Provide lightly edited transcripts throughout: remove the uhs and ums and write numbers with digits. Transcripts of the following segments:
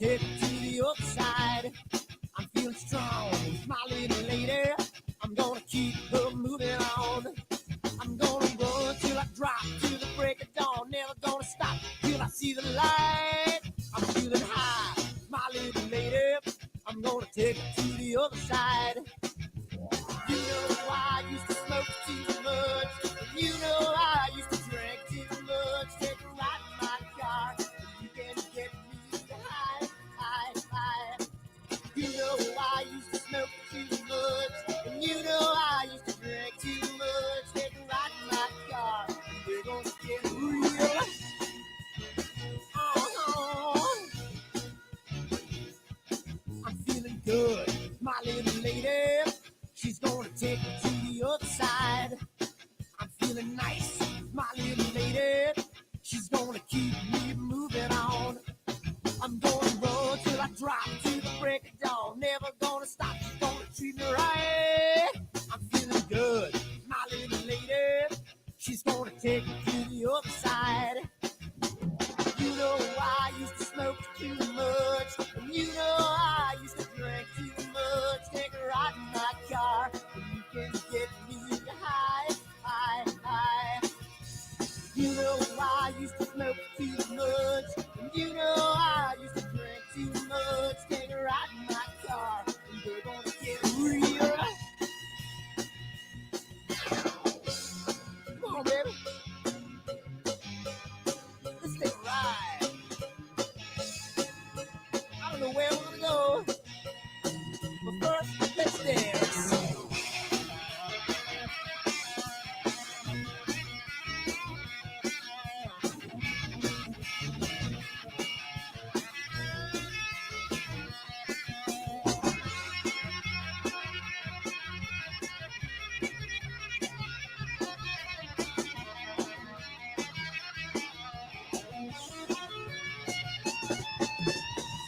take it to the other side. I'm feeling strong, my little lady. I'm gonna keep her moving on. I'm gonna run till I drop to the break of dawn. Never gonna stop till I see the light. I'm feeling high, my little lady. I'm gonna take it to the other side. You know I used to smoke too much. You know I used to drink too much. Take a ride in my car. You can get me high, high, high. You know I used to smoke too much. And you know I used to drink too much. Take a ride in my car. We're gonna get real. I'm feeling good, my little lady. She's gonna take me to the other side. I'm feeling nice, my little lady. She's gonna keep me moving on. I'm gonna run till I drop to the break of dawn. Never gonna stop, she's gonna treat me right. I'm feeling good, my little lady. She's gonna take me to the other side. You know I used to smoke too much. And you know I used to drink too much. Take a ride in my car. And you can get me high, high, high. You know I used to smoke too much. And you know I used to drink too much. Take a ride in my car. And we're gonna get real. Come on, baby. Let's take a ride. I don't know where we're gonna go, but first, let's dance.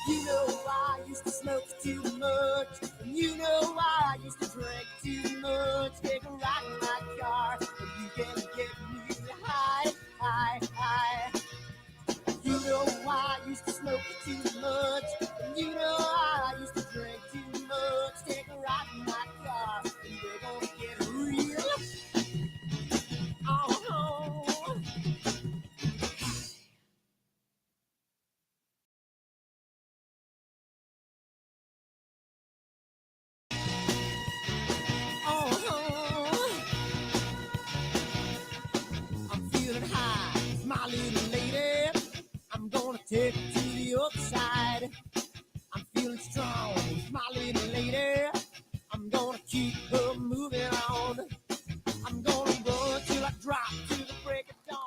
You know I used to smoke too much. And you know I used to drink too much. Take a ride in my car, and you can get me high, high, high. You know I used to smoke too much. And you know I used to drink too much. Take a ride in my car, and we're gonna get real. Oh. I'm feeling high, my little lady. I'm gonna take it to the other side. I'm feeling strong, my little lady. I'm gonna keep her moving on. I'm gonna run till I drop to the break of dawn.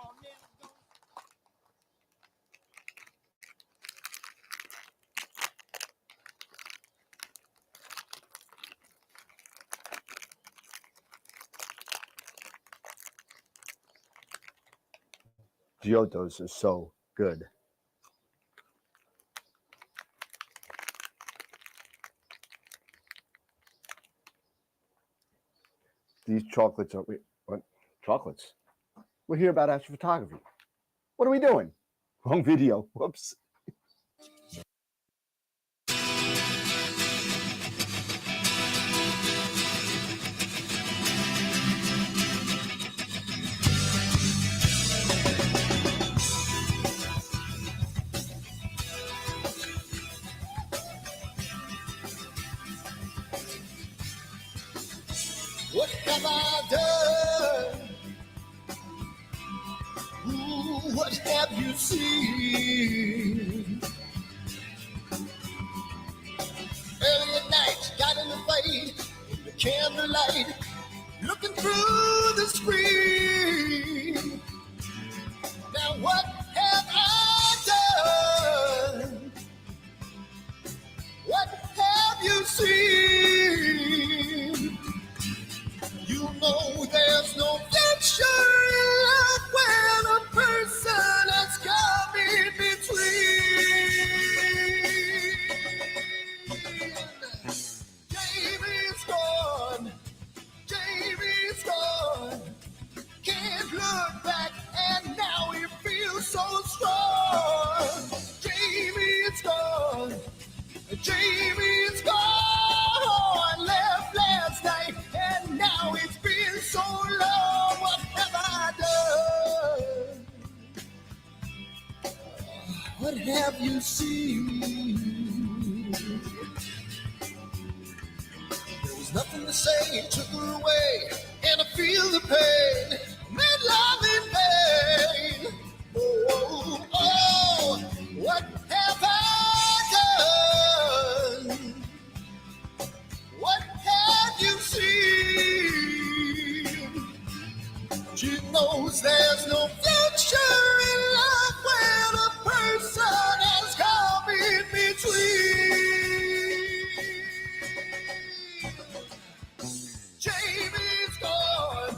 Giottos is so good. These chocolates are, what? Chocolates? We're here about astrophotography. What are we doing? Wrong video. Whoops. What have I done? Ooh, what have you seen? Early at night, got in the fight, in the candlelight, looking through the screen. Now what have I done? What have you seen? You know there's no future in love when a person has come in between. Jamie's gone, Jamie's gone. Can't look back and now he feels so What have you seen? There was nothing to say, it took her away, and I feel the pain, made love in vain. Oh, oh, what have I done? What have you seen? She knows there's no future in life when a person has come in between. Jamie's gone.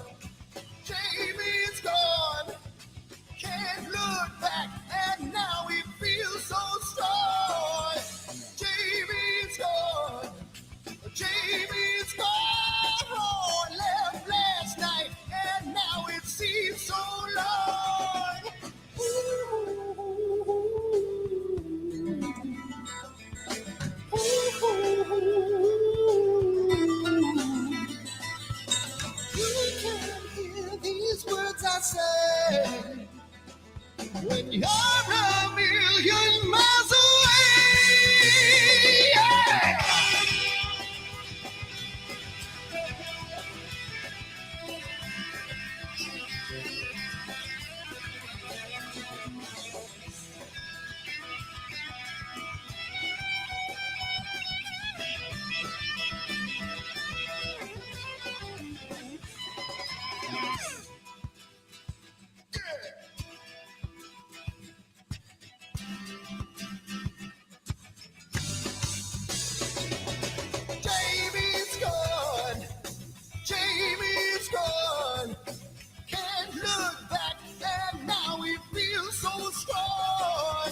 Jamie's gone. Can't look back, and now he feels so strong. Jamie's gone. Jamie's gone. Left last night, and now it seems so long. You can't hear these words I say when you're a million miles away. Yeah. Jamie's gone. Jamie's gone. Can't look back, and now he feels so strong.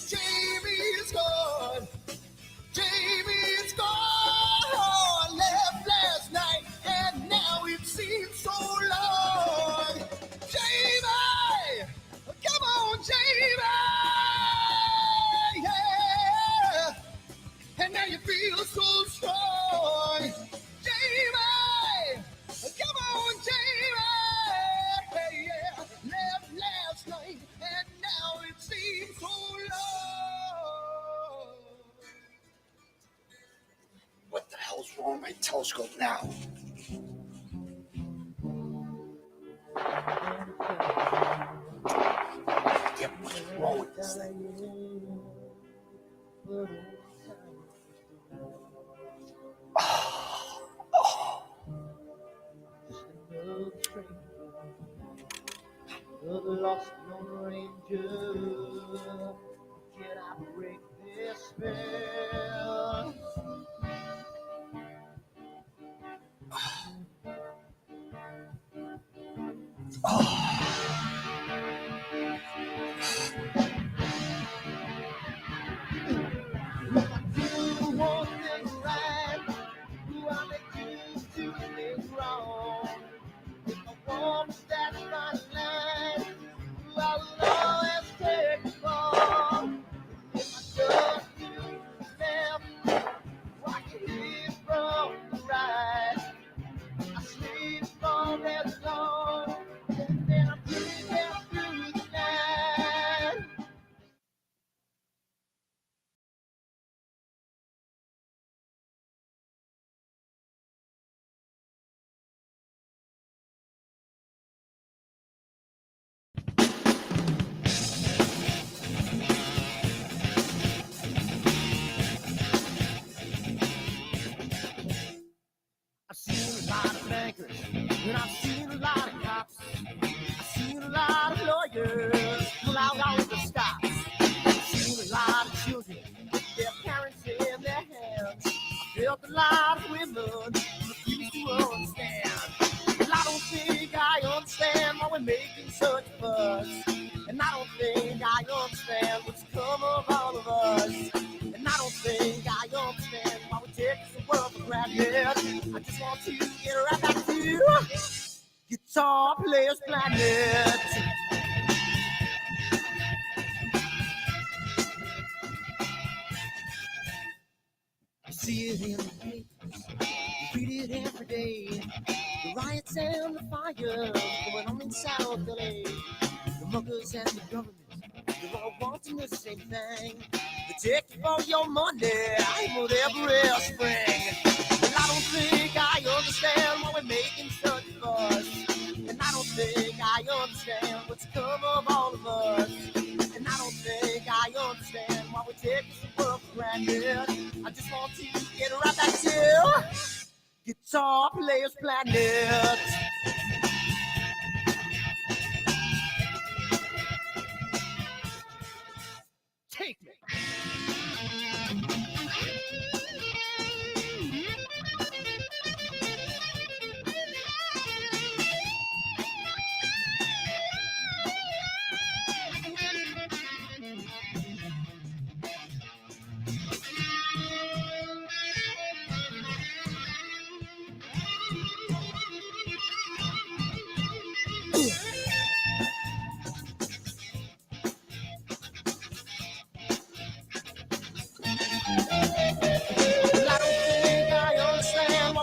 Jamie's gone. Jamie's gone. Left last night, and now it seems so long. Jamie, come on, Jamie. Yeah. And now you feel so strong. Jamie, come on, Jamie. Yeah. Left last night, and now it seems so long. What the hell's wrong with my telescope now? Yeah, what's wrong with this thing? The lost Lone Ranger, can I break this spell? Do one thing right, do I make you do things wrong? If I want that fine line, I will always take it on. If I turn to the left, I can hear from the right. I sleep all day long, and then I'm dreaming through the night. I've seen a lot of bankers, and I've seen a lot of cops. I've seen a lot of lawyers pull out all the stops. I've seen a lot of children with their parents in their hands. I felt a lot of women refuse to understand. Well, I don't think I understand why we're making such a fuss. And I don't think I understand what's come of all of us. And I don't think I understand why we take the world for granted. I just want to get right back to Guitar Players Planet. You see it in the papers, you read it every day. The riots and the fires going on in South LA. The muggers and the government, they're all wanted asking the same thing. The check for your money, I'm whatever else spring. Well, I don't think I understand why we're making such fuss. And I don't think I understand what's come of all of us. And I don't think I understand why we take this world for granted. I just want to get right back to Guitar Players Planet. Take me.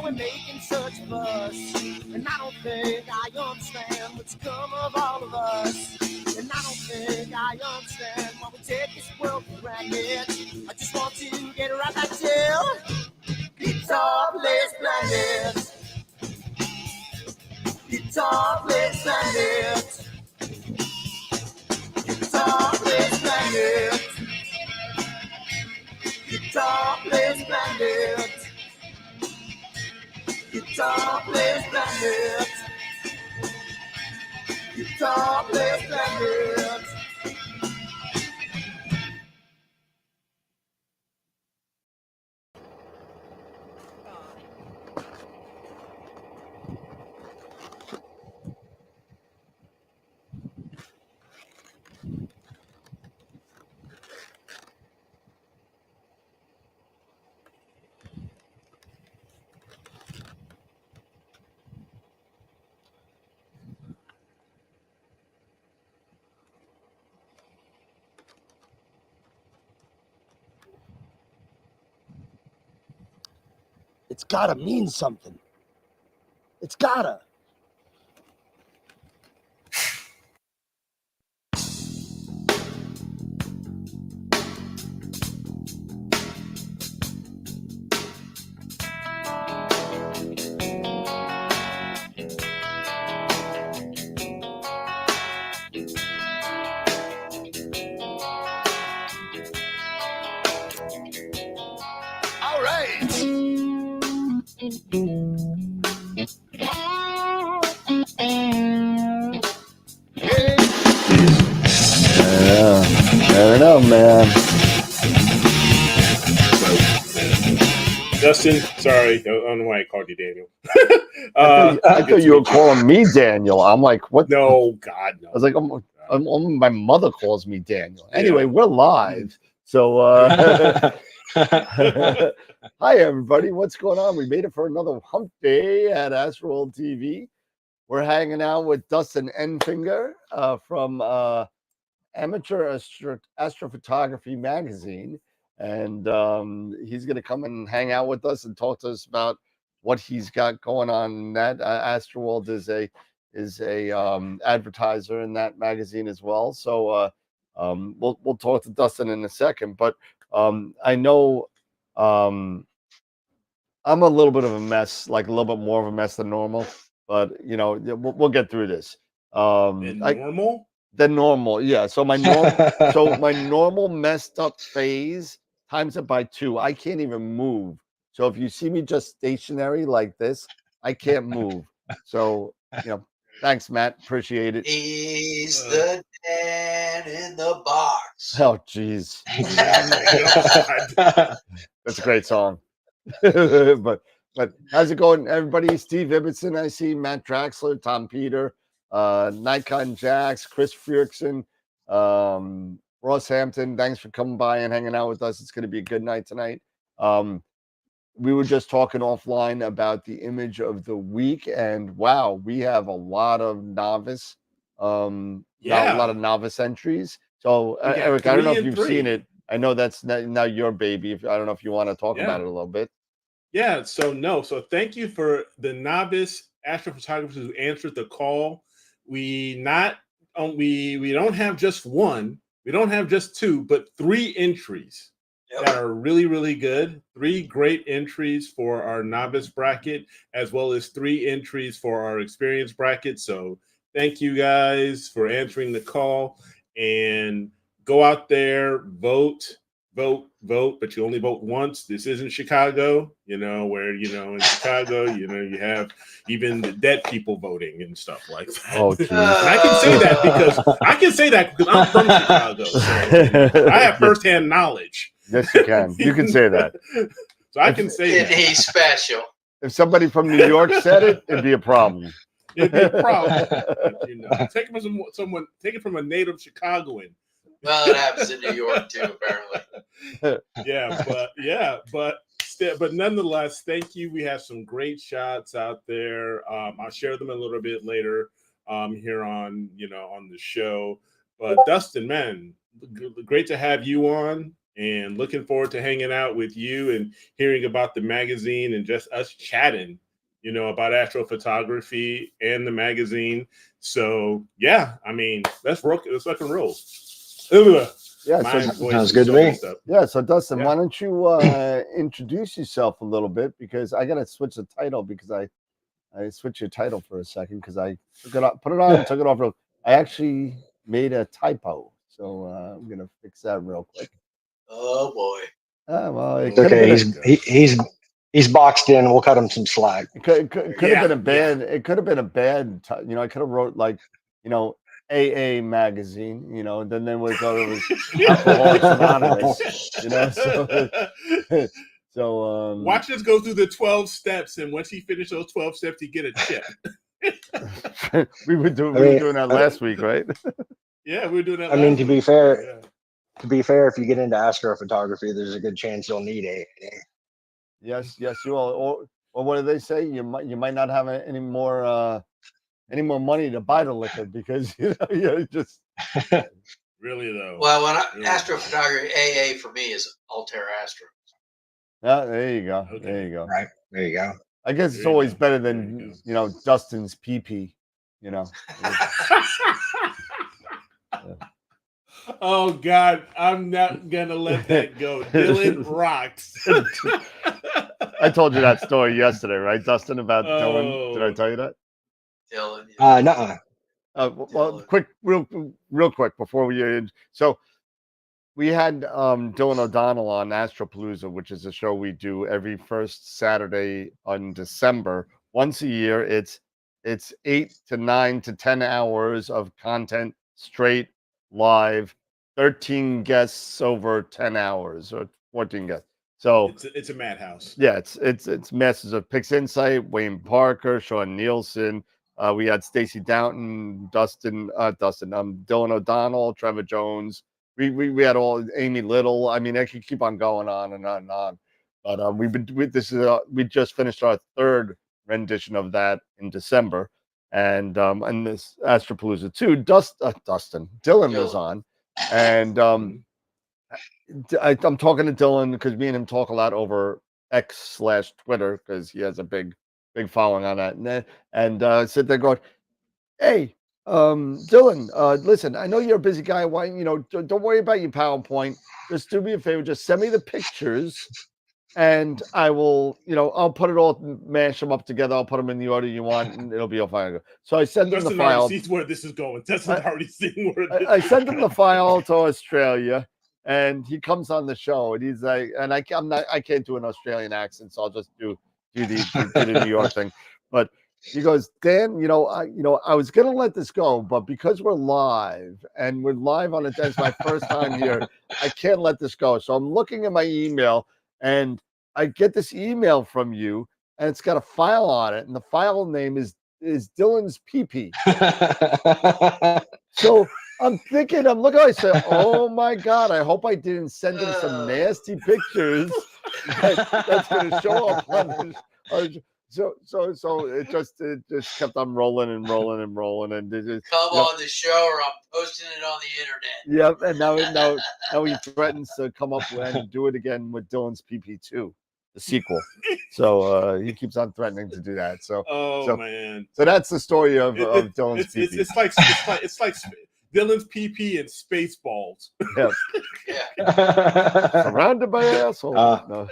Making such a fuss, and I don't think I understand what's come of all of us. And I don't think I understand why we take this world for granted. I just want to get right back to Guitar Players Planet. Guitar Players Planet. Guitar Players Planet. Guitar Players Planet. Guitar Players Planet. Guitar Players Planet. It's gotta mean something. It's gotta. All right. I don't know, man. Dustin, sorry, I don't know why I called you Daniel. I thought you were calling me Daniel. I'm like, what? No, God, no. I was like, my mother calls me Daniel. Anyway, we're live. So, hi, everybody. What's going on? We made it for another hump day at AstroWorld TV. We're hanging out with Dustin Enfinger from Amateur Astrophotography magazine. And he's going to come and hang out with us and talk to us about what he's got going on. That AstroWorld is a advertiser in that magazine as well. So we'll talk to Dustin in a second. But I know I'm a little bit of a mess, like a little bit more of a mess than normal. But you know, we'll get through this. Normal? Than normal, yeah. So my normal messed up phase times it by 2. I can't even move. So if you see me just stationary like this, I can't move. So you know, thanks, Matt. Appreciate it. He's the man in the box. Oh, jeez. That's a great song. but how's it going, everybody? Steve Ibbotson, I see Matt Draxler, Tom Peter, Nikon Jax, Chris Frierickson, Ross Hampton. Thanks for coming by and hanging out with us. It's going to be a good night tonight. We were just talking offline about the image of the week, and wow, we have a lot of novice, a lot of novice entries. So Eric, I don't know if you've seen it. I know that's now your baby. I don't know if you want to talk about it a little bit. Yeah, so thank you for the novice astrophotographers who answered the call. We don't have just one. we don't have just 2, but 3 entries that are really, really good. 3 great entries for our novice bracket, as well as 3 entries for our experience bracket. So thank you guys for answering the call, and go out there, vote, but you only vote once. This isn't Chicago, where, in Chicago, you have even the dead people voting and stuff like that. Oh, geez. And I can say that because I'm from Chicago. So I have firsthand knowledge. Yes, you can. You can say that. So I can say that. He's special. If somebody from New York said it, it'd be a problem. It'd be a problem. Take it from a native Chicagoan. Well, it happens in New York too, apparently. But nonetheless, thank you. We have some great shots out there. I'll share them a little bit later here on the show. But Dustin, man, great to have you on, and looking forward to hanging out with you and hearing about the magazine and just us chatting, about astrophotography and the magazine. So yeah, I mean, let's rock and roll. Yeah, sounds good to me. Yeah, so Dustin, why don't you introduce yourself a little bit, because I gotta switch the title, because I switched your title for a second because I put it on, took it off. I actually made a typo, so I'm gonna fix that real quick. Oh boy. Well, it's okay. He's boxed in. We'll cut him some slack. It could have been a bad. It could have been a bad. I could have wrote like, AA magazine. Then there was Alcoholics Anonymous. So watch us go through the 12 steps, and once he finished those 12 steps, he get a chip. we were doing that last week, right? Yeah, we were doing that. I mean, to be fair, if you get into astrophotography, there's a good chance you'll need AA. Yes, you will. Or what do they say? You might not have any more money to buy the liquor, because you just really though. Well, astrophotography, AA for me is Altera Astro. Yeah, there you go. Okay. There you go. Right, there you go. I guess it's always better than Dustin's PP. Oh God, I'm not gonna let that go. Dylan rocks. I told you that story yesterday, right, Dustin, about Dylan? Did I tell you that? Dylan. Nuh-uh. Well, real quick before we so we had Dylan O'Donnell on Astropalooza, which is a show we do every first Saturday in December. Once a year. It's 8 to 9 to 10 hours of content, straight live, 13 guests over 10 hours, or 14 guests. So it's a madhouse. Yeah, it's masses of Pix Insight, Wayne Parker, Sean Nielsen. We had Stacey Downton, Dylan O'Donnell, Trevor Jones. We had all Amy Little. I mean, I could keep on going on and on and on. But we just finished our 3rd rendition of that in December, and this Astropalooza 2, Dylan was on, and I'm talking to Dylan because me and him talk a lot over X/Twitter, because he has a big following on that, and sit there going, hey, Dylan, listen, I know you're a busy guy. Why, don't worry about your PowerPoint. Just do me a favor. Just send me the pictures, and I will, I'll put it all, mash them up together. I'll put them in the order you want, and it'll be all fine. So I send him the file. Already sees where this is going. Justin already seen where this I sent him the file to Australia, and he comes on the show, and he's like, and I can't do an Australian accent, so I'll just do the New York thing. But he goes, Dan, I was gonna let this go, but because we're live on it, that's my first time here, I can't let this go. So I'm looking at my email, and I get this email from you, and it's got a file on it, and the file name is Dylan's PP. So I'm looking, I said, oh my God, I hope I didn't send him some nasty pictures that's going to show up on this. So it just kept on rolling and rolling and rolling, and it just, come on the show, or I'm posting it on the internet. Yep, and now he threatens to come up and do it again with Dylan's PP2, the sequel. So he keeps on threatening to do that. So man, so that's the story of Dylan's PP. It's like Dylan's PP and Spaceballs. Yes. Yeah. Surrounded by assholes. No.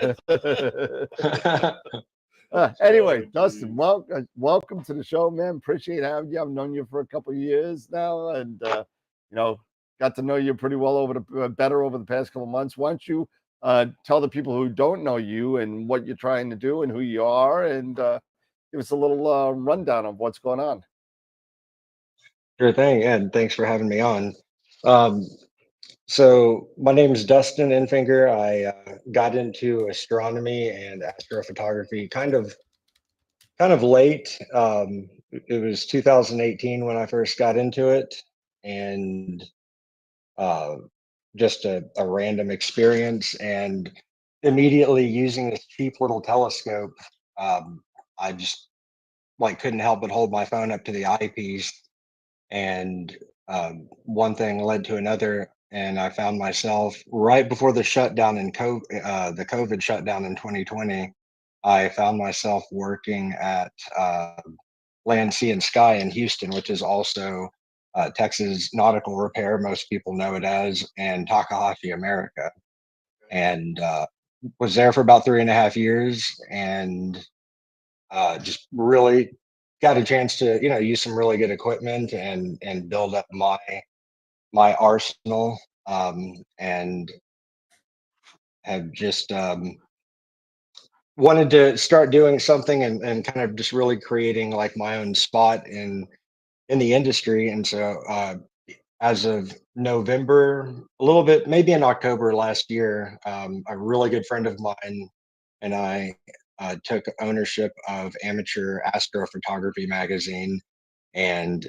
Anyway, Oh, Dustin, geez. welcome to the show, man. Appreciate having you. I've known you for a couple of years now, and got to know you pretty well better over the past couple of months. Why don't you tell the people who don't know you and what you're trying to do and who you are, and give us a little rundown of what's going on. Sure thing, and thanks for having me on. So my name is Dustin Enfinger. I got into astronomy and astrophotography kind of late. It was 2018 when I first got into it, and uh, just a random experience. And immediately using this cheap little telescope, I just like couldn't help but hold my phone up to the eyepiece, and one thing led to another, and I found myself right before the shutdown in the COVID shutdown in 2020. I found myself working at Land, Sea, and Sky in Houston, which is also Texas Nautical Repair, most people know it as, and Takahashi America, and was there for about 3.5 years, and just really got a chance to use some really good equipment and build up my arsenal, and have just wanted to start doing something and kind of just really creating like my own spot in the industry. And so as of November, a little bit maybe in October last year, a really good friend of mine and I took ownership of Amateur Astrophotography magazine and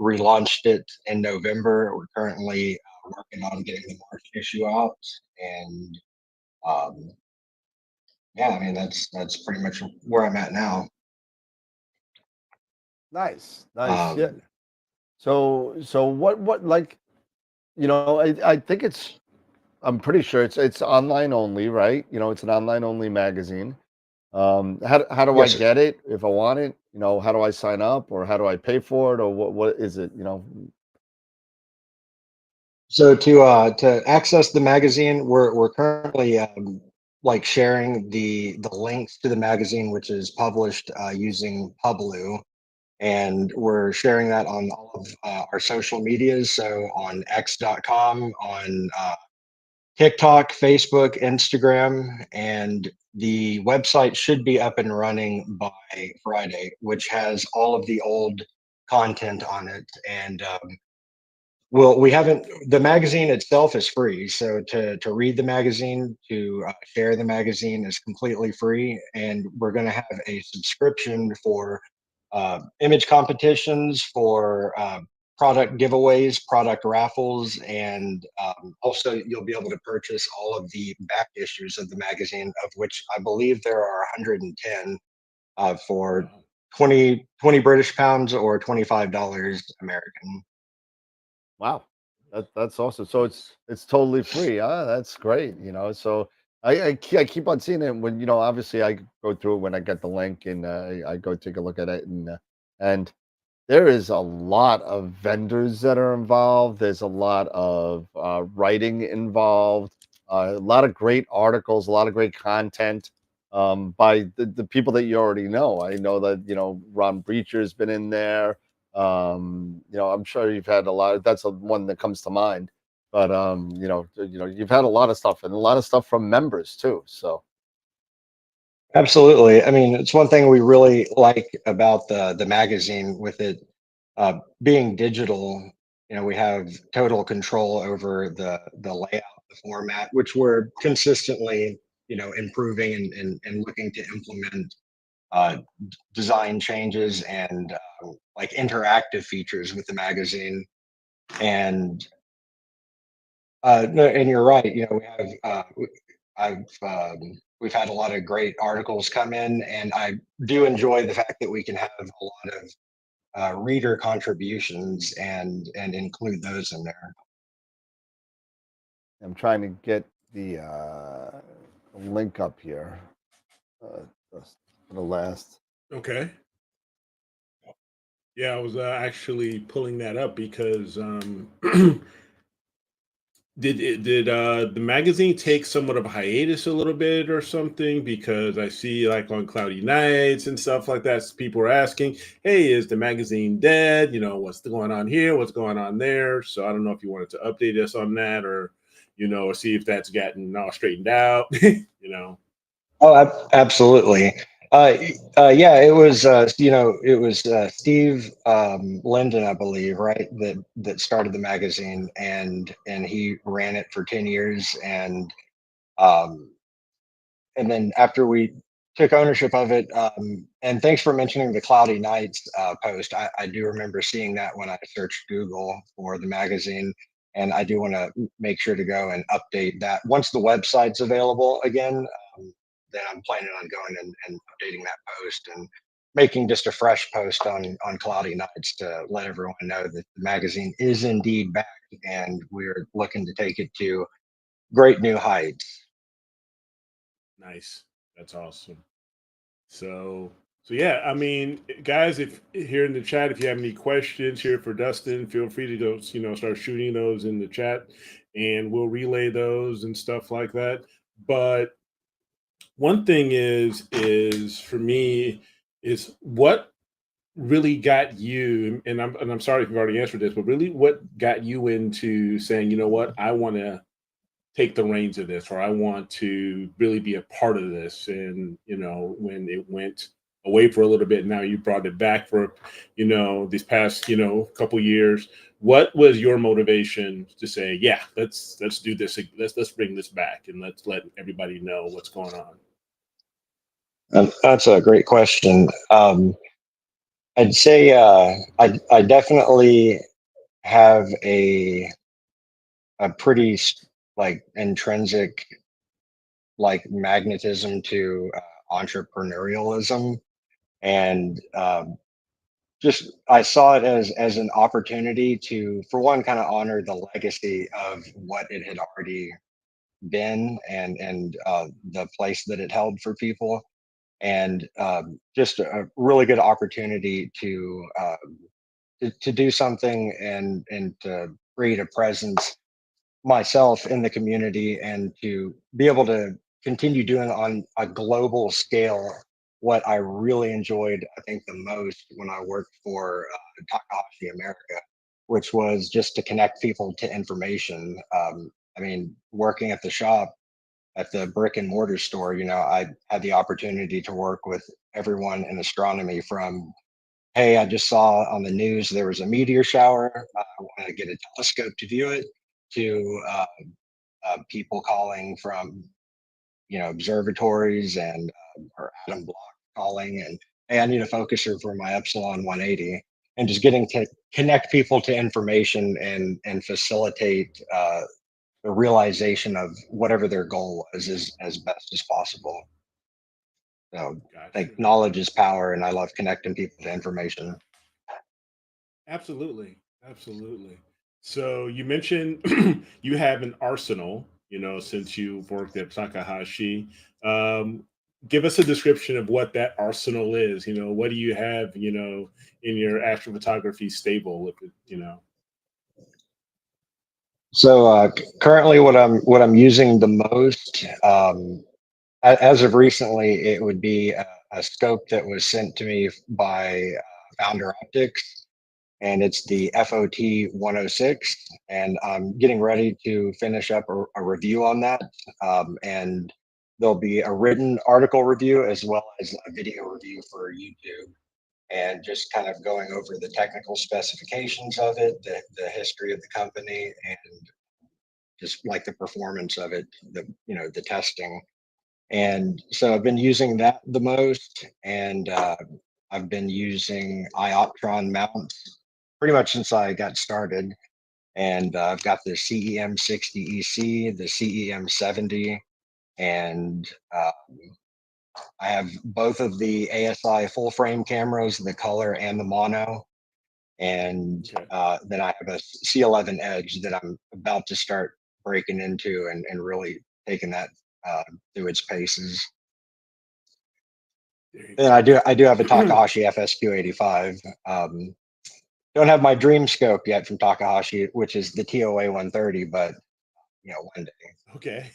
relaunched it in November. We're currently working on getting the March issue out, and um, yeah, I mean that's pretty much where I'm at now. Nice. Yeah. Um, So what like I think I'm pretty sure it's online only, right? It's an online only magazine. How do I yes, sir. get it if I want it? How do I sign up, or how do I pay for it, or what is it? So to access the magazine, we're currently like sharing the links to the magazine, which is published using Publu, and we're sharing that on all of our social medias. So on X.com, on TikTok, Facebook, Instagram, and the website should be up and running by Friday, which has all of the old content on it. And well, we haven't. The magazine itself is free, so to read the magazine, to share the magazine is completely free, and we're going to have a subscription for image competitions, for product giveaways, product raffles, and also you'll be able to purchase all of the back issues of the magazine, of which I believe there are 110 for Wow. 20 British pounds or $25 American. Wow, that's awesome. So it's totally free. That's great. So I keep on seeing it when obviously I go through it when I get the link, and I go take a look at it, and there is a lot of vendors that are involved. There's a lot of writing involved, a lot of great articles, a lot of great content by the people that you already know. I know that Ron Breacher's been in there. I'm sure you've had a lot. That's the one that comes to mind. But you've had a lot of stuff, and a lot of stuff from members too. So Absolutely. I mean, it's one thing we really like about the magazine, with it being digital. We have total control over the layout, the format, which we're consistently improving and looking to implement design changes and like interactive features with the magazine. And no, and you're right. We have I've we've had a lot of great articles come in, and I do enjoy the fact that we can have a lot of reader contributions and include those in there. I'm trying to get the link up here. Just for the last. Okay. Yeah, I was actually pulling that up because did the magazine take somewhat of a hiatus a little bit or something? Because I see like on cloudy nights and stuff like that, people are asking, "Hey, is the magazine dead? You know, what's going on here? What's going on there?" So I don't know if you wanted to update us on that, or or see if that's gotten all straightened out. You know. Oh, absolutely. Yeah, it was, it was Steve Linden, I believe, right, that started the magazine, and he ran it for 10 years, um, and then after we took ownership of it, and thanks for mentioning the Cloudy Nights post. I do remember seeing that when I searched Google for the magazine, and I do want to make sure to go and update that once the website's available again. Then I'm planning on going and updating that post and making just a fresh post on Cloudy Nights to let everyone know that the magazine is indeed back, and we're looking to take it to great new heights. Nice. That's awesome. So, so yeah, I mean, guys, if here in the chat, if you have any questions here for Dustin, feel free to go, start shooting those in the chat, and we'll relay those and stuff like that. But one thing is for me is what really got you, and I'm sorry if you've already answered this, but really what got you into saying, you know what, I want to take the reins of this, or I want to really be a part of this. And when it went away for a little bit, now you brought it back for these past couple years. What was your motivation to say, yeah, let's do this, let's bring this back, and let's let everybody know what's going on? That's a great question. I'd say I definitely have a pretty like intrinsic like magnetism to entrepreneurialism, and just I saw it as an opportunity to, for one, kind of honor the legacy of what it had already been, and the place that it held for people, and just a really good opportunity to do something and to create a presence myself in the community, and to be able to continue doing on a global scale what I really enjoyed, I think, the most when I worked for Takahashi America, which was just to connect people to information. I mean, working at the shop, at the brick and mortar store, I had the opportunity to work with everyone in astronomy, from, hey, I just saw on the news there was a meteor shower. I want to get a telescope to view it, to people calling from, observatories, and or Adam Block calling, and, hey, I need a focuser for my Epsilon 180, and just getting to connect people to information, and facilitate the realization of whatever their goal was as best as possible. So I Gotcha. think knowledge is power, and I love connecting people to information. Absolutely. Absolutely. So you mentioned you have an arsenal, since you've worked at Takahashi. Um, Give us a description of what that arsenal is. What do you have, in your astrophotography stable with it? So currently, what I'm using the most, as of recently, it would be a scope that was sent to me by Founder Optics, and it's the FOT 106. And I'm getting ready to finish up a review on that, and there'll be a written article review as well as a video review for YouTube, and just kind of going over the technical specifications of it, the history of the company, and just like the performance of it, the testing. And so I've been using that the most, and I've been using iOptron mounts pretty much since I got started. And I've got the CEM60 EC, the CEM70, and I have both of the ASI full frame cameras, the color and the mono. And then I have a C11 Edge that I'm about to start breaking into, and really taking that through its paces. And I do have a Takahashi FSQ85. don't have my dream scope yet from Takahashi, which is the TOA 130, but one day. Okay.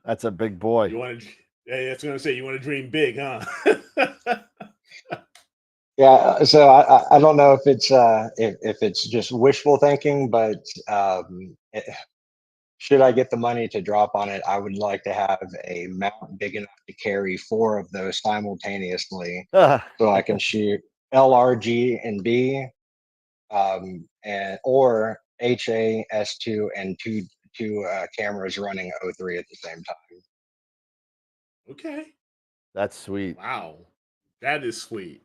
That's a big boy. You want to? Yeah, that's gonna say you want to dream big, huh? Yeah, so I don't know if it's just wishful thinking, but should I get the money to drop on it, I would like to have a mount big enough to carry 4 of those simultaneously, so I can shoot LRG and B, or HA, S2, and two cameras running O3 at the same time. Okay. That's sweet. Wow, that is sweet.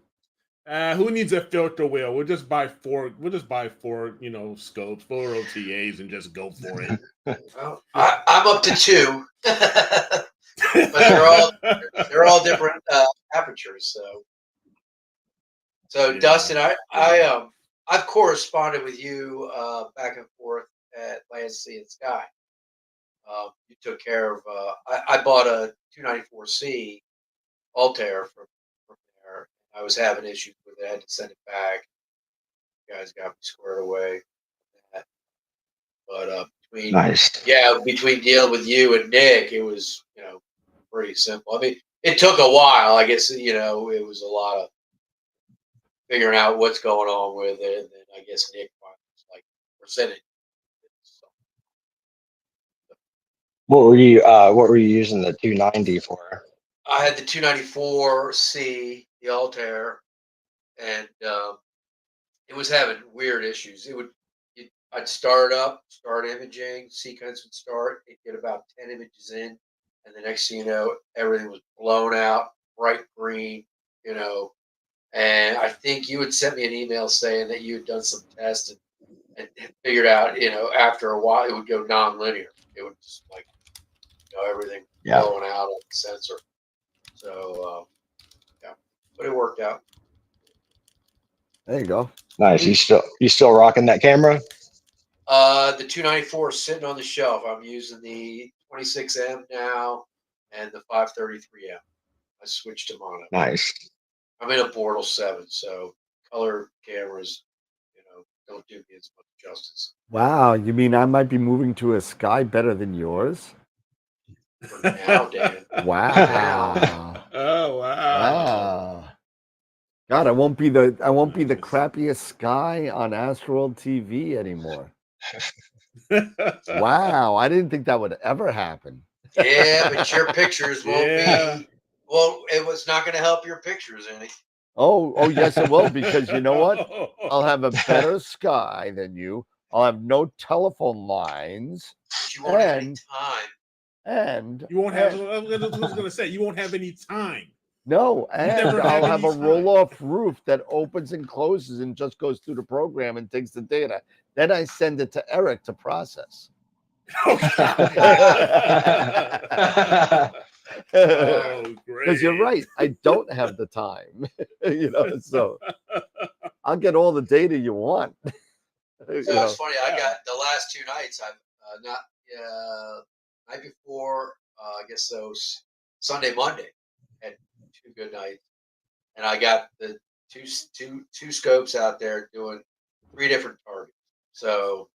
Who needs a filter wheel? We'll just buy 4. We'll just buy 4, scopes, 4 OTAs, and just go for it. Well, I'm up to 2, but they're all different apertures. So Yeah. Dustin, I've corresponded with you back and forth at Land, Sea, and Sky. You took care of. I bought a 294C Altair from there. I was having issues with it. I had to send it back. You guys got me squared away. But between dealing with you and Nick, it was pretty simple. I mean, it took a while. I guess it was a lot of figuring out what's going on with it, and then I guess Nick was like presented. So, What were you using the 290 for? I had the 294C, the Altair, and it was having weird issues. I'd start imaging, sequence would start, it'd get about 10 images in, and the next thing you know, everything was blown out, bright green, and I think you had sent me an email saying that you had done some tests and figured out, after a while it would go non-linear. It would just everything blowing out of the sensor. So, but it worked out. There you go. Nice. You still rocking that camera? The 294 is sitting on the shelf. I'm using the 26M now and the 533M. I switched them on it. Nice. I'm in a Bortle 7, so color cameras, don't do me as much justice. Wow, you mean I might be moving to a Sky better than yours? For now, Dan. Wow. Oh wow. Wow. God, I won't be the crappiest Sky on AstroWorld TV anymore. Wow, I didn't think that would ever happen. Yeah, but your pictures won't be. Well, it was not going to help your pictures any. Oh, yes, it will, because you know what? I'll have a better Sky than you. I'll have no telephone lines. But you won't have any time. And you won't have. I was going to say you won't have any time. No, and I'll have a time. roll-off roof that opens and closes and just goes through the program and takes the data. Then I send it to Eric to process. Oh, great. Because you're right, I don't have the time. So I'll get all the data you want. So it's funny. I got the last 2 nights. I've night before. I guess so. Sunday, Monday, had 2 good nights, and I got the two scopes out there doing 3 different targets. So,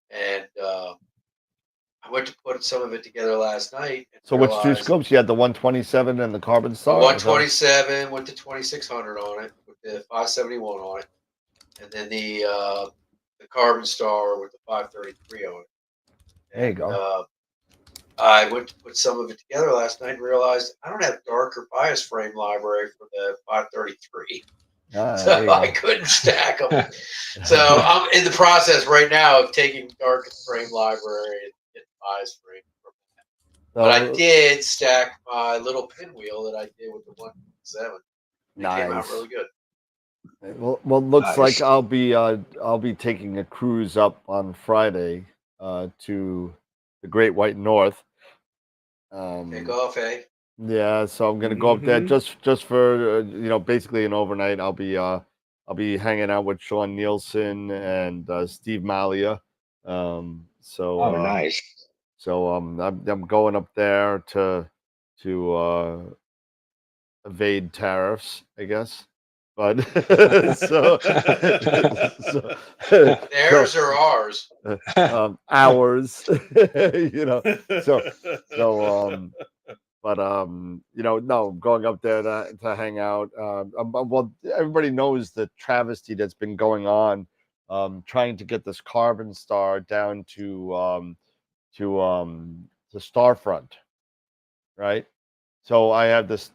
and I went to put some of it together last night. So which 2 scopes? You had the 127 and the Carbon Star? 127 with the 2600 on it, with the 571 on it, and then the Carbon Star with the 533 on it. There you go. I went to put some of it together last night and realized I don't have darker bias frame library for the 533. So I couldn't stack them. So I'm in the process right now of taking dark frame library and getting bias frame from that. But I did stack my little pinwheel that I did with the 1.7. It came out really good. Well, looks like I'll be taking a cruise up on Friday to the Great White North. Take off, eh? Yeah, so I'm gonna go up there just for basically an overnight. I'll be hanging out with Sean Nielsen and Steve Malia. Nice. So I'm going up there to evade tariffs, I guess. but so, so, Theirs or ours? Hours, you know. So, but you know, no, going up there to hang out. Well, everybody knows the travesty that's been going on, trying to get this carbon star down to Starfront, right? So I have this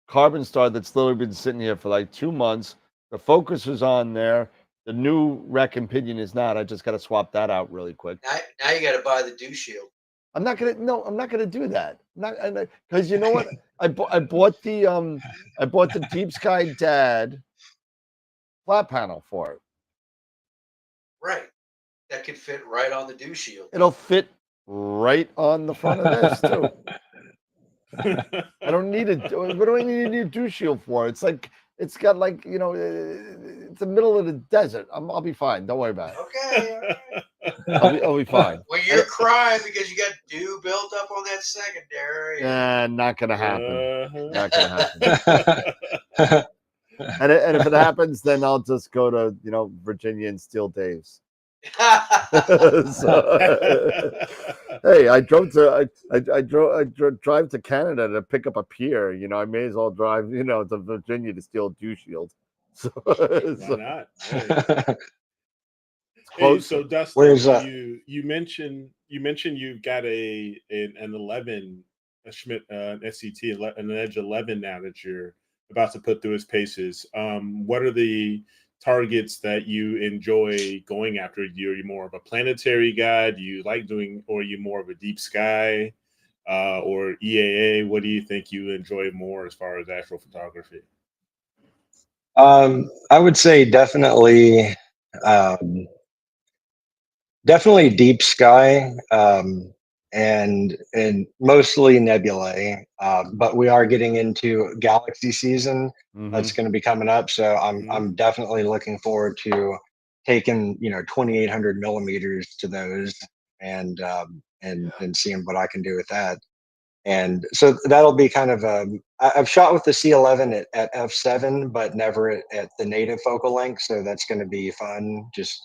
carbon star that's literally been sitting here for like 2 months. The focus is on there. The new rec and pinion is not. I just got to swap that out really quick. Now you got to buy the dew shield. I'm not gonna do that. Not because you know what? I bought the Deep Sky Dad flat panel for it. Right. That could fit right on the dew shield. It'll fit right on the front of this too. I don't need it. What do I need a dew shield for? It's like it's got like, you know, it's the middle of the desert. I'll be fine. Don't worry about it. Okay. I'll be fine. Well, you're crying because you got dew built up on that secondary. Yeah, not gonna happen. Not gonna happen. And if it happens, then I'll just go to, you know, Virginia and steal Dave's. So, hey, I drive to Canada to pick up a pier. You know, I may as well drive, you know, to Virginia to steal dew shield. So, Why not? Hey. Hey, so Dustin, Where's you mentioned you've got an 11, a Schmidt SCT, an Edge 11 now that you're about to put through its paces. What are the targets that you enjoy going after? Are you more of a planetary guy? Do you like doing, or are you more of a deep sky or EAA? What do you think you enjoy more as far as astrophotography? I would say definitely deep sky, and mostly nebulae. But we are getting into galaxy season. That's going to be coming up, so I'm definitely looking forward to taking 2800 millimeters to those and seeing what I can do with that. And so that'll be kind of I've shot with the C11 at f7, but never at the native focal length. So that's going to be fun, just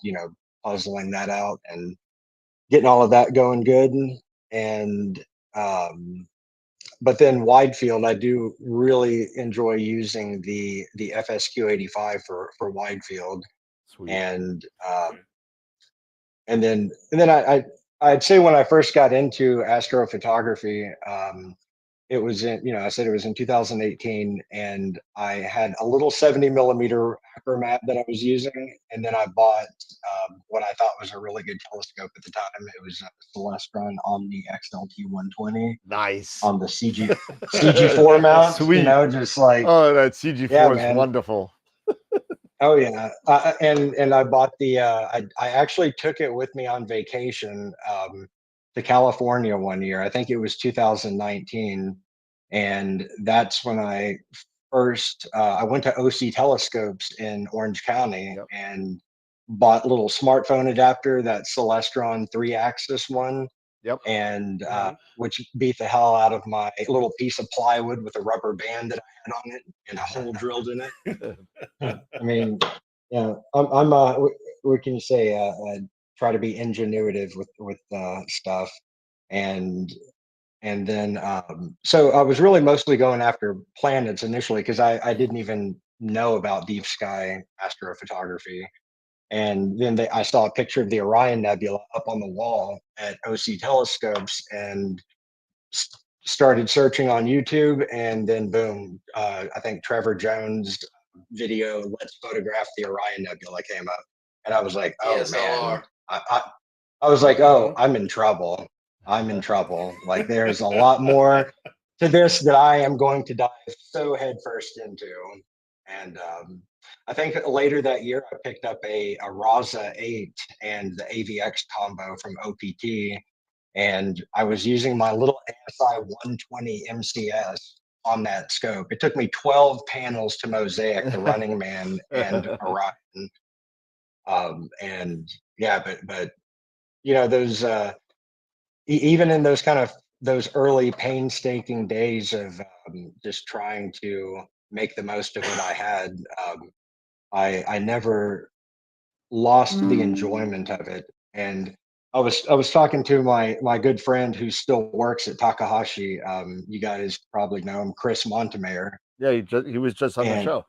puzzling that out and getting all of that going good. And but then wide field, I do really enjoy using the FSQ85 for wide field. Sweet. And then I'd say when I first got into astrophotography, it was in, I said it was in 2018, and I had a little 70 millimeter Acromat that I was using, and then I bought what I thought was a really good telescope at the time. It was a Celestron Omni XLT120. Nice. On the CG4 mount. Sweet. Just like, oh, that CG4 is wonderful. Oh yeah, and I bought the. I actually took it with me on vacation to California one year. I think it was 2019, and that's when I first. I went to AstroWorldTelescopes in Orange County and bought a little smartphone adapter, that Celestron 3-axis one. Yep. And which beat the hell out of my little piece of plywood with a rubber band that I had on it and a hole drilled in it. I mean, I'm what can you say? Try to be ingenuitive with stuff, and then so I was really mostly going after planets initially because I didn't even know about deep sky astrophotography. And then I saw a picture of the Orion Nebula up on the wall at AstroWorldTelescopes and started searching on YouTube. And then boom, I think Trevor Jones' video, "Let's Photograph the Orion Nebula," came up. And I was like, oh man, I was like, oh, I'm in trouble. I'm in trouble. Like there's a lot more to this that I am going to dive so headfirst into. And I think later that year, I picked up a Raza 8 and the AVX combo from OPT, and I was using my little ASI 120 MCS on that scope. It took me 12 panels to mosaic the Running Man and Orion. And yeah, but those even in those kind of those early painstaking days of just trying to make the most of what I had. I never lost the enjoyment of it. And I was talking to my good friend who still works at Takahashi. You guys probably know him, Chris Montemayor. Yeah, he was just on the And show.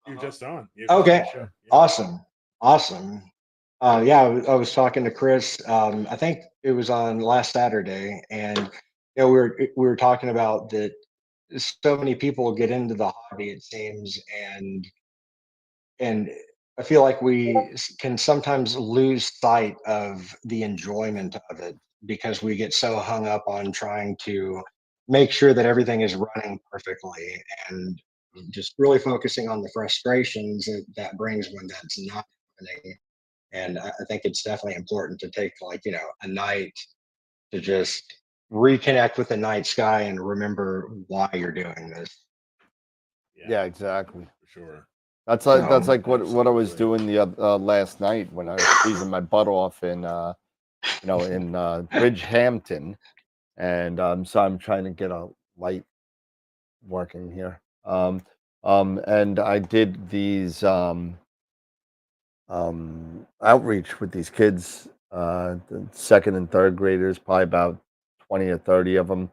You're just on. You're just on okay, the show. Yeah. awesome. Yeah, I was talking to Chris. I think it was on last Saturday, and we were talking about that. So many people get into the hobby, it seems, and I feel like we can sometimes lose sight of the enjoyment of it because we get so hung up on trying to make sure that everything is running perfectly and just really focusing on the frustrations that brings when that's not happening. And I think it's definitely important to take, like, a night to just reconnect with the night sky and remember why you're doing this. Yeah, exactly. For sure. That's So, like what I was Absolutely. doing the last night when I was freezing my butt off in in Bridgehampton, and so I'm trying to get a light working here. And I did these outreach with these kids, the second and third graders, probably about 20 or 30 of them.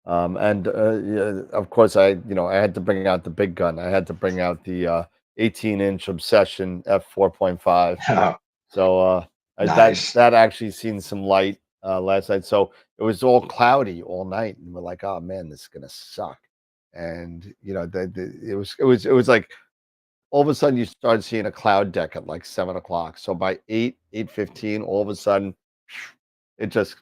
And yeah, of course, I had to bring out the big gun. I had to bring out the 18-inch Obsession f4.5. So nice. that actually seen some light last night. So it was all cloudy all night, and we're like, oh man, this is gonna suck. And it was like all of a sudden you started seeing a cloud deck at like 7 o'clock. So by 8:15, all of a sudden, it just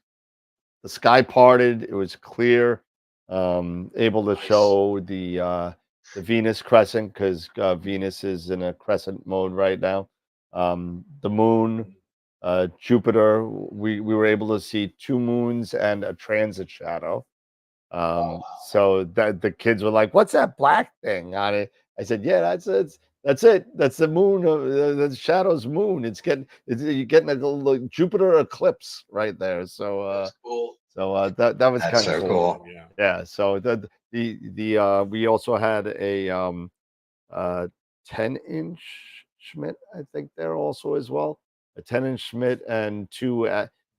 the sky parted. It was clear, able to Nice. show the Venus crescent because Venus is in a crescent mode right now. The moon, Jupiter. We were able to see two moons and a transit shadow. Wow. So that the kids were like, "What's that black thing on it?" I said, "Yeah, that's it. That's it. That's the moon. The shadow's moon. You're getting a little Jupiter eclipse right there." So, That's cool. that was That's kind of so cool. cool. Yeah. Yeah. So the we also had a uh 10-inch Schmidt, I think there also as well. A 10-inch Schmidt and two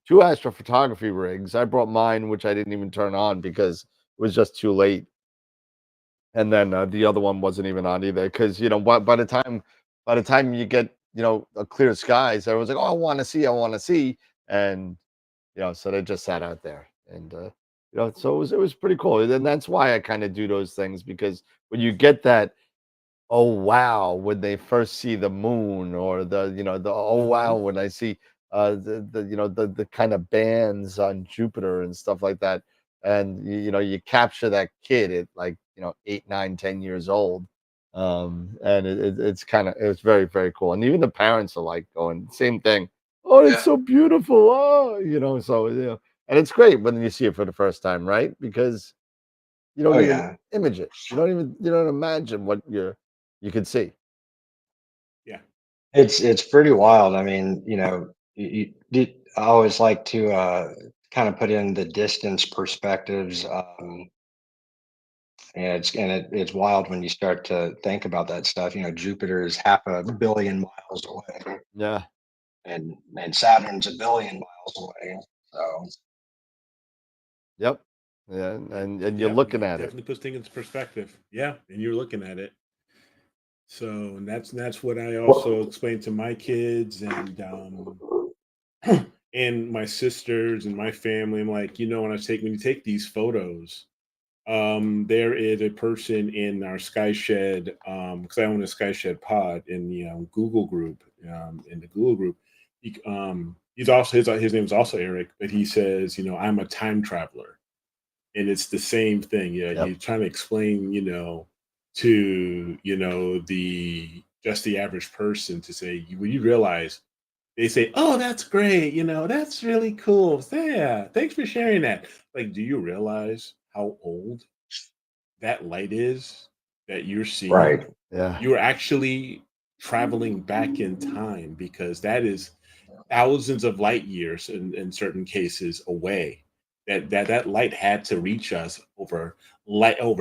astrophotography rigs. I brought mine, which I didn't even turn on because it was just too late. And then the other one wasn't even on either because by the time you get a clear skies, everyone's like, "Oh, I want to see," and so they just sat out there, and so it was pretty cool. And that's why I kind of do those things because when you get that oh wow when they first see the moon or the oh wow when I see the kind of bands on Jupiter and stuff like that, and you capture that kid at like 8, 9, 10 years old, and it's very, very cool, and even the parents are like going same thing. Oh, it's Yeah. so beautiful. Oh, so and it's great when you see it for the first time, right? Because you Oh don't even yeah. image it. You don't imagine what you could see. Yeah. It's pretty wild. I mean, I always like to kind of put in the distance perspectives, and it's wild when you start to think about that stuff. Jupiter is 500,000,000 miles away, Yeah. and Saturn's 1 billion miles away. So Yep. Yeah, and you're Yeah. looking It at it. definitely puts things into perspective. Yeah. And you're looking at it. So and that's what I also explain to my kids and my sisters and my family. I'm like, when you take these photos, there is a person in our Sky Shed, because I own a Sky Shed pod in the Google group. In the Google group, he's also his name is also Eric, but he says, I'm a time traveler, and it's the same thing. Yeah, Yep. you're trying to explain, to the average person to say, when you realize they say, "Oh, that's great. That's really cool. Yeah, thanks for sharing that." Like, do you realize how old that light is that you're seeing? right. Yeah. You're actually traveling back in time because that is thousands of light years in certain cases away. That light had to reach us over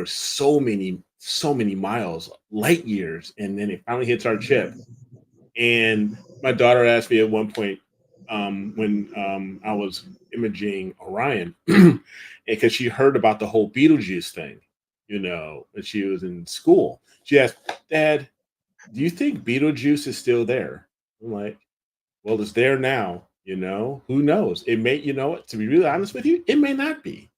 so many so many miles, light years, and then it finally hits our chip. And my daughter asked me at one point, when I was imaging Orion, because she heard about the whole Betelgeuse thing, when she was in school. She asked, "Dad, do you think Betelgeuse is still there?" I'm like, "Well, it's there now. Who knows? It may, what? To be really honest with you, it may not be.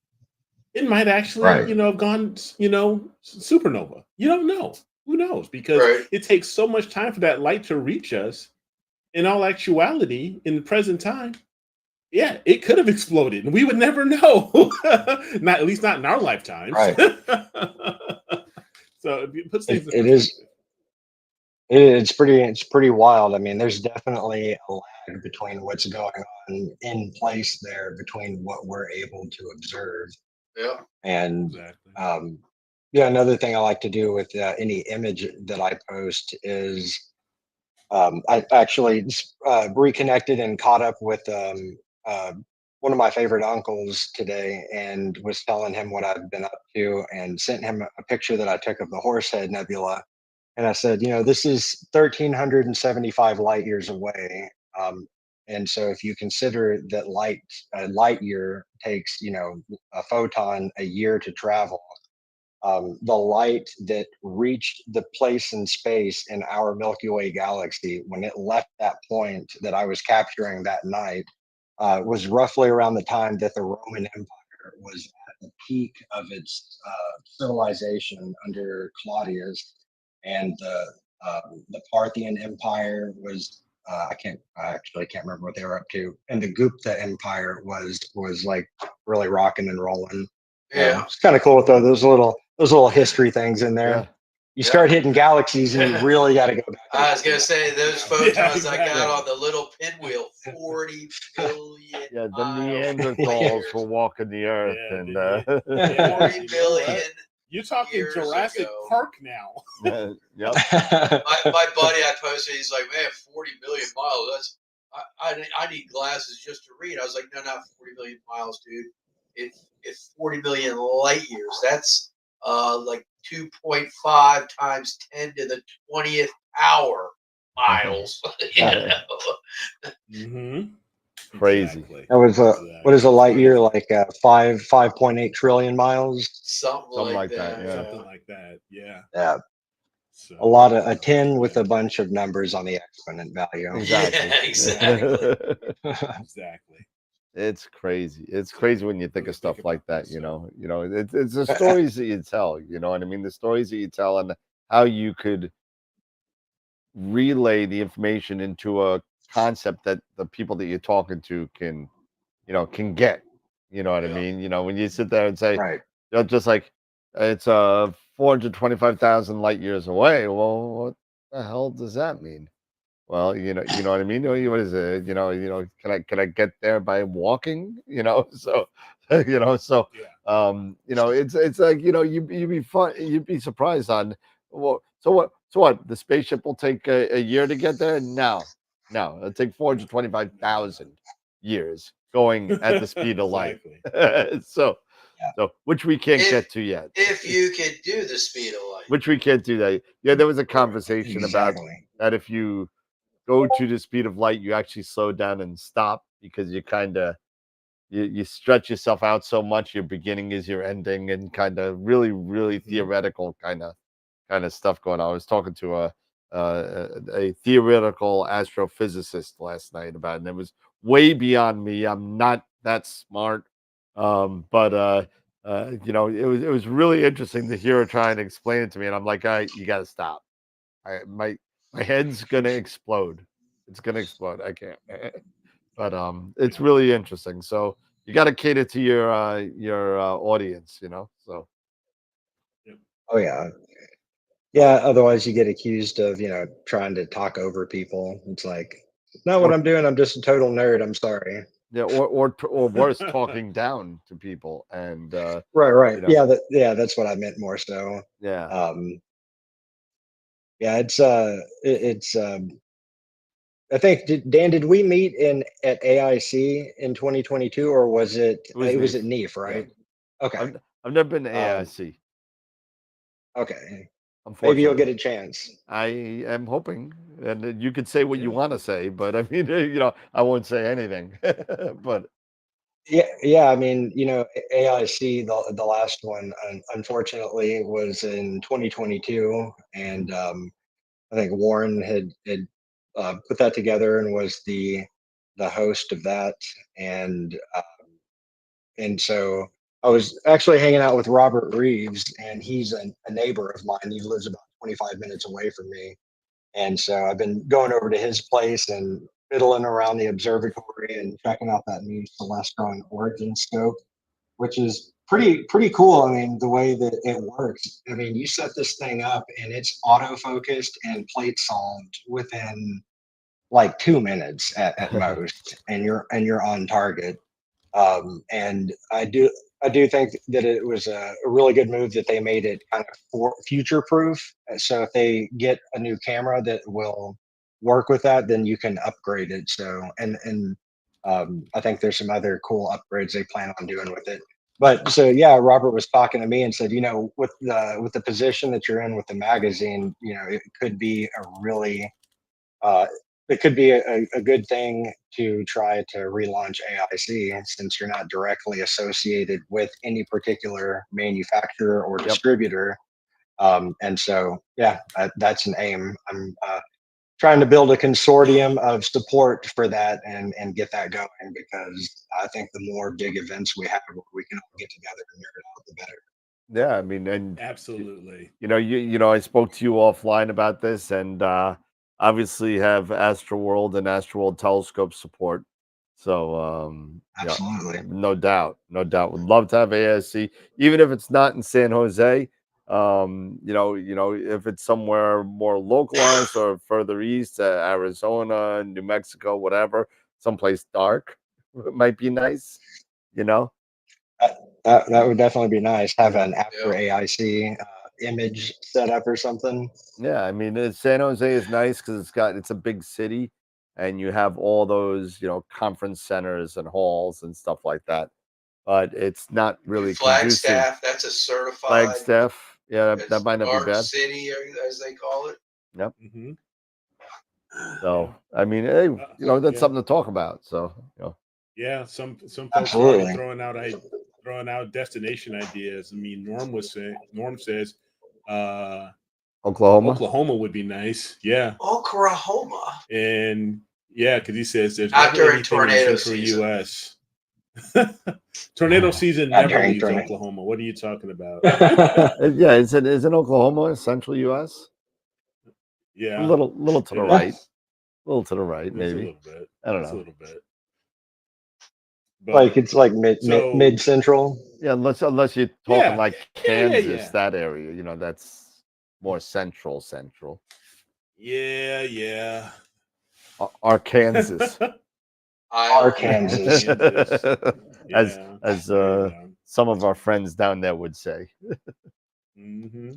It might actually, Right. have gone, supernova. You don't know. Who knows? Because Right. it takes so much time for that light to reach us. In all actuality, in the present time, yeah, it could have exploded, and we would never know. Not at least not in our lifetimes. Right. So it puts things in It is. perspective. It's pretty wild. I mean, there's definitely a lag between what's going on in place there between what we're able to observe. Yeah. And Exactly. yeah, another thing I like to do with any image that I post is I actually reconnected and caught up with uh, one of my favorite uncles today, and was telling him what I've been up to, and sent him a picture that I took of the Horsehead Nebula. And I said, this is 1,375 light years away. And so if you consider that a light year takes, a photon a year to travel, the light that reached the place in space in our Milky Way galaxy when it left that point that I was capturing that night was roughly around the time that the Roman Empire was at the peak of its civilization under Claudius, and the Parthian Empire was. I actually can't remember what they were up to, and the Gupta Empire was like really rocking and rolling. Yeah. It's kind of cool with those little history things in there. Yeah. You Yeah. start hitting galaxies, and you really got to go back. I was gonna say those photons I exactly. got on the little pinwheel, 40 billion. Yeah, the miles Neanderthals were years. walking the earth, Yeah, and yeah. 40 You know billion. what? You're talking years Jurassic ago. Park now. yep. My buddy I posted, he's like, man, 40 million miles. That's I need glasses just to read. I was like, no, not 40 million miles, dude. It's 40 million light years. That's like 2.5 times 10 to the 20th power miles. you know? Mm-hmm. Crazy. Exactly. That was what is a light year, like 5.8 trillion miles? Something like that, that. yeah. Something like that. Yeah. Yeah, So a lot of a 10 with a bunch of numbers on the exponent value. Exactly. Yeah, exactly. exactly. It's crazy. It's crazy when you think Really of stuff think like about that. this, It's the stories that you tell. You know what I mean? The stories that you tell, and how you could relay the information into a concept that the people that you're talking to can get. You know what I Yeah. mean? When you sit there and say, Right. just like it's 425,000 light years away. Well, what the hell does that mean? Well, you know what I mean. What is it? Can I get there by walking? So so Yeah. it's like you'd be surprised on. Well, so what the spaceship will take a year to get there. No, it'll take 425,000 years going at the speed of light. Exactly. so Yeah. so which we can't If- get to yet. If you could do the speed of light. Which we can't do that. Yeah, there was a conversation about Exactly. that. If you go to the speed of light, you actually slow down and stop, because you kind of you stretch yourself out so much. Your beginning is your ending, and kind of really theoretical kind of stuff going on. I was talking to a theoretical astrophysicist last night about it, and it was way beyond me. I'm not that smart, but it was really interesting to hear her try and explain it to me, and I'm like, all right, you got to stop. My head's gonna explode. It's gonna explode. I can't. But it's really interesting. So you got to cater to your audience, So Oh yeah. Yeah. Otherwise, you get accused of trying to talk over people. It's like, not what Or- I'm doing. I'm just a total nerd. I'm sorry. yeah, or worse, talking down to people, and Right. you know. Yeah. That's what I meant more so. yeah. Yeah. It's I think Dan, did we meet at AIC in 2022, or was it It was it was NEAF. at NEAF, Yeah. right? Okay. I've never been to Um, AIC. Okay, maybe Unfortunately, you'll get a chance. I am hoping, and then you could say what you Yeah. want to say, but I mean, I won't say anything. But Yeah. I mean, AIC, the last one, unfortunately, was in 2022, and I think Warren had put that together and was the host of that, and so I was actually hanging out with Robert Reeves, and he's a neighbor of mine. He lives about 25 minutes away from me, and so I've been going over to his place and fiddling around the observatory and checking out that new Celestron origin scope, which is pretty cool. I mean, the way that it works. I mean, you set this thing up and it's auto focused and plate solved within like 2 minutes at most, and you're on target. And I do think that it was a really good move that they made it kind of for future proof. So if they get a new camera that will work with that, then you can upgrade it. So and I think there's some other cool upgrades they plan on doing with it. But so yeah, Robert was talking to me and said, with the position that you're in with the magazine, it could be uh, a good thing to try to relaunch AIC, since you're not directly associated with any particular manufacturer or yep, distributor. And so, yeah, that's an aim. I'm trying to build a consortium of support for that and get that going, because I think the more big events we have where we can all get together and nerd out, the better. yeah. I mean, and Absolutely. I spoke to you offline about this, and obviously have AstroWorld and AstroWorld Telescope support. So Absolutely. no doubt, no doubt. Would love to have ASC, even if it's not in San Jose. If it's somewhere more localized or further east, Arizona, New Mexico, whatever, someplace dark, it might be nice. You know, That would definitely be nice. Have an after Yeah. AIC image set up or something. yeah. I mean, San Jose is nice because it's a big city, and you have all those conference centers and halls and stuff like that. But it's not really conducive. Flagstaff, that's a certified Flagstaff, yeah, that as might not be Garden bad. City, as they call it. Yep. Hmm. So I mean, hey, that's Yeah. something to talk about. So Yeah, some folks are already Absolutely. throwing out destination ideas. I mean, Norm says Oklahoma. Oklahoma would be nice. Yeah, Oklahoma. and yeah, because he says there's Not never during anything in the tornado central season. U.S. Tornado season Not never during leaves tornado. Oklahoma. What are you talking about? Yeah, is it Oklahoma, central U.S.? A Yeah, little to the it right, is. a little to the right, It's a maybe. little bit. I don't It's a know. little bit. Like But it's like mid so central. Yeah, unless you're talking yeah, like yeah, Kansas, yeah, that area. That's more central. yeah, yeah. Arkansas. Iowa. Arkansas. Kansas. as Yeah, as yeah. some of our friends down there would say. Hmm.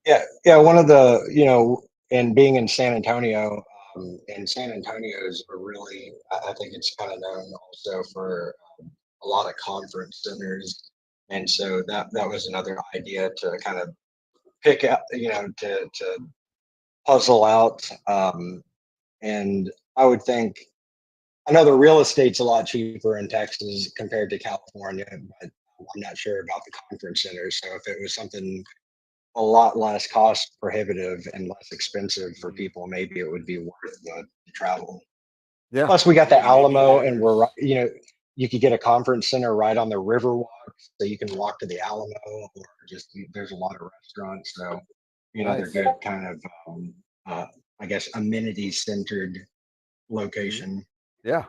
Yeah. One of the, and being in San Antonio, and San Antonio is a really, I think it's kind of known also for a lot of conference centers. And so that was another idea to kind of pick out, to puzzle out. And I would think, I know the real estate's a lot cheaper in Texas compared to California, but I'm not sure about the conference centers. So if it was something a lot less cost prohibitive and less expensive for people, maybe it would be worth the travel. Yeah. Plus, we got the Yeah, maybe Alamo, and we're, there's you could get a conference center right on the river walk, so you can walk to the Alamo, or just there's a lot of restaurants, so they're Nice. good kind of, uh, I guess, amenity centered mhm, location. Yeah,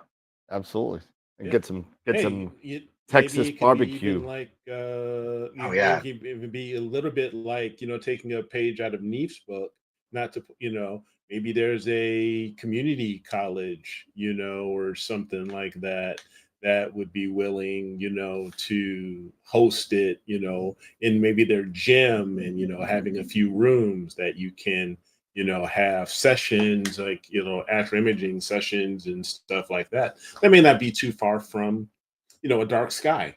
absolutely. And yeah. get Hey, some maybe Texas it could be even barbecue. like Oh maybe yeah, it could even be a little bit like taking a page out of Neef's book. Not to maybe there's a community college or something like that that would be willing to host it in maybe their gym, and having a few rooms that you can have sessions like after imaging sessions and stuff like that. That may not be too far from a dark sky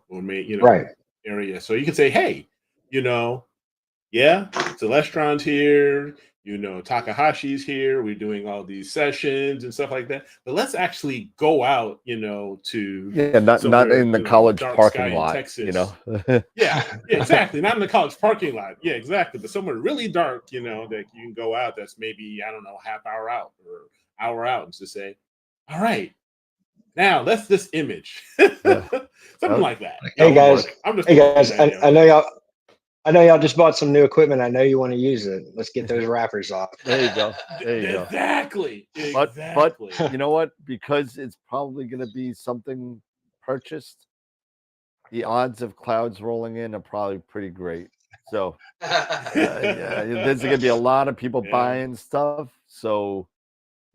or may right. area. So you can say, hey, you know yeah, Celestron's here, you know, Takahashi's here. We're doing all these sessions and stuff like that. But let's actually go out, you know, to Yeah, not in the you know, college dark sky parking in lot, Texas. you know. Yeah, exactly. Not in the college parking lot. Yeah, exactly. But somewhere really dark, you know, that you can go out. That's maybe, I don't know, half hour out or hour out, and just say, all right, now let's this image, Yeah. something like that. That Hey would guys, work. I'm just hey throwing guys, an idea I out know there. y'all. I know y'all just bought some new equipment. I know you want to use it. Let's get those wrappers off. There you go. There you go. Exactly. But Exactly. you know what? Because it's probably going to be something purchased, the odds of clouds rolling in are probably pretty great. So yeah, there's going to be a lot of people Yeah. buying stuff. So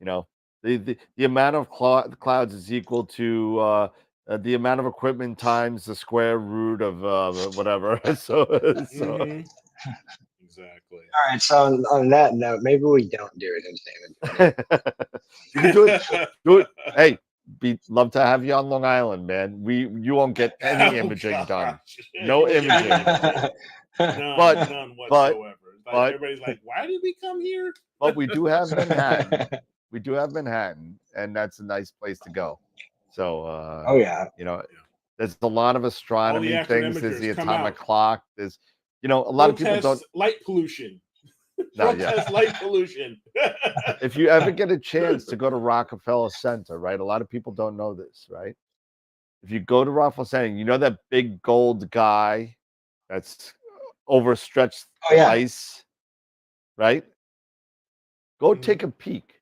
you know, the amount of clouds is equal to the amount of equipment times the square root of whatever. So Mhm. Exactly. All right. So on that note, maybe we don't do it in San you can do it. Do it. Hey, love to have you on Long Island, man. You won't get any Oh, imaging done. gosh. No You won't get imaging. anything. Antonio. But- None whatsoever. Like but- everybody's like, why did we come here? But we do have Manhattan. We do have Manhattan, and that's a nice place to go. So Oh yeah. you know, there's a lot of astronomy things. There's the astronomers come atomic out. clock. There's, you know, a lot of people don't. Protest light pollution. No, yeah. Protest light pollution. If you ever get a chance to go to Rockefeller Center, right? A lot of people don't know this, right? If you go to Rockefeller Center, you know that big gold guy that's overstretched Oh yeah. ice, right? Go Mhm. take a peek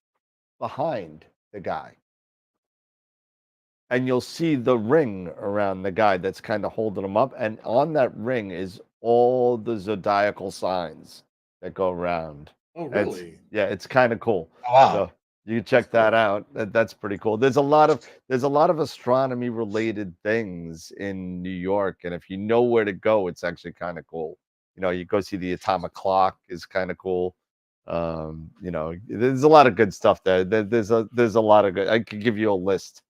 behind the guy, and you'll see the ring around the guy that's kind of holding him up. And on that ring is all the zodiacal signs that go around. Oh, And it's, really? yeah, it's kind of cool. Oh, wow. So you can check that out. That's pretty cool. There's a lot of astronomy related things in New York, and if you know where to go, it's actually kind of cool. You know, you go see the atomic clock is kind of cool. You know, there's a lot of good stuff there. There's a lot of good. I could give you a list,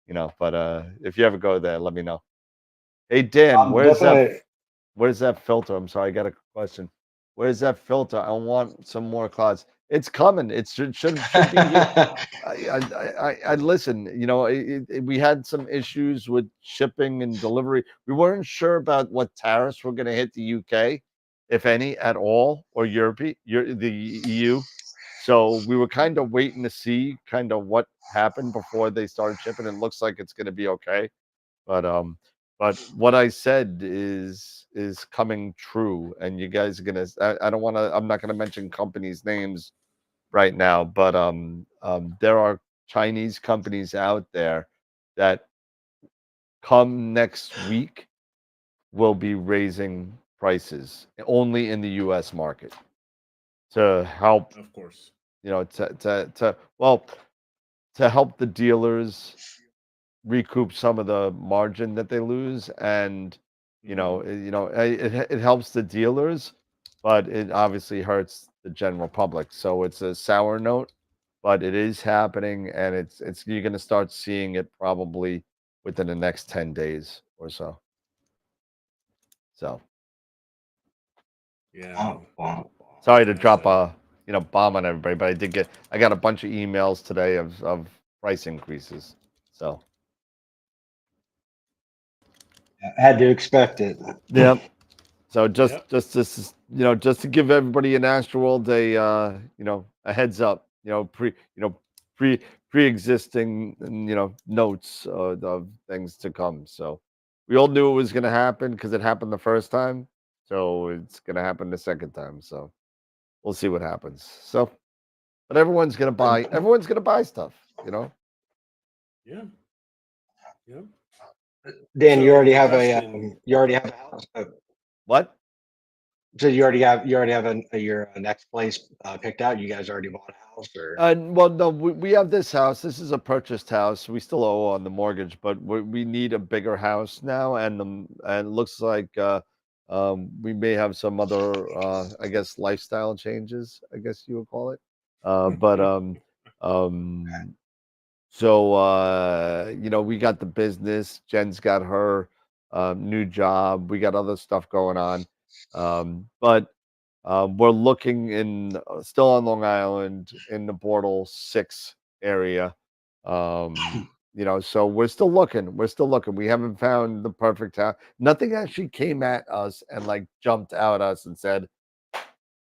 you know, but if you ever go there, let me know. Hey Dan, Definitely. where's that filter? I'm sorry, I got a question. Where's that filter? I want some more clouds. It's coming. It should be here. I listen. You know, we had some issues with shipping and delivery. We weren't sure about what tariffs were going to hit the UK, if any at all, or the EU. So we were kind of waiting to see kind of what happened before they started shipping. It looks like it's going to be okay, but what I said is coming true, and you guys are gonna. I don't want to. I'm not going to mention companies' names right now, but there are Chinese companies out there that come next week will be raising prices only in the U.S. market to help. Of course. You know, to help the dealers recoup some of the margin that they lose, and it helps the dealers, but it obviously hurts the general public. So it's a sour note, but it is happening, and it's you're going to start seeing it probably within the next 10 days or so. So Yeah. Wow. sorry to drop a bomb on everybody, but I got a bunch of emails today of price increases. So I had to expect it. yeah. So Yep. just just to give everybody in AstroWorld a heads up, pre-existing notes of things to come. So we all knew it was going to happen because it happened the first time. So it's going to happen the second time. So we'll see what happens. So, but everyone's going to buy stuff, you know. Yeah. Yeah. Dan, you So, already have Dustin, a house. What? So you already have your next place picked out. You guys already bought a house, or Well, no, we have this house. This is a purchased house. We still owe on the mortgage, but we need a bigger house now, and it looks like we may have some other, I guess, lifestyle changes, I guess you would call it. But um, so we got the business. Jen's got her new job. We got other stuff going on, but We're looking in still on Long Island in the Bortle 6 area. So we're still looking. We're still looking. We haven't found the perfect house. Nothing actually came at us and like jumped out at us and said,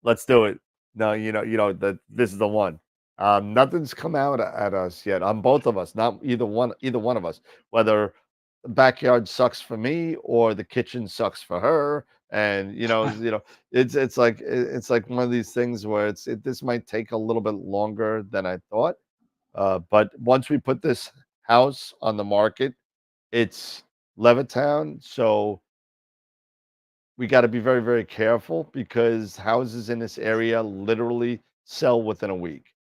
"Let's do it." No, that this is the one. Nothing's come out at us yet on both of us. Not either one of us. Whether the backyard sucks for me or the kitchen sucks for her, and it's like one of these things where this might take a little bit longer than I thought. But once we put this house on the market, it's Levittown, so we got to be very, very careful because houses in this area literally sell within a week.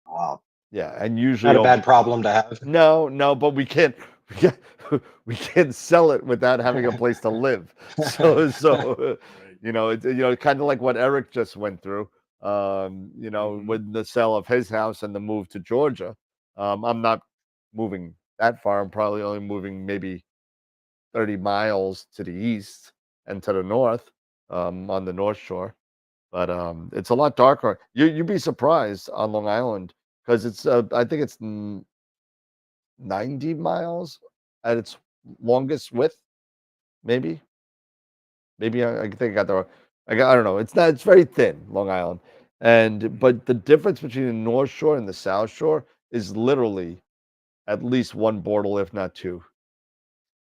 Wow. Yeah, and usually Not a bad problem to have. No, but we can't we can't sell it without having a place to live. So it's kind of like what Eric just went through. With the sale of his house and the move to Georgia. I'm not moving that far. I'm probably only moving maybe 30 miles to the east and to the north, on the North Shore. But it's a lot darker. You'd be surprised on Long Island because I think it's 90 miles at its longest width. Maybe I think I got the I don't know. It's very thin, Long Island, but the difference between the North Shore and the South Shore is literally at least one border, if not two,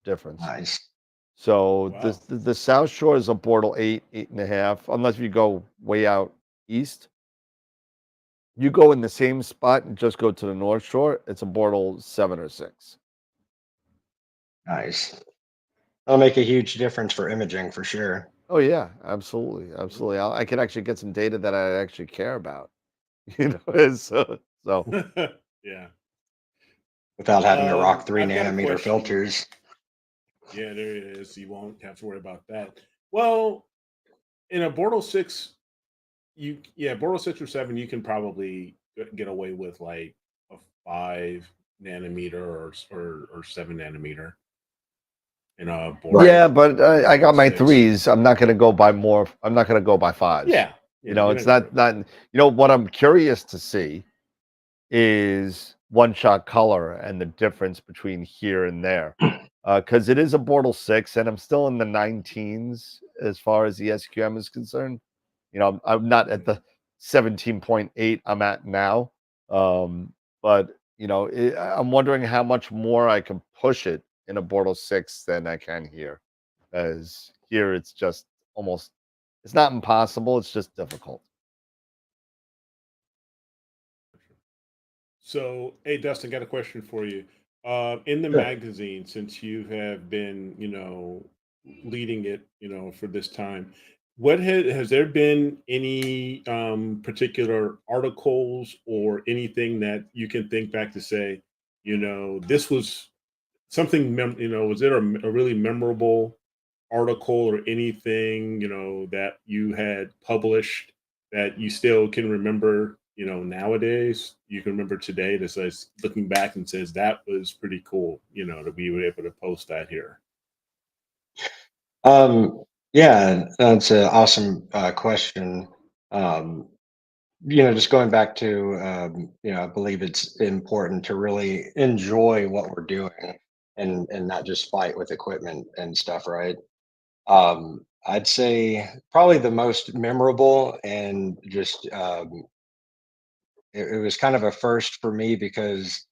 difference. Nice. So Wow. the South Shore is a Bortle 8.5, unless you go way out east. You go in the same spot and just go to the North Shore, it's a Bortle 7 or 6. Nice. That'll make a huge difference for imaging for sure. Oh yeah, absolutely, absolutely. I can actually get some data that I actually care about. So Yeah. Without having to rock I've got a 3 nanometer question. filters. Yeah, there it is. You won't have to worry about that. Well, in a Bortle 6, Bortle 6 or 7, you can probably get away with like a 5 nanometer or 7 nanometer in a Bortle. yeah, but I got my 6. 3s. I'm not going to go by more. I'm not going to go by 5s. Yeah. It's not. What I'm curious to see is one-shot color and the difference between here and there, because it is a Bortle 6, and I'm still in the 19s as far as the SQM is concerned. I'm not at the 17.8 I'm at now, but I'm wondering how much more I can push it in a Bortle 6 than I can here, as here it's just almost, it's not impossible, it's just difficult. So, hey, Dustin, got a question for you. In the Sure. magazine, since you have been, leading it, for this time, what has there been any particular articles or anything that you can think back to say, this was something, was it a really memorable article or anything, that you had published that you still can remember, nowadays? You can remember today that says, looking back and says, that was pretty cool, that we were able to post that here. Yeah, that's an awesome question. Just going back to, I believe it's important to really enjoy what we're doing and not just fight with equipment and stuff, right? I'd say probably the most memorable and just it was kind of a first for me because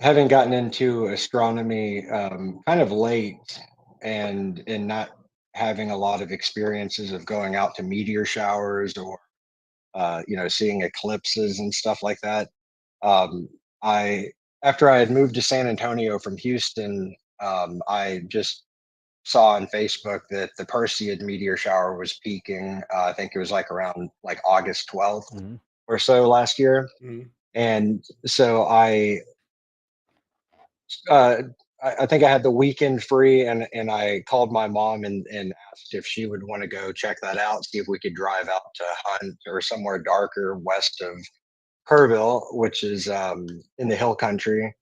having gotten into astronomy kind of late and not having a lot of experiences of going out to meteor showers or seeing eclipses and stuff like that. I After I had moved to San Antonio from Houston, I just saw on Facebook that the Perseid meteor shower was peaking. I think it was like around like August 12th or so last year. Mhm. And so uh, I think I had the weekend free, and I called my mom and asked if she would want to go check that out, see if we could drive out to Hunt or somewhere darker west of Kerrville, which is in the hill country,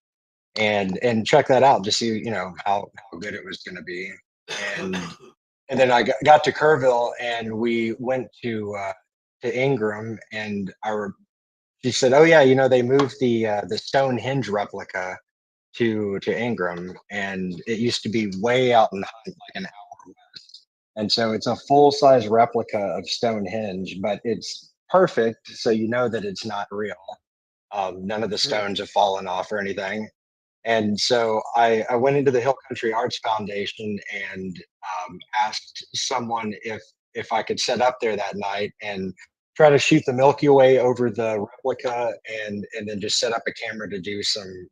and check that out to see how good it was going to be. And and then I got to Kerrville, and we went to Ingram, and she said, "Oh yeah, you know, they moved the Stonehenge replica to Ingram, and it used to be way out in Hunt, like an hour west. And so it's a full size replica of Stonehenge, but it's perfect, so you know that it's not real. None of the stones have fallen off or anything." And so I went into the Hill Country Arts Foundation and asked someone if I could set up there that night and try to shoot the Milky Way over the replica, and then just set up a camera to do some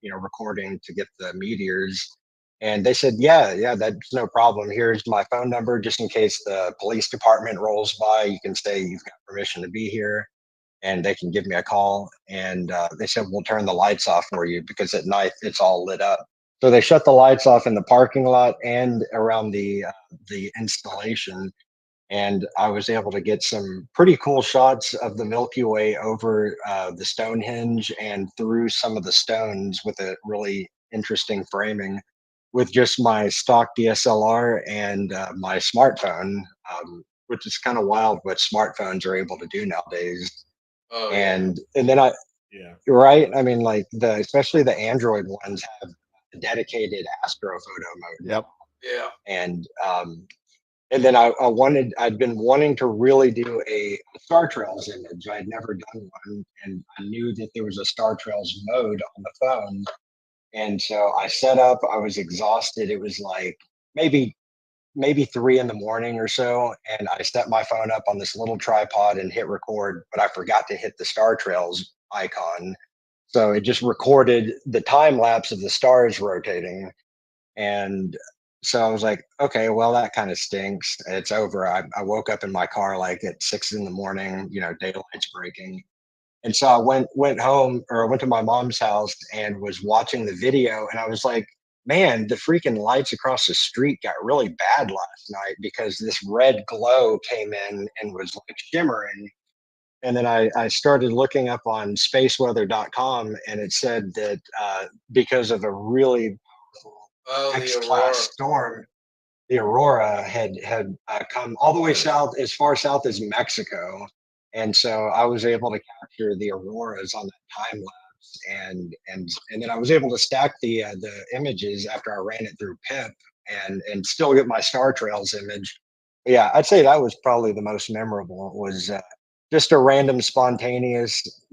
recording to get the meteors. And they said, yeah, that's no problem. Here's my phone number, just in case the police department rolls by. You can say you've got permission to be here, and they can give me a call. And they said, we'll turn the lights off for you, because at night it's all lit up. So they shut the lights off in the parking lot and around the installation. And I was able to get some pretty cool shots of the Milky Way over the Stonehenge and through some of the stones with a really interesting framing, with just my stock DSLR and my smartphone, which is kind of wild what smartphones are able to do nowadays. Oh yeah. And then Yeah. right, I mean, like especially the Android ones have a dedicated astrophoto mode. Yep. Yeah. And then I'd been wanting to really do a Star Trails image. I'd never done one, and I knew that there was a Star Trails mode on the phone. And so I set up, I was exhausted. It was like maybe 3 in the morning or so, and I set my phone up on this little tripod and hit record, but I forgot to hit the Star Trails icon. So it just recorded the time lapse of the stars rotating. And so I was like, okay, well, that kind of stinks. It's over. I woke up in my car like at 6 in the morning, daylight's breaking. And so I went home, or I went to my mom's house and was watching the video, and I was like, man, the freaking lights across the street got really bad last night, because this red glow came in and was like shimmering. And then I started looking up on spaceweather.com, and it said that because of a really Oh, the X-class aurora. storm, the aurora had come all the way south, as far south as Mexico. And so I was able to capture the auroras on that time lapse, and then I was able to stack the images after I ran it through PIP, and still get my Star Trails image. But yeah, I'd say that was probably the most memorable. Was just a random, spontaneous,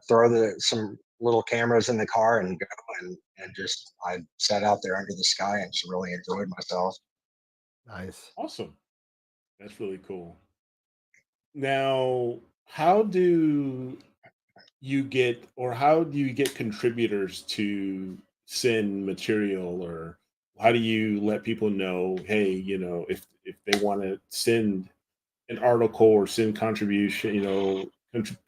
throw some little cameras in the car and go, and just I sat out there under the sky and just really enjoyed myself. Nice. Awesome. That's really cool. Now, how do you get, or how do you get contributors to send material, or how do you let people know, hey, if they want to send an article or send contribution,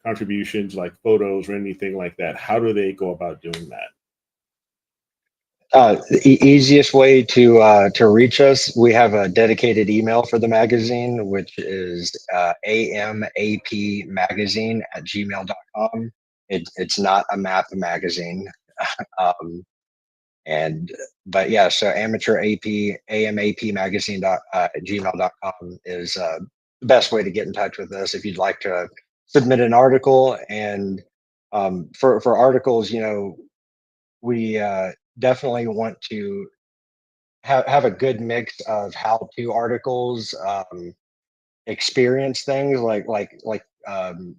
contributions like photos or anything like that, how do they go about doing that? The easiest way to reach us, we have a dedicated email for the magazine, which is amapmagazine@gmail.com. It's not a map magazine. um, but yeah, so amateur AP AMAP magazine gmail.com is the best way to get in touch with us if you'd like to submit an article. And for articles, we definitely want to have a good mix of how-to articles, experience things like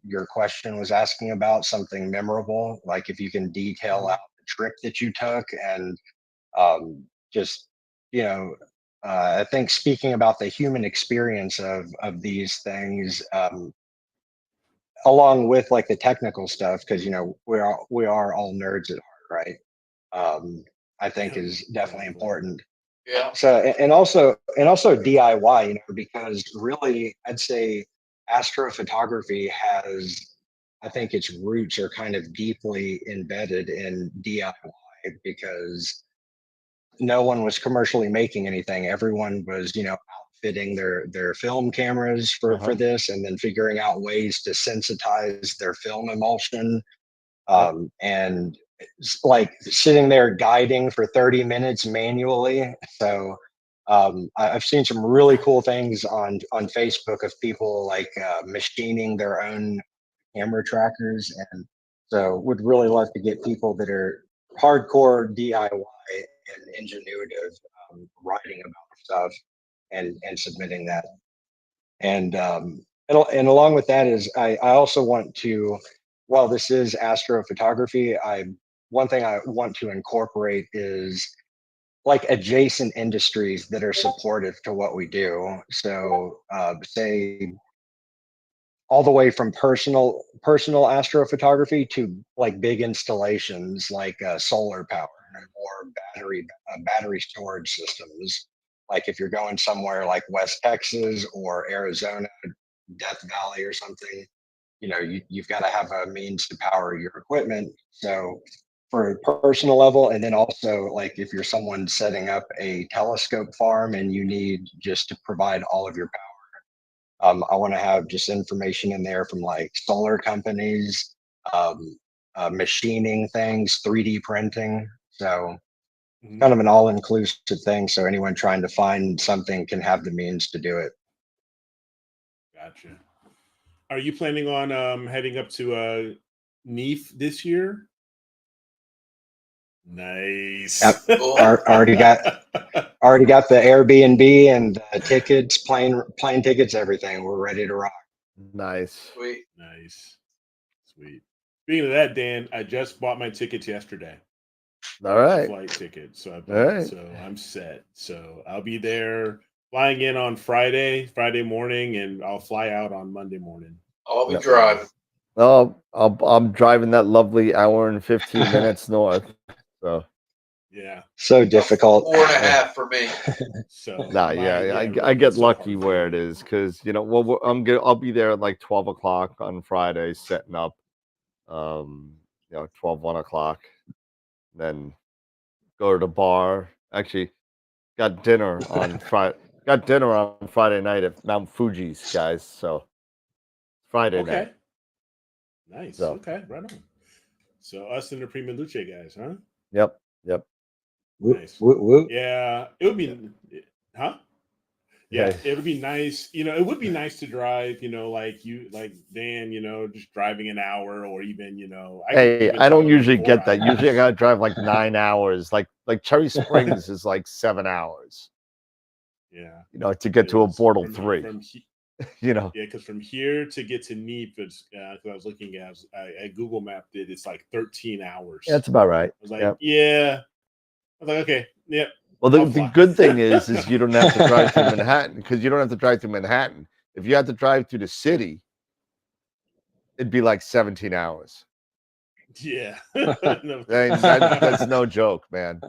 your question was asking about, something memorable, like if you can detail out the trip that you took, and just you know I think speaking about the human experience of these things, along with like the technical stuff, because we are all nerds at heart, right? I think Yeah. is definitely important. Yeah. So and also DIY, because really I'd say astrophotography has, I think its roots are kind of deeply embedded in DIY, because no one was commercially making anything. Everyone was, outfitting their film cameras for this, and then figuring out ways to sensitize their film emulsion, and like sitting there guiding for 30 minutes manually. So I've seen some really cool things on Facebook of people like machining their own camera trackers, and so would really love to get people that are hardcore DIY and ingenuitive, writing about stuff and submitting that. And along with that is I also want to, while this is astrophotography, one thing I want to incorporate is like adjacent industries that are supportive to what we do. So say all the way from personal astrophotography to like big installations like solar power or battery storage systems. Like if you're going somewhere like West Texas or Arizona, Death Valley or something, you've got to have a means to power your equipment. So for a personal level, and then also like if you're someone setting up a telescope farm and you need just to provide all of your power, I want to have just information in there from like solar companies, machining things, 3D printing. So kind of an all-inclusive thing. So anyone trying to find something can have the means to do it. Gotcha. Are you planning on heading up to NEAF this year? Nice. Yep. already got the Airbnb and the tickets, plane tickets, everything. We're ready to rock. Nice. Sweet. Nice. Sweet. Speaking of that, Dan, I just bought my tickets yesterday. All right. Flight ticket. So I bought All right. So I'm set. So I'll be there flying in on Friday morning, and I'll fly out on Monday morning. I'll be driving. Oh, I'm driving that lovely hour and 15 minutes north. So yeah. So difficult. 4.5 for me. So I get lucky where it is because I'll be there at like 12 o'clock on Friday setting up. 1 o'clock. Then go to the bar. Actually, got dinner on Friday. Got dinner on Friday night at Mount Fuji's, guys. So Friday night. Nice. So. Okay, right on. So us and the Prima Luce guys, huh? Yep. Nice. Whoop. Yeah, it would be, huh? Yeah, it would be nice. It would be nice to drive. Like Dan. Just driving an hour, or even I don't usually get that. Usually, I gotta drive like 9 hours. Like Cherry Springs is like 7 hours. Yeah. To get to a Portal 3. Yeah, because from here to get to NEAP, because I was looking at Google mapped it, it's like 13 hours. That's about right. I was like, yeah. I was like, okay, yeah. Well, the good thing is you don't have to drive through Manhattan, because you don't have to drive through Manhattan. If you had to drive through the city, it'd be like 17 hours. Yeah. That's no joke, man.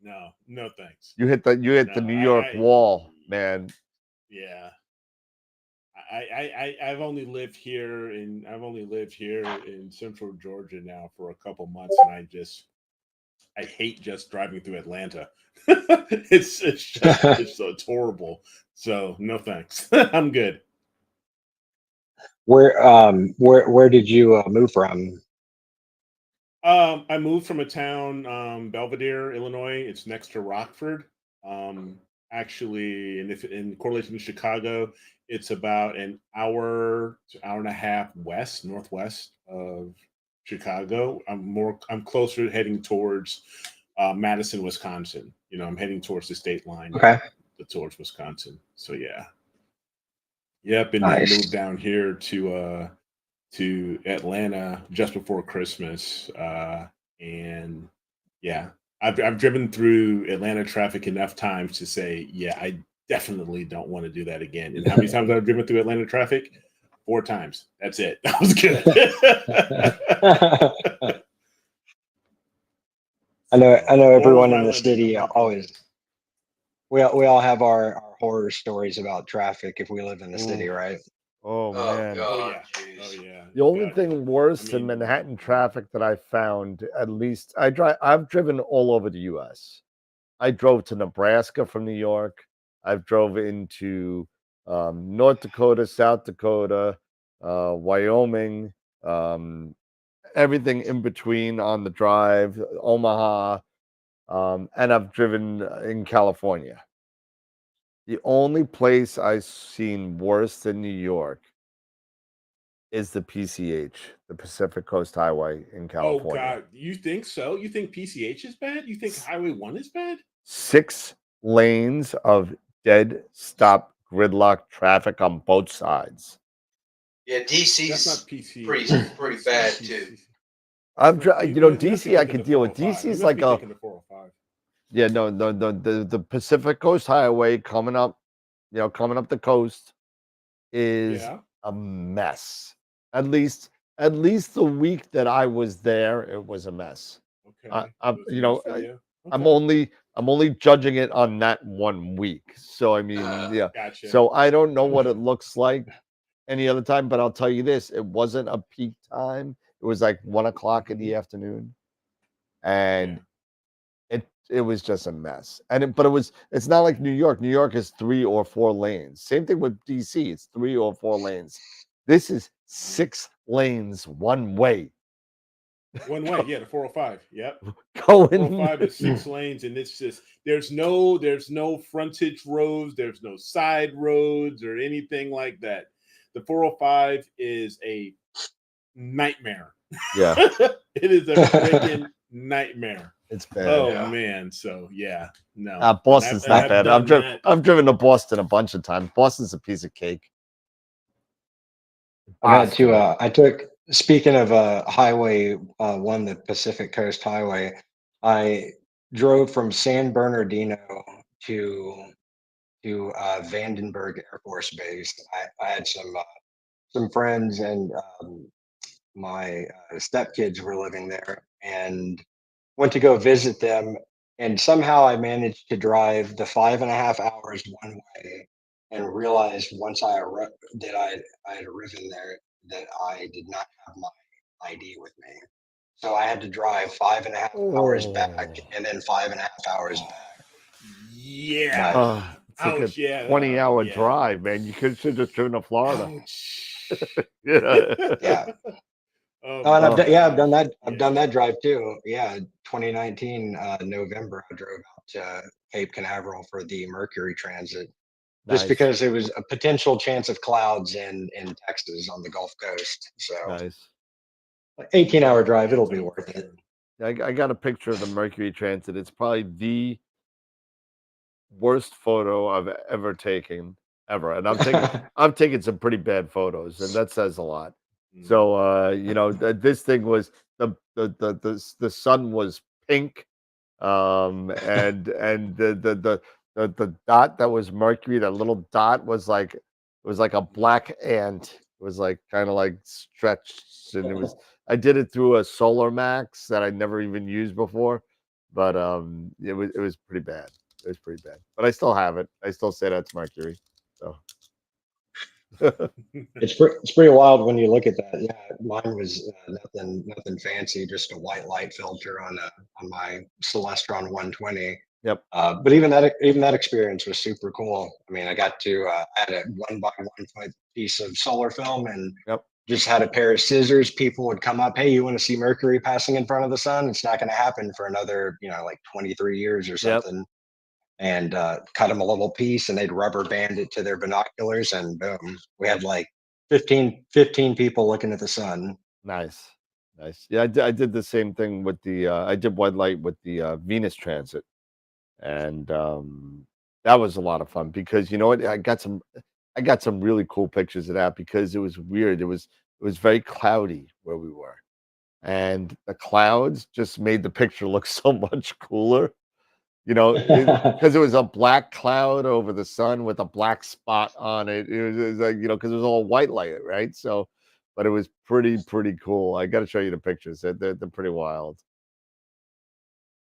No thanks. You hit the New York wall, man. Yeah. I've only lived here in Central Georgia now for a couple months, and I hate just driving through Atlanta. It's horrible. So no thanks. I'm good. Where did you move from? I moved from a town, Belvedere, Illinois. It's next to Rockford. Actually, and if in correlation to Chicago, it's about an hour to hour and a half northwest of Chicago. I'm closer heading towards Madison, Wisconsin. I'm heading towards the state line. Okay. Towards Wisconsin. So yeah. Yep, and nice. then moved down here to Atlanta just before Christmas. And yeah, I've driven through Atlanta traffic enough times to say, yeah, I definitely don't want to do that again. And how many times I've driven through Atlanta traffic? 4 times. That's it. That was good. I know everyone in the city always. We all have our horror stories about traffic if we live in the city, right? Oh man. God, oh yeah. The only thing worse than Manhattan traffic that I found, at least I've driven all over the US. I drove to Nebraska from New York. I've drove into North Dakota, South Dakota, Wyoming, everything in between on the drive, Omaha, and I've driven in California. The only place I've seen worse than New York is the PCH, the Pacific Coast Highway in Oh California. God, you think so? You think PCH is bad? You think Highway 1 is bad? 6 lanes of dead stop gridlock traffic on both sides. Yeah, That's DC's not PC. pretty It's not bad PC. too. I'm It's not try, P- you know, you must be DC I thinking could the deal with. 405. DC You is must like be a thinking the 405. yeah, no, the Pacific Coast Highway coming up, coming up the coast is Yeah. a mess. At least the week that I was there, it was a mess. Okay. I'm, It was a mess for you. I'm Okay. only judging it on that 1 week. So I mean, yeah. Gotcha. So I don't know what it looks like any other time, but I'll tell you this: it wasn't a peak time. It was like 1 o'clock in the afternoon, and it was just a mess. But it's not like New York. New York is 3 or 4 lanes. Same thing with DC. It's 3 or 4 lanes. This is 6 lanes one way. One way, yeah, the 405. Yep. Going 405 is 6 lanes, and it's just there's no frontage roads, there's no side roads or anything like that. The 405 is a nightmare. Yeah. It is a freaking nightmare. It's bad. Oh Yeah. man, so yeah, no. Boston's And not bad. done that. I've driven to Boston a bunch of times. Boston's a piece of cake. I've had to. I took. Speaking of Highway 1, the Pacific Coast Highway, I drove from San Bernardino to Vandenberg Air Force Base. I had some friends, and my stepkids were living there, and went to go visit them. And somehow I managed to drive the 5.5 hours one way, and realized once that I had arriven there that I did not have my ID with me. So I had to drive 5.5 hours back, and then 5.5 hours back. Yeah. But It's like Ouch, a yeah. 20-hour Yeah. drive, man. You should have just driven to Florida. Ouch. Yeah. yeah, Oh, and Oh. I've done that. I've Yeah. done that drive too. Yeah, 2019 November, I drove out to Cape Canaveral for the Mercury transit, just Nice. because it was a potential chance of clouds in Texas on the Gulf Coast. So Nice. 18-hour drive, it'll That's be for worth it. sure. I got a picture of the Mercury transit. It's probably the worst photo I've ever taken ever. And I've taken some pretty bad photos, and that says a lot. So this thing was the sun was pink, and the dot that was Mercury, that little dot was like a black ant. It was like kind of like stretched, and it was. I did it through a Solar Max that I never even used before, but it was pretty bad. It was pretty bad, but I still have it. I still say that's Mercury. So It's pretty wild when you look at that. Yeah, mine was nothing fancy, just a white light filter on my Celestron 120. yep. But even that experience was super cool. I mean, I got to I had a 1 by 1 foot piece of solar film, and Yep. just had a pair of scissors. People would come up, hey, you want to see Mercury passing in front of the sun? It's not going to happen for another, like 23 years or Yep. something. And cut them a little piece, and they'd rubber band it to their binoculars, and boom, we had like 15 people looking at the sun. Nice. Yeah, I did the same thing with the. I did white light with the Venus transit, and that was a lot of fun because you know what? I got some really cool pictures of that because it was weird. It was very cloudy where we were, and the clouds just made the picture look so much cooler. Because it was a black cloud over the sun with a black spot on it. It was like, because it was all white light, right? So, but it was pretty cool. I got to show you the pictures. They're pretty wild.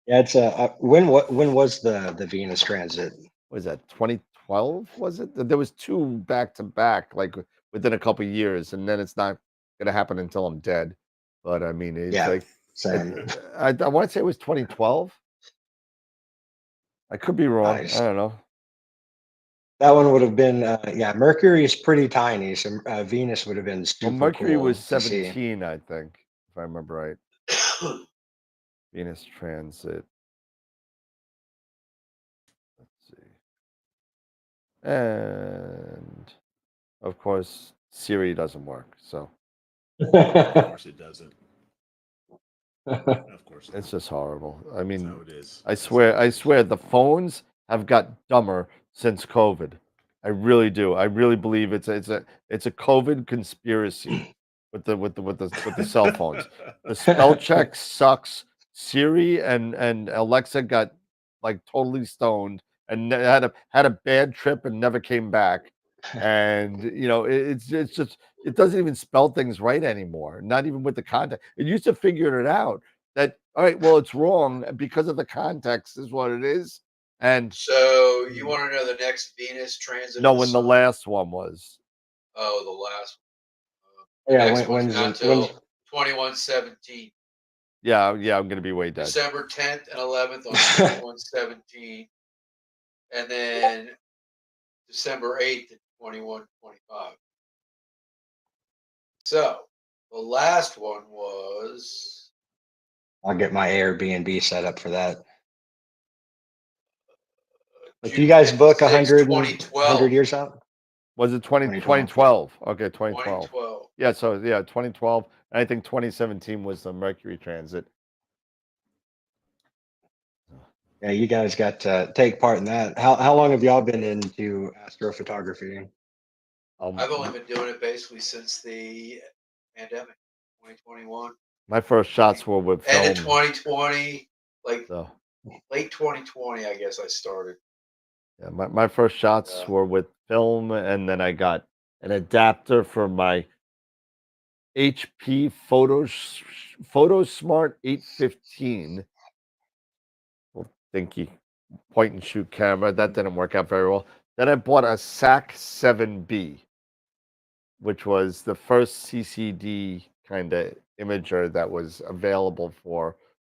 Yeah, it's when was the Venus transit? What was that 2012? Was it? There was 2 back to back, like within a couple years, and then it's not gonna happen until I'm dead. But I mean, it's Yeah, like same. I want to say it was 2012. I could be wrong. Nice. I don't know. That one would have been Mercury is pretty tiny, so Venus would have been super Well, Mercury cool was to see. 17, I think, if I remember right. Venus transit. Let's see. And of course, Siri doesn't work. So Of course it doesn't. Of course it's not. just horrible. I That's mean, how it is. I That's swear, how it I is. swear, the phones have got dumber since COVID. I really do. I really believe it's a COVID conspiracy with the cell phones. The spell check sucks. Siri and Alexa got like totally stoned and had a bad trip and never came back. And you know, it's just it doesn't even spell things right anymore. Not even with the context. It used to figure it out that all right, well, it's wrong because of the context is what it is. And So you want to know the next Venus transit no, of the when the sun? last one was. Oh, the last. Yeah, Next one's when's not when's till 2117. Yeah, I'm gonna be way dead. December 10th and 11th on 2117, and then December 8th and 2125. So the last one was I'll get my Airbnb set up for that. But do June you guys book 56, 100 2012. years out? Was it 2012. 2012? Okay, 2012. 2012. Yeah, so yeah, 2012. And I think 2017 was the Mercury transit. Yeah, you guys got to take part in that. How long have y'all been into astrophotography? I've only been doing it basically since the pandemic, 2021. My first shots were with End of film. 2020, like So late 2020, I guess I started. yeah, my first shots were with film, and then I got an adapter for my HP Photosmart 815. Little dinky point and shoot camera. That didn't work out very well. Then I bought a SAC-7B, which was the first CCD kind of imager that was available for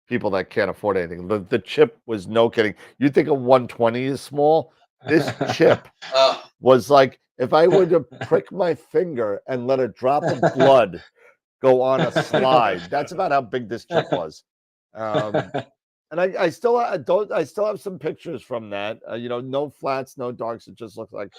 people that can't afford anything. The chip was no kidding. You think a 120 is small? This chip was like if I were to prick my finger and let a drop of blood go on a slide. That's about how big this chip was. And I still don't. I still have some pictures from that. You know, no flats, no darks. It just looks like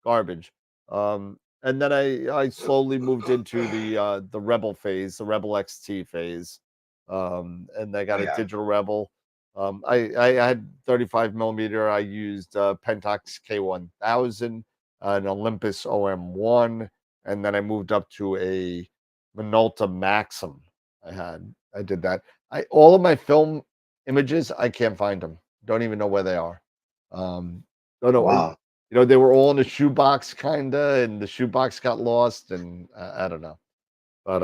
garbage. And then I slowly moved into the Rebel phase, the Rebel XT phase. And I got Oh, a yeah. digital Rebel. I had 35 millimeter. I used Pentax K1000, an Olympus OM1, and then I moved up to a Minolta Maxim. I did that. All of my film images, I can't find them. Don't even know where they are. Don't know. Wow. You know, they were all in a shoebox, kinda, and the shoebox got lost, and I don't know. But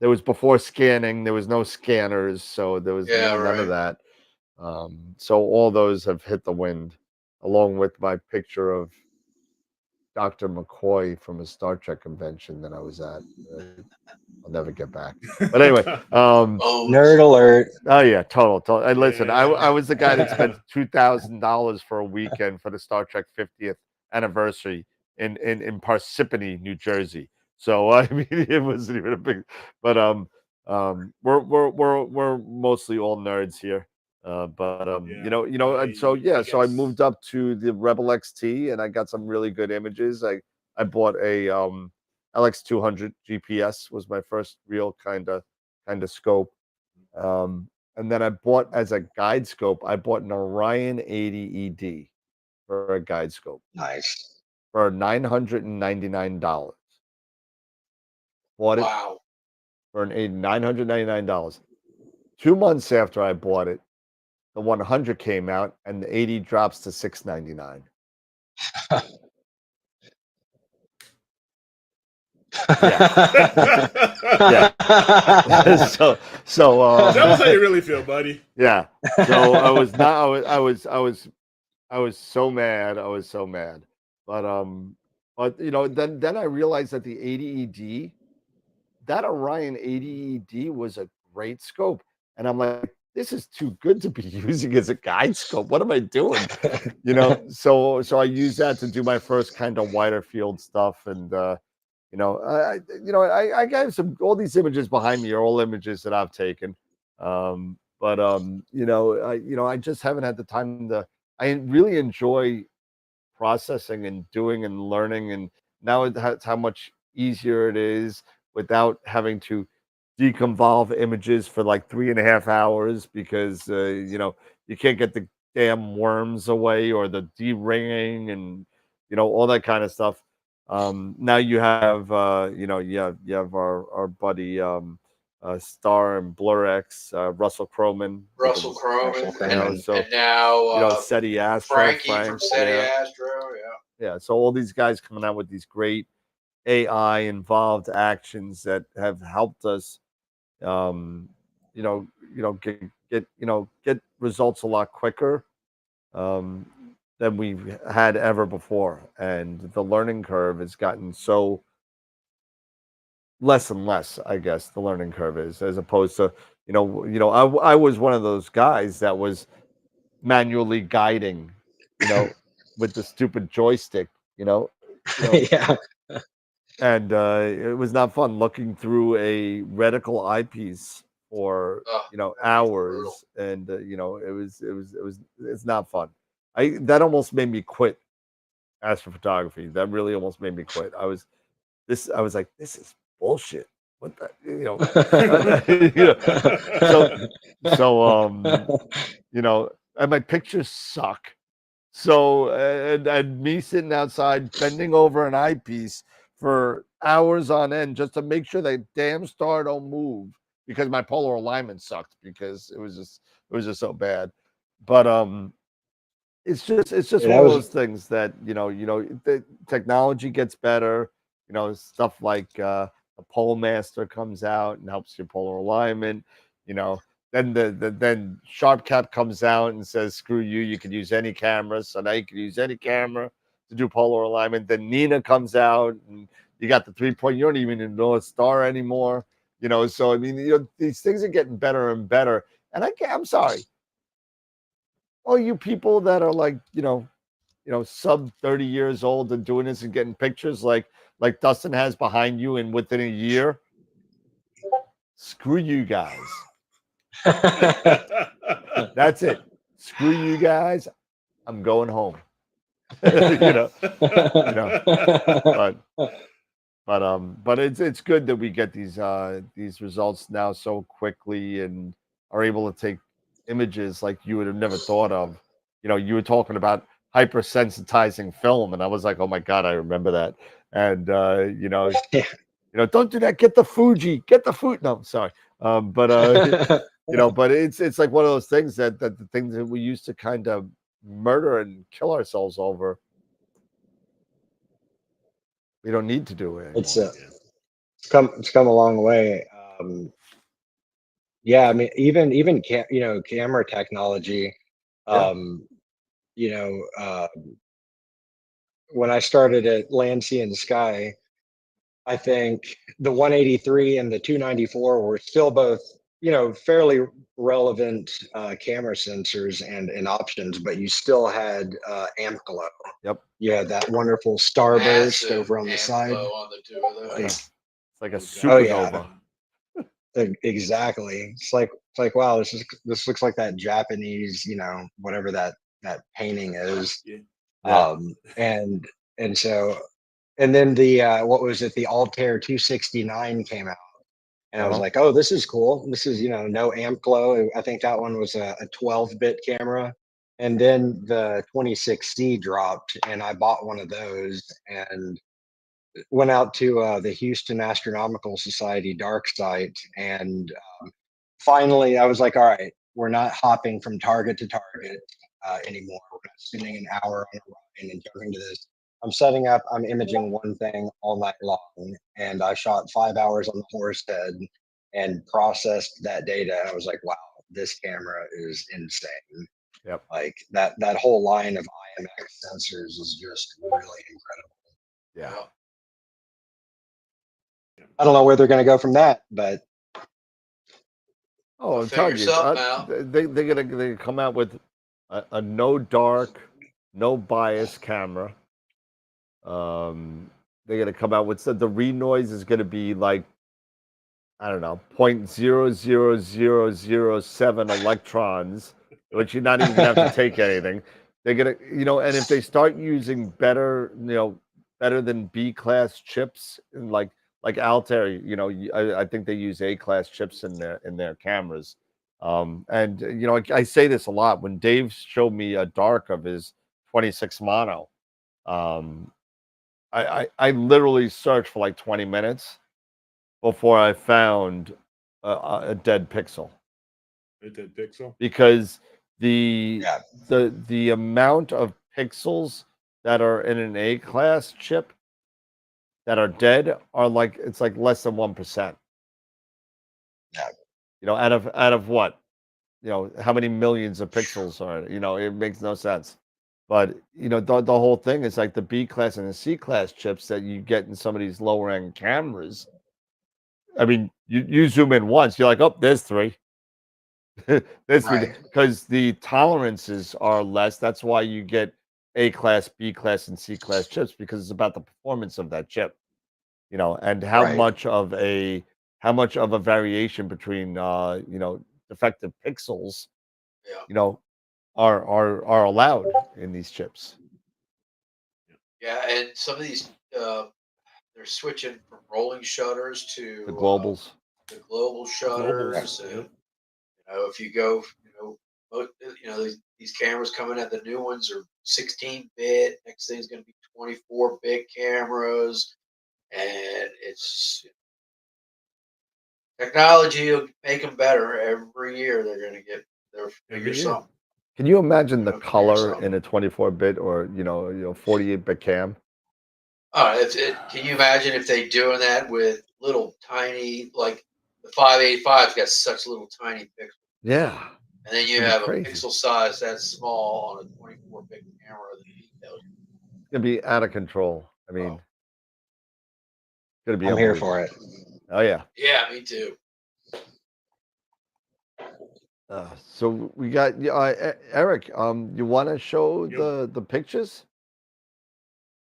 there was before scanning. There was no scanners, so there was none of that. So all those have hit the wind, along with my picture of Dr. McCoy from a Star Trek convention that I was at. I'll never get back. But anyway, Nerd alert. oh yeah, total. And listen, I was the guy that spent $2,000 for a weekend for the Star Trek 50th anniversary in Parsippany, New Jersey. So I mean, it wasn't even a big. But we're mostly all nerds here. But and so yeah, so I moved up to the Rebel XT, and I got some really good images. I bought a LX200 GPS was my first real kind of scope. And then I bought as a guide scope, I bought an Orion 80 ED for a guide scope Nice. for $999. Bought it for $999. 2 months after I bought it, the 100 came out and the 80 drops to $699. Yeah. so tell us how you really feel, buddy. Yeah. So I was not I was so mad. I was so mad. But you know, then I realized that the 80 ED, that Orion 80 ED was a great scope. And I'm like, this is too good to be using as a guide scope. What am I doing? You know, so I used that to do my first kind of wider field stuff. And I got all these images behind me are all images that I've taken. I just haven't had the time to. I really enjoy processing and doing and learning, and now that's how much easier it is without having to deconvolve images for like 3.5 hours because you can't get the damn worms away or the de-ringing and all that kind of stuff. Now you have you have our buddy Star and BlurX, Russell Croman. Russell Croman, So and now SETI Astro, Frankie from SETI Astro, yeah. So all these guys coming out with these great AI involved actions that have helped us, get results a lot quicker than we've had ever before, and the learning curve has gotten so less and less. I guess the learning curve is, as opposed to I was one of those guys that was manually guiding, with the stupid joystick, Yeah. and it was not fun looking through a reticle eyepiece for hours, and it's not fun. That almost made me quit astrophotography. That really almost made me quit. I was like, this is bullshit. What the and my pictures suck. So and me sitting outside bending over an eyepiece for hours on end just to make sure that damn star don't move because my polar alignment sucked because it was just so bad. But it's just one of those things that the technology gets better. Stuff like the Pole Master comes out and helps your polar alignment. Then then SharpCap comes out and says, "Screw you! You can use any camera." So now you can use any camera to do polar alignment. Then Nina comes out, and you got the 3-point. You don't even know a star anymore. So I mean, these things are getting better and better. And I'm sorry, all you people that are like, sub 30 years old and doing this and getting pictures like Dustin has behind you, and within a year, screw you guys. That's it. Screw you guys. I'm going home. But it's good that we get these results now so quickly and are able to take images like you would have never thought of. You were talking about hypersensitizing film, and I was like, oh my god, I remember that. And don't do that. Get the Fuji. Get the Fuji. No, sorry. But it's like one of those things that the things that we used to kind of murder and kill ourselves over, we don't need to do it anymore. It's come a long way. Yeah, I mean, even camera technology. When I started at Land, Sea, and Sky, I think the 183 and the 294 were still both, fairly relevant camera sensors and options, but you still had amp glow. Yep. You had that wonderful starburst over on the side. On the two of those. It's like a supernova. Exactly. It's like wow, this looks like that Japanese, whatever that painting is. Yeah. And so, and then the what was it? The Altair 269 came out, and I was like, oh, this is cool. This is no amp glow. I think that one was a 12-bit camera. And then the 26C dropped, and I bought one of those and went out to the Houston Astronomical Society dark site, and finally I was like, all right, we're not hopping from target to target anymore. We're not spending an hour on a ride and jumping to this. I'm setting up, I'm imaging one thing all night long, and I shot 5 hours on the horse head and processed that data. And I was like, wow, this camera is insane. Yep. Like that whole line of IMX sensors is just really incredible. Yeah. I don't know where they're going to go from that, but I'm telling you, they're gonna come out with a no dark, no bias camera. They're gonna come out with the re-noise is gonna be like, I don't know, 0.00007 electrons, which you're not even gonna have to take anything. They're gonna, and if they start using better, better than B-class chips, and like Altair, I think they use A-class chips in their cameras. And I say this a lot when Dave showed me a dark of his 26 mono. I literally searched for like 20 minutes before I found a dead pixel. A dead pixel? Because the amount of pixels that are in an A-class chip that are dead are it's like less than 1%. Yeah. Out of what? How many millions of pixels are it? It makes no sense. But the whole thing is like the B-class and the C-class chips that you get in some of these lower end cameras. I mean, you zoom in once, you're like, oh, there's 3. There's 3 Right. because the tolerances are less. That's why you get A-class, B-class, and C-class chips, because it's about the performance of that chip. And how Right. much of a variation between defective pixels, Yeah. are allowed in these chips. Yeah, and some of these they're switching from rolling shutters The to globals. the global shutters, Globals, and yep. if you go, these cameras coming out, the new ones are 16-bit. Next thing's going to be 24-bit cameras, and it's technology will make them better every year. They're going to get their figure Every year. something. Can you imagine the Figure color something. in a 24-bit or 48-bit cam? Can you imagine if they doing that with little tiny, like the 585's got such little tiny pixels, Yeah, and then you it'd be have a crazy. pixel size that small on a 24-bit camera. The details. It's gonna be out of control. I mean, it's gonna be I'm here unbelievable. for it. Oh yeah. Yeah, me too. So we got Eric. You want to show Yep. the pictures?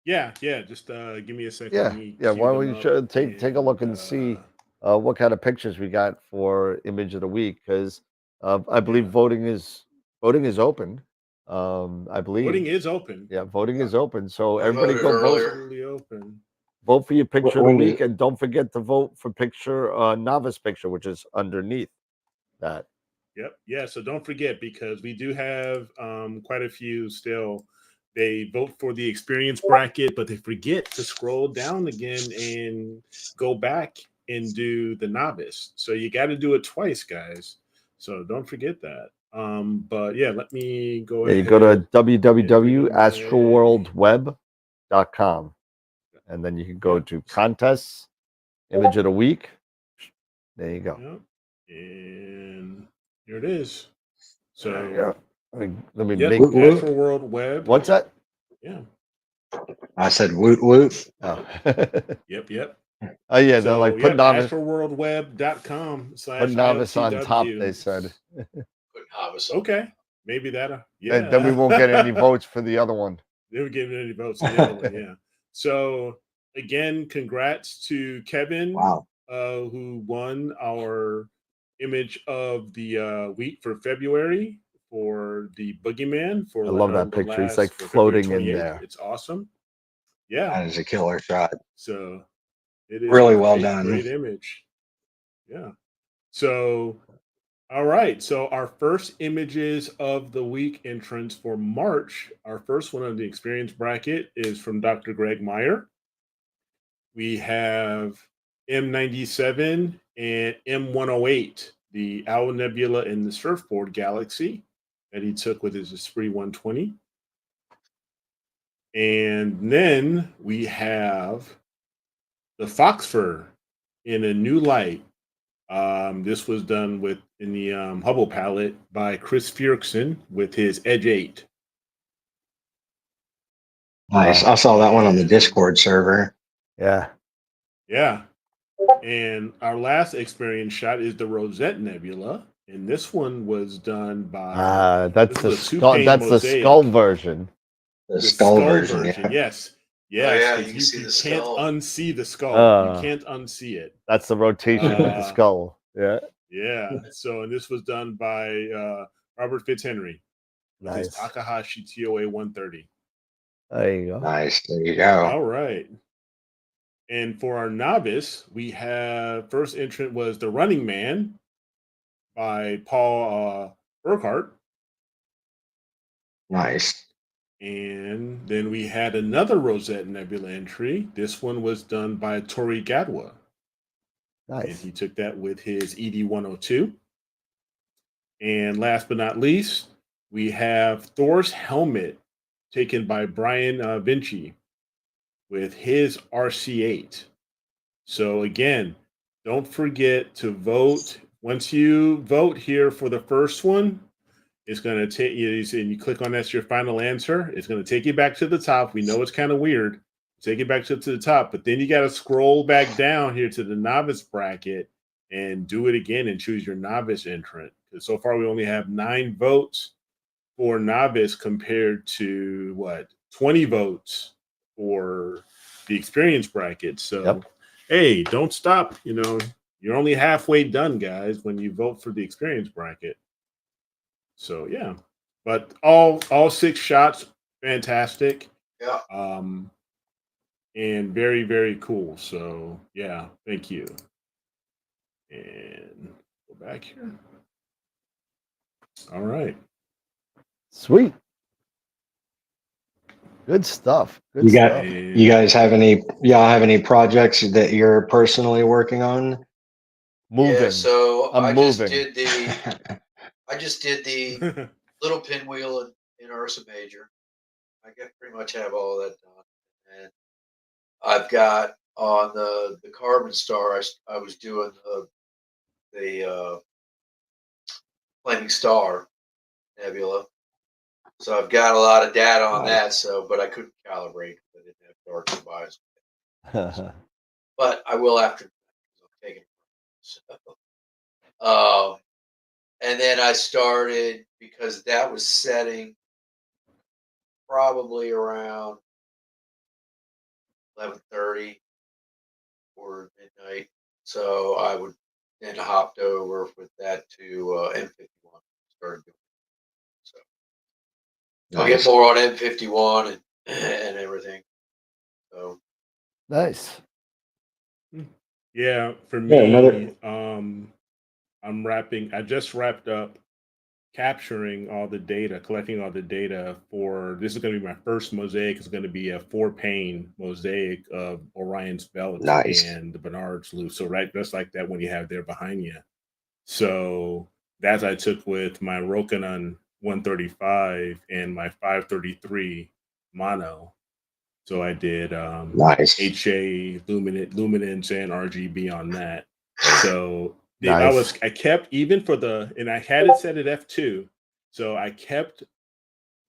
Yeah. Just give me a second. Yeah, Let me yeah. queue Why don't them we up take a look and see what kind of pictures we got for image of the week? Because I believe voting is open. I believe voting is open. Yeah, voting is open. So I everybody voted go vote. earlier. Totally open. Vote for your picture of the When week, do- and don't forget to vote for picture novice picture, which is underneath that. Yep. Yeah. So don't forget, because we do have quite a few still. They vote for the experience bracket, but they forget to scroll down again and go back and do the novice. So you got to do it twice, guys. So don't forget that. But yeah, let me go Yeah, you ahead. go to and bring up my- www.astroworldweb.com, and then you can go to contests, image of the week. There you go. Yep. And here it is. So Yeah. Let me yep, make. Woot, woot. AstroWorld Web. What's that? Yeah. I said woot woot. Oh. Yep. Oh yeah, they're So like yep, put novice on top. They said. Put novice on. Okay, maybe that. And then we Yeah. won't get any votes for the other one. They were giving any votes to the other one. Yeah. So again, congrats to Kevin, Wow. who won our image of the week for February for the Boogeyman for I love that the picture. He's last like for February floating in 28th. there. It's awesome. Yeah. That is a killer shot. So it is Really a well great, done. great image. Yeah. So all right. So our first images of the week entrance for March, our first one on the experience bracket is from Dr. Greg Meyer. We have M97 and M108, the Owl Nebula in the Surfboard Galaxy that he took with his Esprit 120. And then we have the Foxfur in a new light. This was done in the Hubble palette by Chris Fierksen with his Edge 8. Nice. I saw that one on the Discord server. Yeah. Yeah. And our last experience shot is the Rosette Nebula. And this one was done by That's the this is a skull. two-pane That's the mosaic. skull version. The skull version. Yeah. Yes. Yeah, Yes. you 'Cause can see the can't skull. unsee the skull. You can't unsee it. That's the rotation of the skull. Yeah. Yeah. So, and this was done by Robert Fitzhenry. with his Nice. Takahashi TOA 130. There you go. Nice. There you go. All right. And for our novice, we have first entrant was The Running Man by Paul Burkhart. Nice. And then we had another Rosette Nebula entry. This one was done by Tori Gadwa. And Nice. he took that with his ED102. And last but not least, we have Thor's helmet taken by Brian Vinci with his RC8. So again, don't forget to vote. Once you vote here for the first one, it's going to take you, and you click on that's your final answer. It's going to take you back to the top. We know it's kind of weird. Take it back to the top, but then you got to scroll back down here to the novice bracket and do it again and choose your novice entrant. Because so far we only have 9 votes for novice compared to what 20 votes for the experience bracket. So hey, don't stop. You know, you're only halfway done, guys, when you vote for the experience bracket. So yeah, but all 6 shots, fantastic. Yeah. And very, very cool. So yeah, thank you. And go back here. All right. Sweet. Good stuff. Good You stuff. guys have any projects that you're personally working on? Moving. Yeah, so I'm I moving. just did the little pinwheel in Ursa Major. I pretty much have all that done. And I've got on the Carbon Star, I was doing the Flaming Star Nebula. So I've got a lot of data on that. So, but I couldn't calibrate because I didn't have dark device. But I will after I'm taking it. So, and then I started because that was setting probably around 11:30 or midnight. So I would then hopped over with that to M51. Started doing it. So I'll get more on M51 and everything. So nice. Yeah, for me, I just wrapped up capturing all the data, collecting all the data for this is going to be my first mosaic. It's going to be a 4-pane mosaic of Orion's belt and the Bernard's loop. So right, just like that one you have there behind you. So that I took with my Rokinon 135 and my 533 mono. So I did HA luminance and RGB on that. So I kept even for and I had it set at f2. So I kept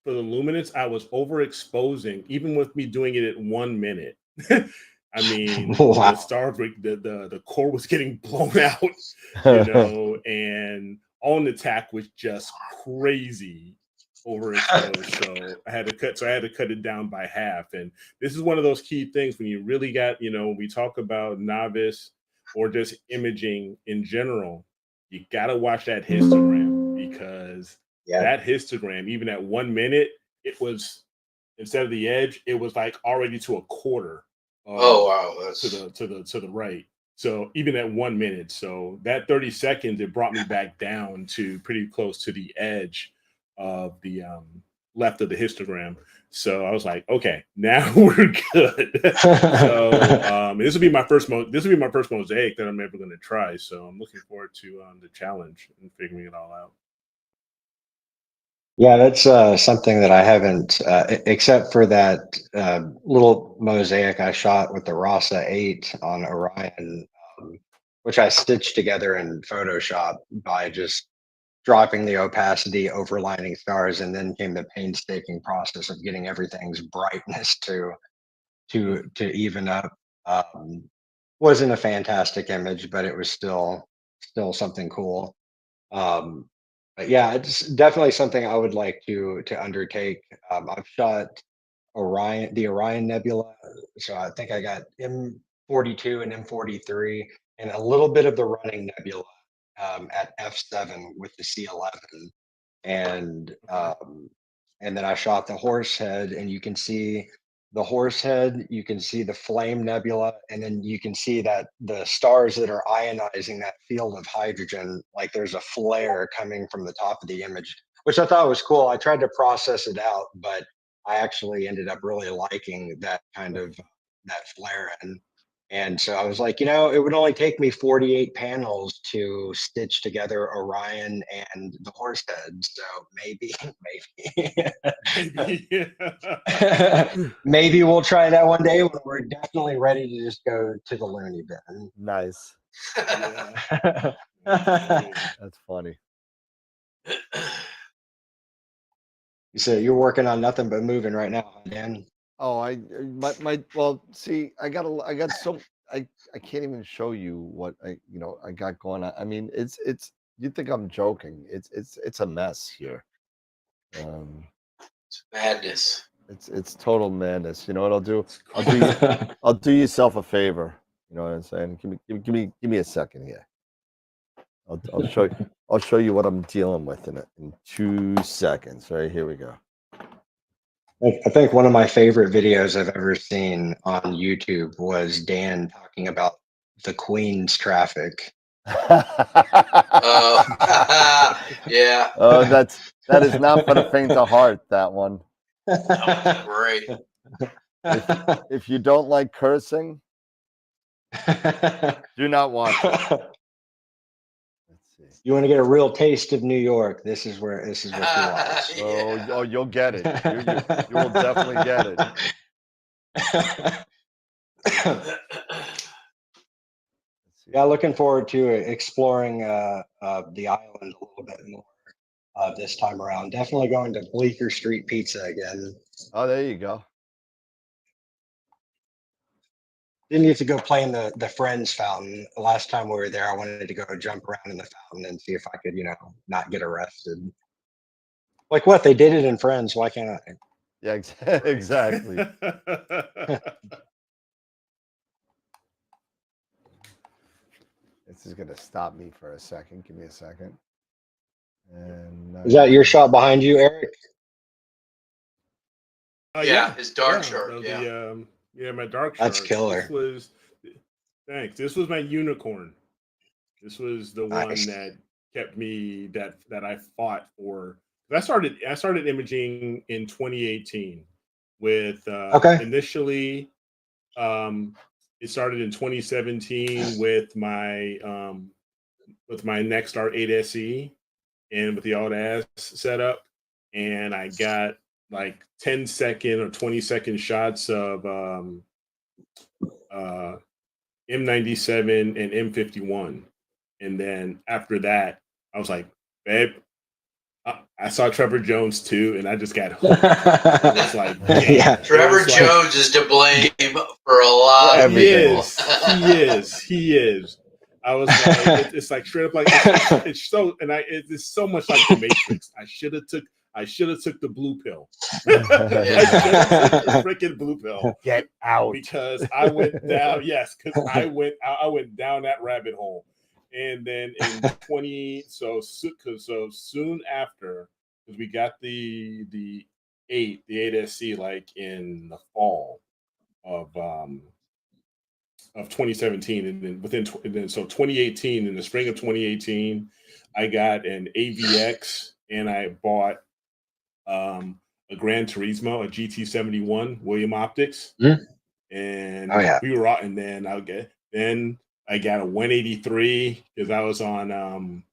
for the luminance, I was overexposing, even with me doing it at 1 minute. I mean, the stars, the core was getting blown out, you know, and on attack was just crazy overexposed. So I had to cut it down by half. And this is one of those key things when you really got, you know, when we talk about novice or just imaging in general, you got to watch that histogram because that histogram, even at 1 minute, it was instead of the edge, it was like already to a quarter. Oh wow, that's to the right. So even at 1 minute, so that 30 seconds, it brought me back down to pretty close to the edge of the left of the histogram. So I was like, okay, now we're good. So this will be my first mosaic that I'm ever going to try. So I'm looking forward to the challenge and figuring it all out. Yeah, that's something that I haven't, except for that little mosaic I shot with the Rasa 8 on Orion, which I stitched together in Photoshop by just dropping the opacity, overlining stars, and then came the painstaking process of getting everything's brightness to even up. Wasn't a fantastic image, but it was still something cool. But yeah, it's definitely something I would like to undertake. I've shot the Orion Nebula, so I think I got M42 and M43, and a little bit of the Running Nebula at f7 with the C11. and then I shot the horse head, and you can see the horse head, you can see the flame nebula, and then you can see that the stars that are ionizing that field of hydrogen, like there's a flare coming from the top of the image, which I thought was cool. I tried to process it out, but I actually ended up really liking that kind of that flare. And so I was like, it would only take me 48 panels to stitch together Orion and the horse head. So maybe, Maybe. maybe we'll try that one day when we're definitely ready to just go to the loony bin. Nice. Yeah. That's funny. So you're working on nothing but moving right now, huh, Dan? Oh, well, see, I got so I can't even show you what I got going on. I mean, it's you think I'm joking. It's a mess here. It's madness. It's total madness. You know what I'll do? I'll do yourself a favor. You know what I'm saying? Give me a second here. I'll show you what I'm dealing with in 2 seconds. All right, here we go. I think one of my favorite videos I've ever seen on YouTube was Dan talking about the Queen's traffic. Yeah. Oh, that is not for the faint of heart, that one. That was great. If you don't like cursing, do not watch it. Let's see. You want to get a real taste of New York? This is what you watch. Yeah. Oh, you'll get it. You will definitely get it. Yeah, looking forward to exploring the island a little bit more this time around. Definitely going to Bleecker Street Pizza again. Oh, there you go. Didn't get to go play in the Friends fountain. The last time we were there, I wanted to go jump around in the fountain and see if I could, not get arrested. Like what? They did it in Friends. Why can't I? Yeah, exactly. This is gonna stop me for a second. Give me a second. And Is that your shot behind you, Eric? Yeah, his dark shark. Yeah, my dark That's shark. killer. Thanks. This was my unicorn. This was the Nice. one that kept me that I fought for. I started imaging in 2018 with initially it started in 2017 with my Nexstar 8SE and with the AutoAS setup, and I got like 10-second or 20-second shots of M97 and M51. And then after that, I was like, babe, I saw Trevor Jones too, and I just got hooked. It's like, yeah. Trevor Jones is to blame for a lot of people. He is. I was like, it's like straight up like it's so, and it's so much like the Matrix. I should have took the blue pill. I should have took the freaking blue pill. Get out. Because I went down. Yes, because I went down that rabbit hole. And then in soon after, because we got the 8SC like in the fall of 2017, and then so 2018, in the spring of 2018, I got an AVX, and I bought a Gran Turismo, a GT71 William Optics, and we were out, and then I got a 183 because I was on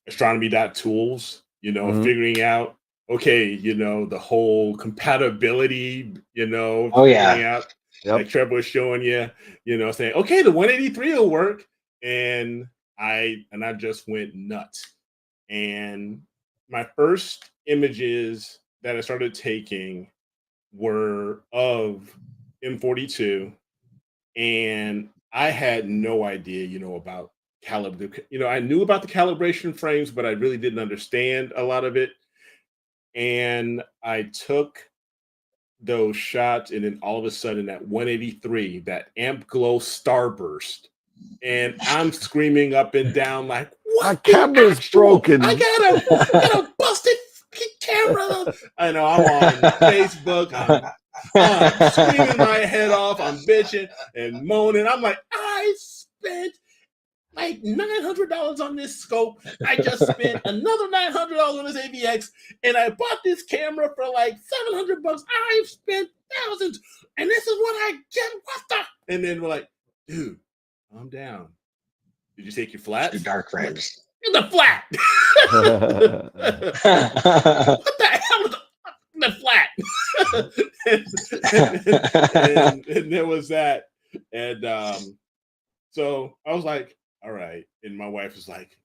astronomy.tools, figuring out the whole compatibility, figuring out. Yep. Like Trevor was showing you, saying, okay, the 183 will work. And I just went nuts. And my first images that I started taking were of M42. And I had no idea, about caliber. I knew about the calibration frames, but I really didn't understand a lot of it. And I took those shots, and then all of a sudden that 183, that amp glow starburst And I'm screaming up and down like, "What? My camera's broken. I got a busted camera." I know I'm on Facebook. I'm screaming my head off. I'm bitching and moaning. I'm like, I spent like $900 on this scope. I just spent another $900 on this AVX, and I bought this camera for like $700. I've spent thousands, and this is what I get. What the? And then we're like, dude, calm down. Did you take your flats? Dark frames. In the flat. What the hell is the flat? and there was that. And so I was like, all right. And my wife was like,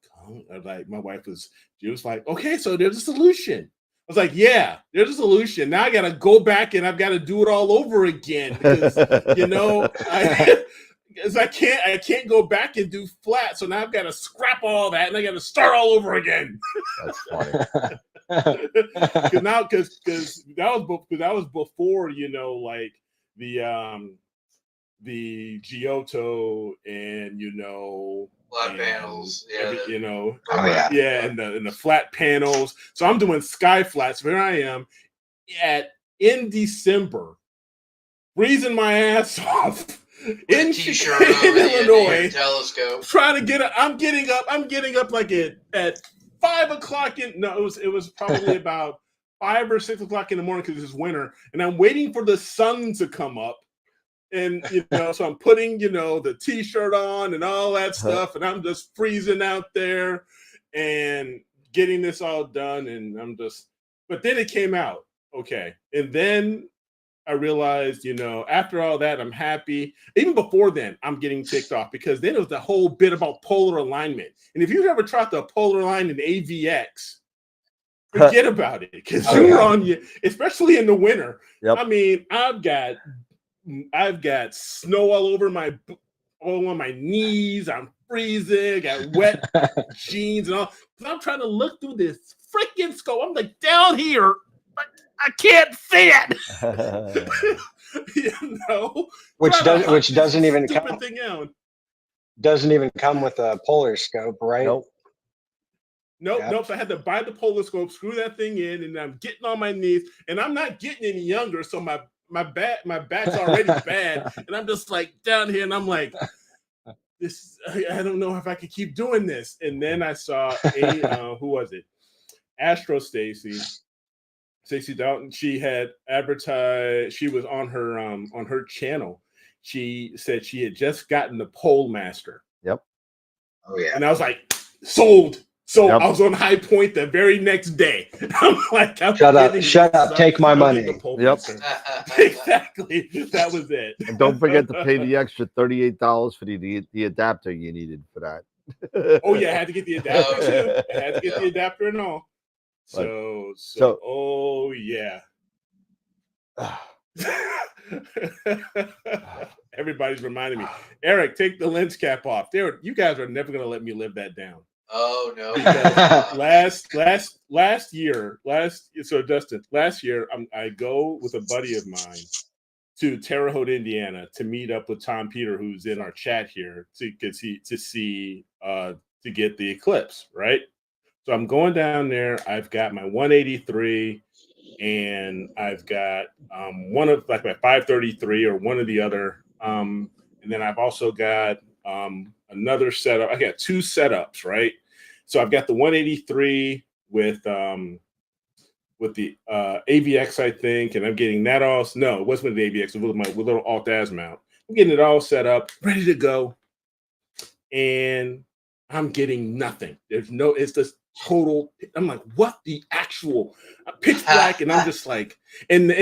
she was like, okay, so there's a solution. I was like, yeah, there's a solution. Now I got to go back and I've got to do it all over again because, you know, I can't go back and do flat. So now I've got to scrap all that and I got to start all over again. That's funny. Because that was before, you know, like the Giotto and, you know, flat panels, yeah, you know, and the flat panels. So I'm doing sky flats. Here I am in December, freezing my ass off in Illinois, telescope, trying to get. I'm getting up like at 5 o'clock. It was probably about 5 or 6 o'clock in the morning because it's winter, and I'm waiting for the sun to come up. And, you know, so I'm putting, you know, the t-shirt on and all that stuff. And I'm just freezing out there and getting this all done. And but then it came out. Okay. And then I realized, you know, after all that, I'm happy. Even before then, I'm getting ticked off because then it was the whole bit about polar alignment. And if you've ever tried to polar align an AVX, forget about it because you're on you, especially in the winter. Yep. I mean, I've got snow all on my knees. I'm freezing. I got wet jeans and all. I'm trying to look through this freaking scope. I'm like down here, but I can't see it. You know, which doesn't even come with a polar scope, right? Nope. So I had to buy the polar scope, screw that thing in, and I'm getting on my knees, and I'm not getting any younger, so my back's already bad, and I'm just like down here, and I'm like, this. I don't know if I could keep doing this. And then I saw who was it? Stacey Dalton. She had advertised. She was on her channel. She said she had just gotten the Pole Master. Yep. Oh yeah. And I was like, sold. So I was on High Point the very next day. I'm like, shut up, take my money. Yep. Exactly. That was it. And don't forget to pay the extra $38 for the adapter you needed for that. Oh yeah, I had to get the adapter too. I had to get the adapter and all. So oh yeah. Everybody's reminding me, Eric, take the lens cap off. You guys are never gonna let me live that down. Oh no! last year, Dustin, last year I go with a buddy of mine to Terre Haute, Indiana, to meet up with Tom Peter, who's in our chat here, to get the eclipse, right? So I'm going down there. I've got my 183, and I've got one of like my 533 or one of the other, and then I've also got another setup. I got two setups, right? So I've got the 183 with the AVX, I think, and I'm getting that all. No, it wasn't with the AVX. It was my little alt-az mount. I'm getting it all set up, ready to go, and I'm getting nothing. It's just total. I'm like, what the actual pitch black, and I'm just like, and the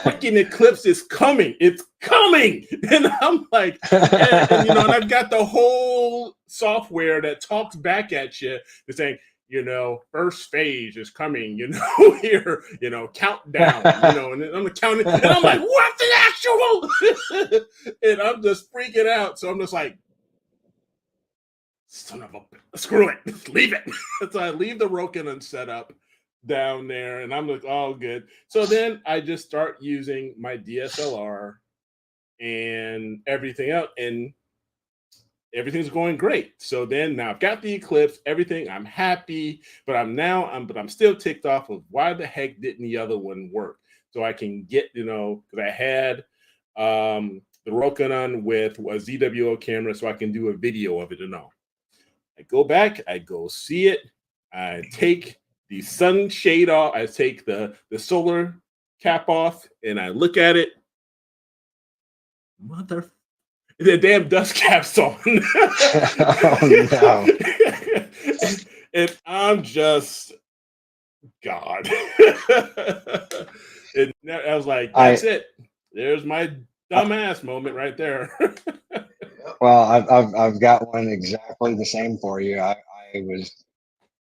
freaking eclipse is coming. It's coming, and I'm like, and you know, and I've got the whole software that talks back at you, saying, you know, first phase is coming, you know, here, you know, countdown, you know, and I'm counting, and I'm like, what the actual? And I'm just freaking out. So I'm just like, son of a, screw it, leave it. So I leave the Rokinon setup down there, and I'm like, oh, good. So then I just start using my DSLR and everything else, and everything's going great. So then now I've got the eclipse, everything, I'm happy, but I'm still ticked off of why the heck didn't the other one work? So I can get, because I had the Rokinon with a ZWO camera, so I can do a video of it and all. I go back, I go see it, I take the sunshade off, I take the solar cap off, and I look at it. Mother, the damn dust cap's on. Oh, no. And I'm just, God. And I was like, that's it. There's my dumbass moment right there. Well, I've got one exactly the same for you. I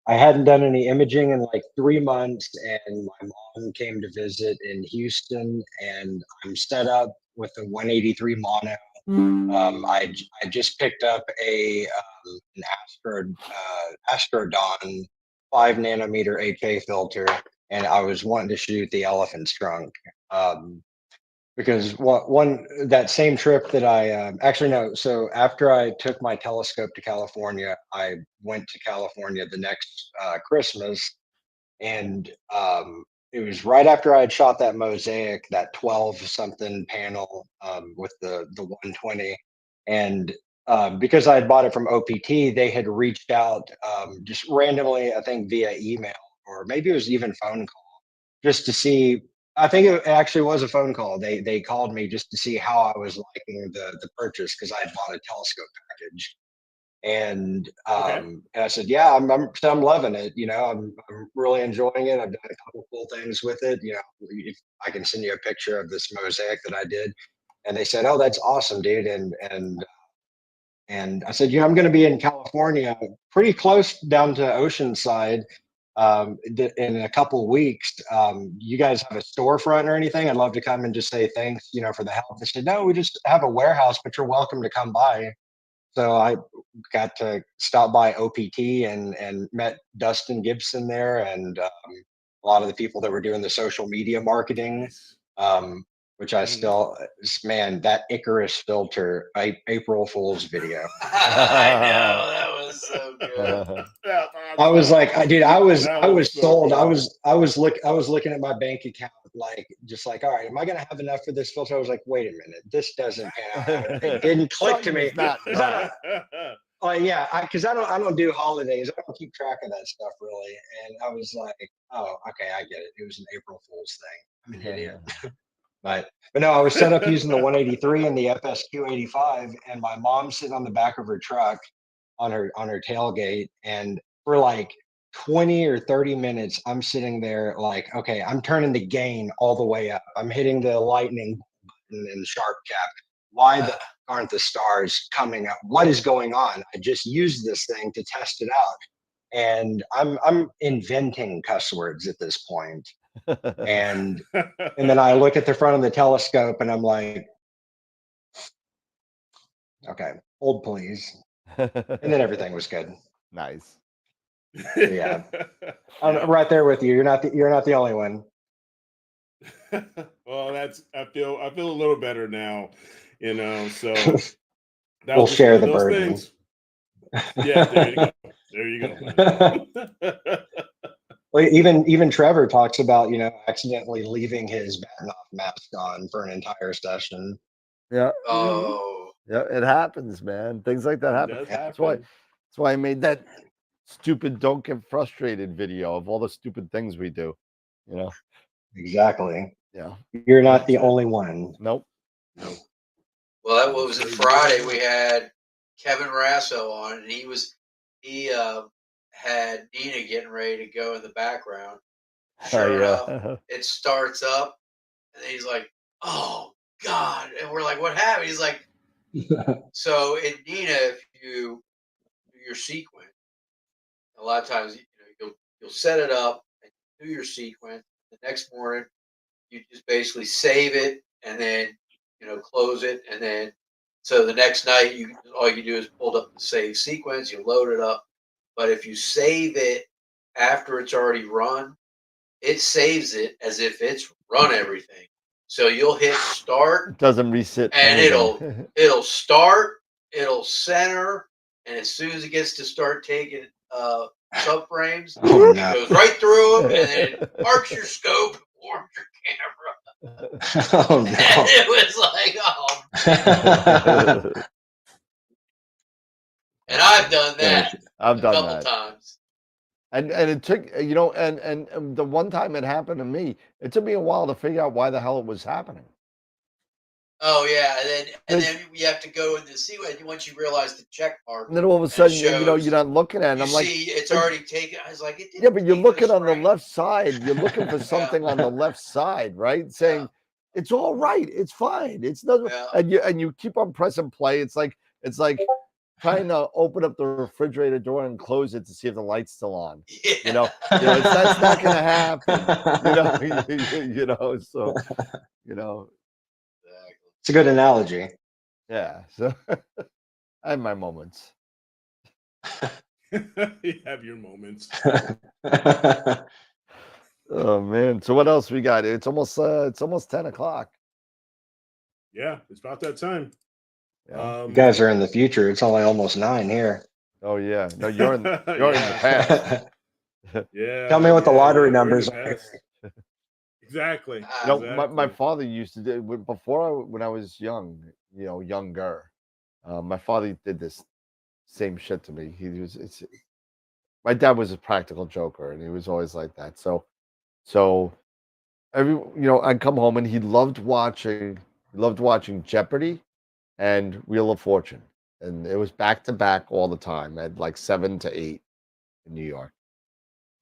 hadn't done any imaging in like 3 months, and my mom came to visit in Houston, and I'm set up with the 183 mono. I just picked up an Astrodon 5 nanometer HA filter, and I was wanting to shoot the elephant's trunk. Because that same trip that I actually no, so after I took my telescope to California, I went to California the next Christmas, and it was right after I had shot that mosaic, that 12 something panel with the 120, and because I had bought it from OPT, they had reached out just randomly, I think via email, or maybe it was even phone call, just to see. I think it actually was a phone call. They called me just to see how I was liking the purchase, because I had bought a telescope package, and and I said, yeah, I'm loving it. I'm really enjoying it. I've done a couple cool things with it. If I can send you a picture of this mosaic that I did, and they said, oh, that's awesome, dude. And I said, I'm going to be in California, pretty close down to Oceanside, in a couple weeks. You guys have a storefront or anything? I'd love to come and just say thanks, for the help. They said, no, we just have a warehouse, but you're welcome to come by. So I got to stop by OPT and met Dustin Gibson there, and a lot of the people that were doing the social media marketing. Which I still, man, that Icarus filter, April Fool's video. I know, that was so good. I was like, dude, I was sold. I was looking at my bank account, just like, all right, am I gonna have enough for this filter? I was like, wait a minute, this doesn't pan out. It didn't click to me. Oh yeah, because I don't do holidays. I don't keep track of that stuff really. And I was like, oh, okay, I get it. It was an April Fool's thing. I'm an idiot. But no, I was set up using the 183 and the FSQ85, and my mom's sitting on the back of her truck on her tailgate, and for like 20 or 30 minutes, I'm sitting there like, okay, I'm turning the gain all the way up. I'm hitting the lightning button and sharp cap. Why aren't the stars coming up? What is going on? I just used this thing to test it out, and I'm inventing cuss words at this point. And then I look at the front of the telescope and I'm like, okay, hold please. And then everything was good. Nice. Yeah. I'm right there with you. You're not the only one. Well, I feel a little better now, so we'll share the burden. Things. Yeah, there you go. Well, even Trevor talks about, accidentally leaving his Batnoff mask on for an entire session. Yeah. Oh. Yeah, it happens, man. Things like that happen. That's why I made that stupid "Don't Get Frustrated" video of all the stupid things we do. Exactly. Yeah. You're not the only one. Nope. Well, that was it. Friday we had Kevin Rasso on, and he had Nina getting ready to go in the background. Sure enough, it starts up, and he's like, "Oh God!" And we're like, "What happened?" He's like, "So in Nina, if you do your sequence, a lot of times you'll set it up and do your sequence. The next morning, you just basically save it and then close it, and then so the next night all you do is pull up the save sequence, you load it up. But if you save it after it's already run, it saves it as if it's run everything. So you'll hit start. It doesn't reset, and it'll start it'll center, and as soon as it gets to start taking subframes, Oh, it no. goes right through them, and then it arcs your scope, warms your camera. Oh, And no. it was like, oh, and I've done that I've a done couple that. times. And it took, you know, and the one time it happened to me, it took me a while to figure out why the hell it was happening. Oh yeah, and then you have to go into see what once you realize the check mark. And then all of a And it sudden, you know, shows- you're not looking at it. And You I'm like, see, it's but- already taken. I was like, it didn't yeah, but you're take looking those on the frames. left side. You're looking for something on the left side, right? Saying it's all right, it's fine, it's nothing. Yeah. And you keep on pressing play. It's like trying to open up the refrigerator door and close it to see if the light's still on. Yeah. You know, that's not going to happen. You know, you know. So, you know, It's a good analogy. yeah. So I have my moments. You have your moments. Oh man. So what else we got? It's almost 10 o'clock. Yeah, it's about that time. Yeah. You guys are in the future. It's only almost 9 here. Oh yeah. No, you're in the Yeah. past. Yeah. Tell me what the lottery we're in the numbers are. past. Exactly. You know, Exactly. my father used to do before when I was young, you know, younger. My father did this same shit to me. My dad was a practical joker, and he was always like that. So I'd come home and he loved watching Jeopardy and Wheel of Fortune, and it was back to back all the time at like 7 to 8 in New York,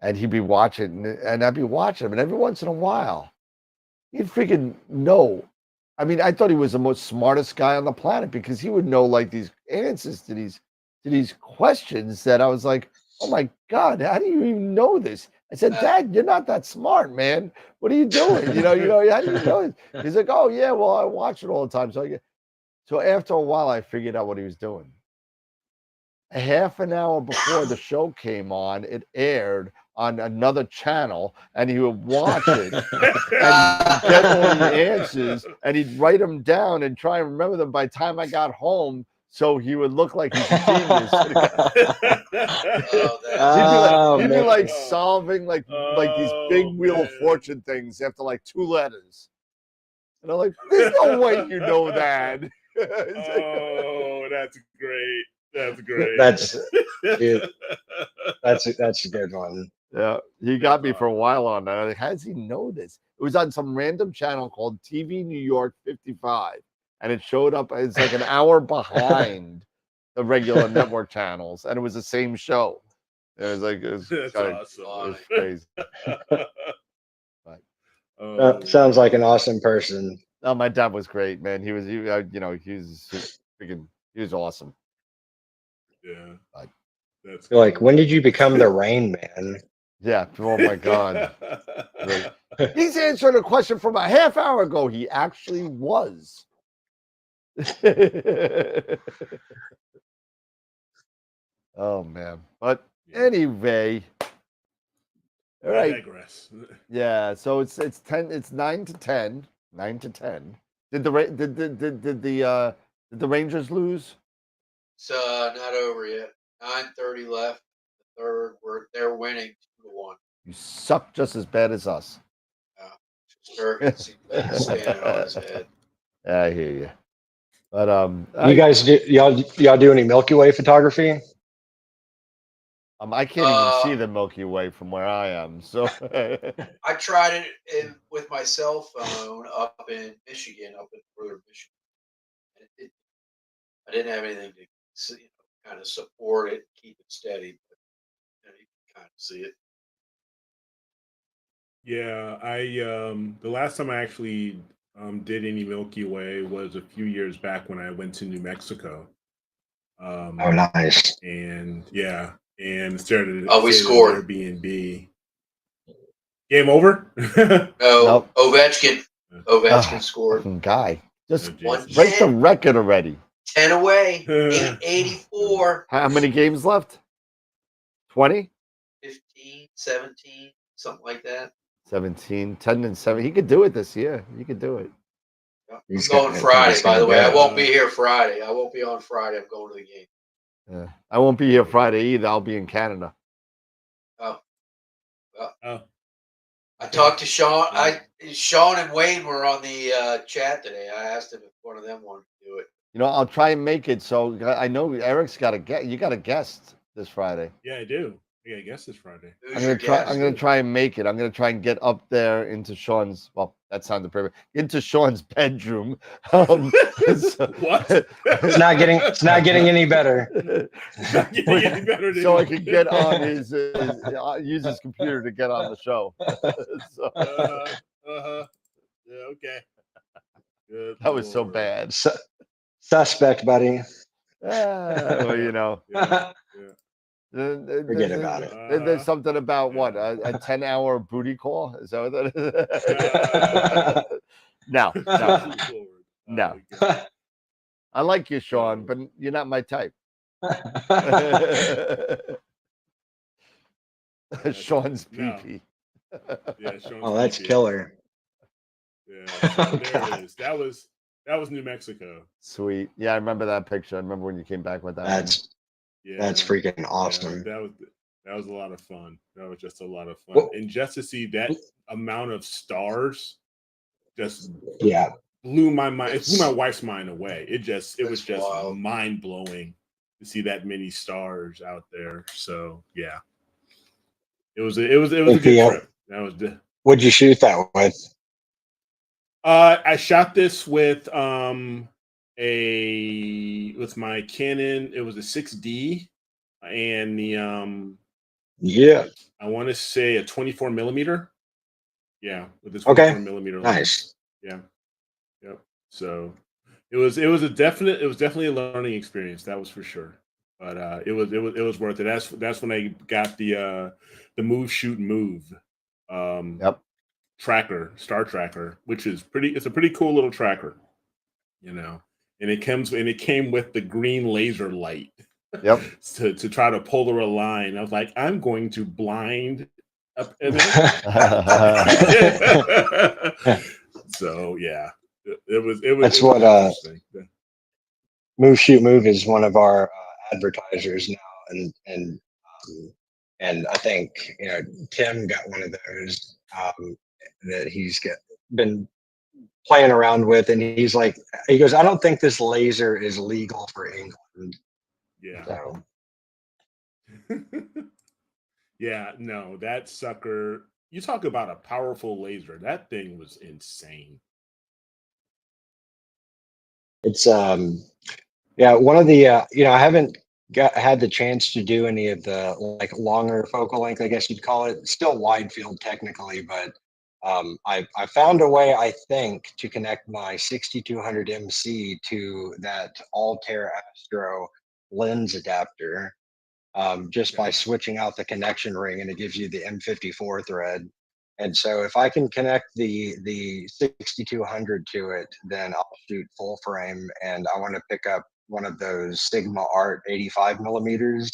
and he'd be watching, and I'd be watching him, and every once in a while, he'd freaking know. I mean, I thought he was the most smartest guy on the planet because he would know like these answers to these questions that I was like, oh my God, how do you even know this? I said, Dad, you're not that smart, man. What are you doing? You know, how do you know this? He's like, oh yeah, well, I watch it all the time. So after a while, I figured out what he was doing. A half an hour before the show came on, it aired on another channel, and he would watch it and get all the answers, and he'd write them down and try and remember them by the time I got home, so he would look like he's a genius. He'd be like solving like these big Wheel of Fortune things after like 2 letters, and I'm like, there's no way you know that. Oh, that's great. That's great. That's a good one. Yeah, he got me for a while on that. Like, how does he know this? It was on some random channel called TV New York 55, and it showed up. It's like an hour behind the regular network channels, and it was the same show. It was like That's awesome. It was crazy. But, Sounds like an awesome person. no, my dad was great, man. He was awesome. Yeah, Like, that's You're like, when did you become the Rain Man? yeah. Oh my God. Like, he's answering a question from a half hour ago. He actually was. Oh man. But anyway. All right. I digress. Yeah. So it's 9 to 10. 9 to 10. Did the Rangers lose? It's not over yet. 9:30 left. The third, they're winning 2-1. You suck just as bad as us. Sturgeon seems like he's standing on his head. Yeah, I hear you. But You guys y'all do any Milky Way photography? I can't even see the Milky Way from where I am. So I tried it with my cell phone up in Michigan, up in northern Michigan. And I didn't have anything to kind of support it, keep it steady, but you can kind of see it. Yeah, I the last time I actually did any Milky Way was a few years back when I went to New Mexico. Oh, nice. And yeah, and started. We stayed at scored. Airbnb. Game over. No, Nope. Ovechkin scored. Fucking guy. Just Oh, break the record already. 10 away. 884. How many games left? 20? 15, 17, something like that. 17, 10 and 7. He could do it this year. He could do it. I'm He's going gonna- Friday, he's by gonna the way. I go. won't be here Friday. I won't be on Friday. I'm going to the game. Yeah. I won't be here Friday either. I'll be in Canada. Oh, Oh, I talked to Sean. Sean and Wayne were on the chat today. I asked him if one of them wanted to do it. You know, I'll try and make it. So I know Eric's got a guest. You got a guest this Friday. yeah, I do. Yeah, I guess this Friday. Who's I'm your gonna try. guest? I'm gonna try and make it. I'm gonna try and get up there into Sean's. Well, that sounded perfect. Into Sean's bedroom. So, What? It's not getting any better. It's not getting any better. So I can get on his use his computer to get on the show. So, Yeah, okay. Good that was so Lord. bad. Suspect, buddy. Well, you know, Yeah, Forget about it. there's something about what a 10-hour booty call. Is that what that is? No. Good Lord. No. God. I like you, Sean, but you're not my type. Sean's No. pee-pee. Yeah, Sean's Oh, that's PP. killer. Yeah, so Oh, there God. it is. That was New Mexico. Sweet. Yeah, I remember that picture. I remember when you came back with that. Yeah, That's freaking yeah, awesome. that was a lot of fun. That was just a lot of fun, Well- and just to see that amount of stars, just Yeah. blew my mind. It blew my wife's mind away. It was That's just wild. mind blowing to see that many stars out there. So yeah, it was a good trip. That was the. What'd you shoot that with? I shot this with my Canon. It was a 6D and the Yeah. I want to say a 24 millimeter. Yeah, with this Okay. 24 millimeter Nice. lens. Yeah. Yep. So it was definitely a learning experience, that was for sure. But it was worth it. That's when I got the move shoot move Yep. star tracker, which is it's a pretty cool little tracker, you know. And it came with the green laser light. Yep. to try to polar align. I was like, I'm going to blind up so yeah. It was That's it what, was interesting. Move Shoot Move is one of our advertisers now, and I think Tim got one of those that he's been playing around with, and he goes, I don't think this laser is legal for England. Yeah. So Yeah, no, that sucker, you talk about a powerful laser. That thing was insane. it's yeah, one of the I haven't had the chance to do any of the like longer focal length, I guess you'd call it. It's still wide field technically, but I found a way, I think, to connect my 6200 MC to that Altair Astro lens adapter just by switching out the connection ring, and it gives you the M54 thread. And so if I can connect the 6200 to it, then I'll shoot full frame. And I want to pick up one of those Sigma Art 85 millimeters.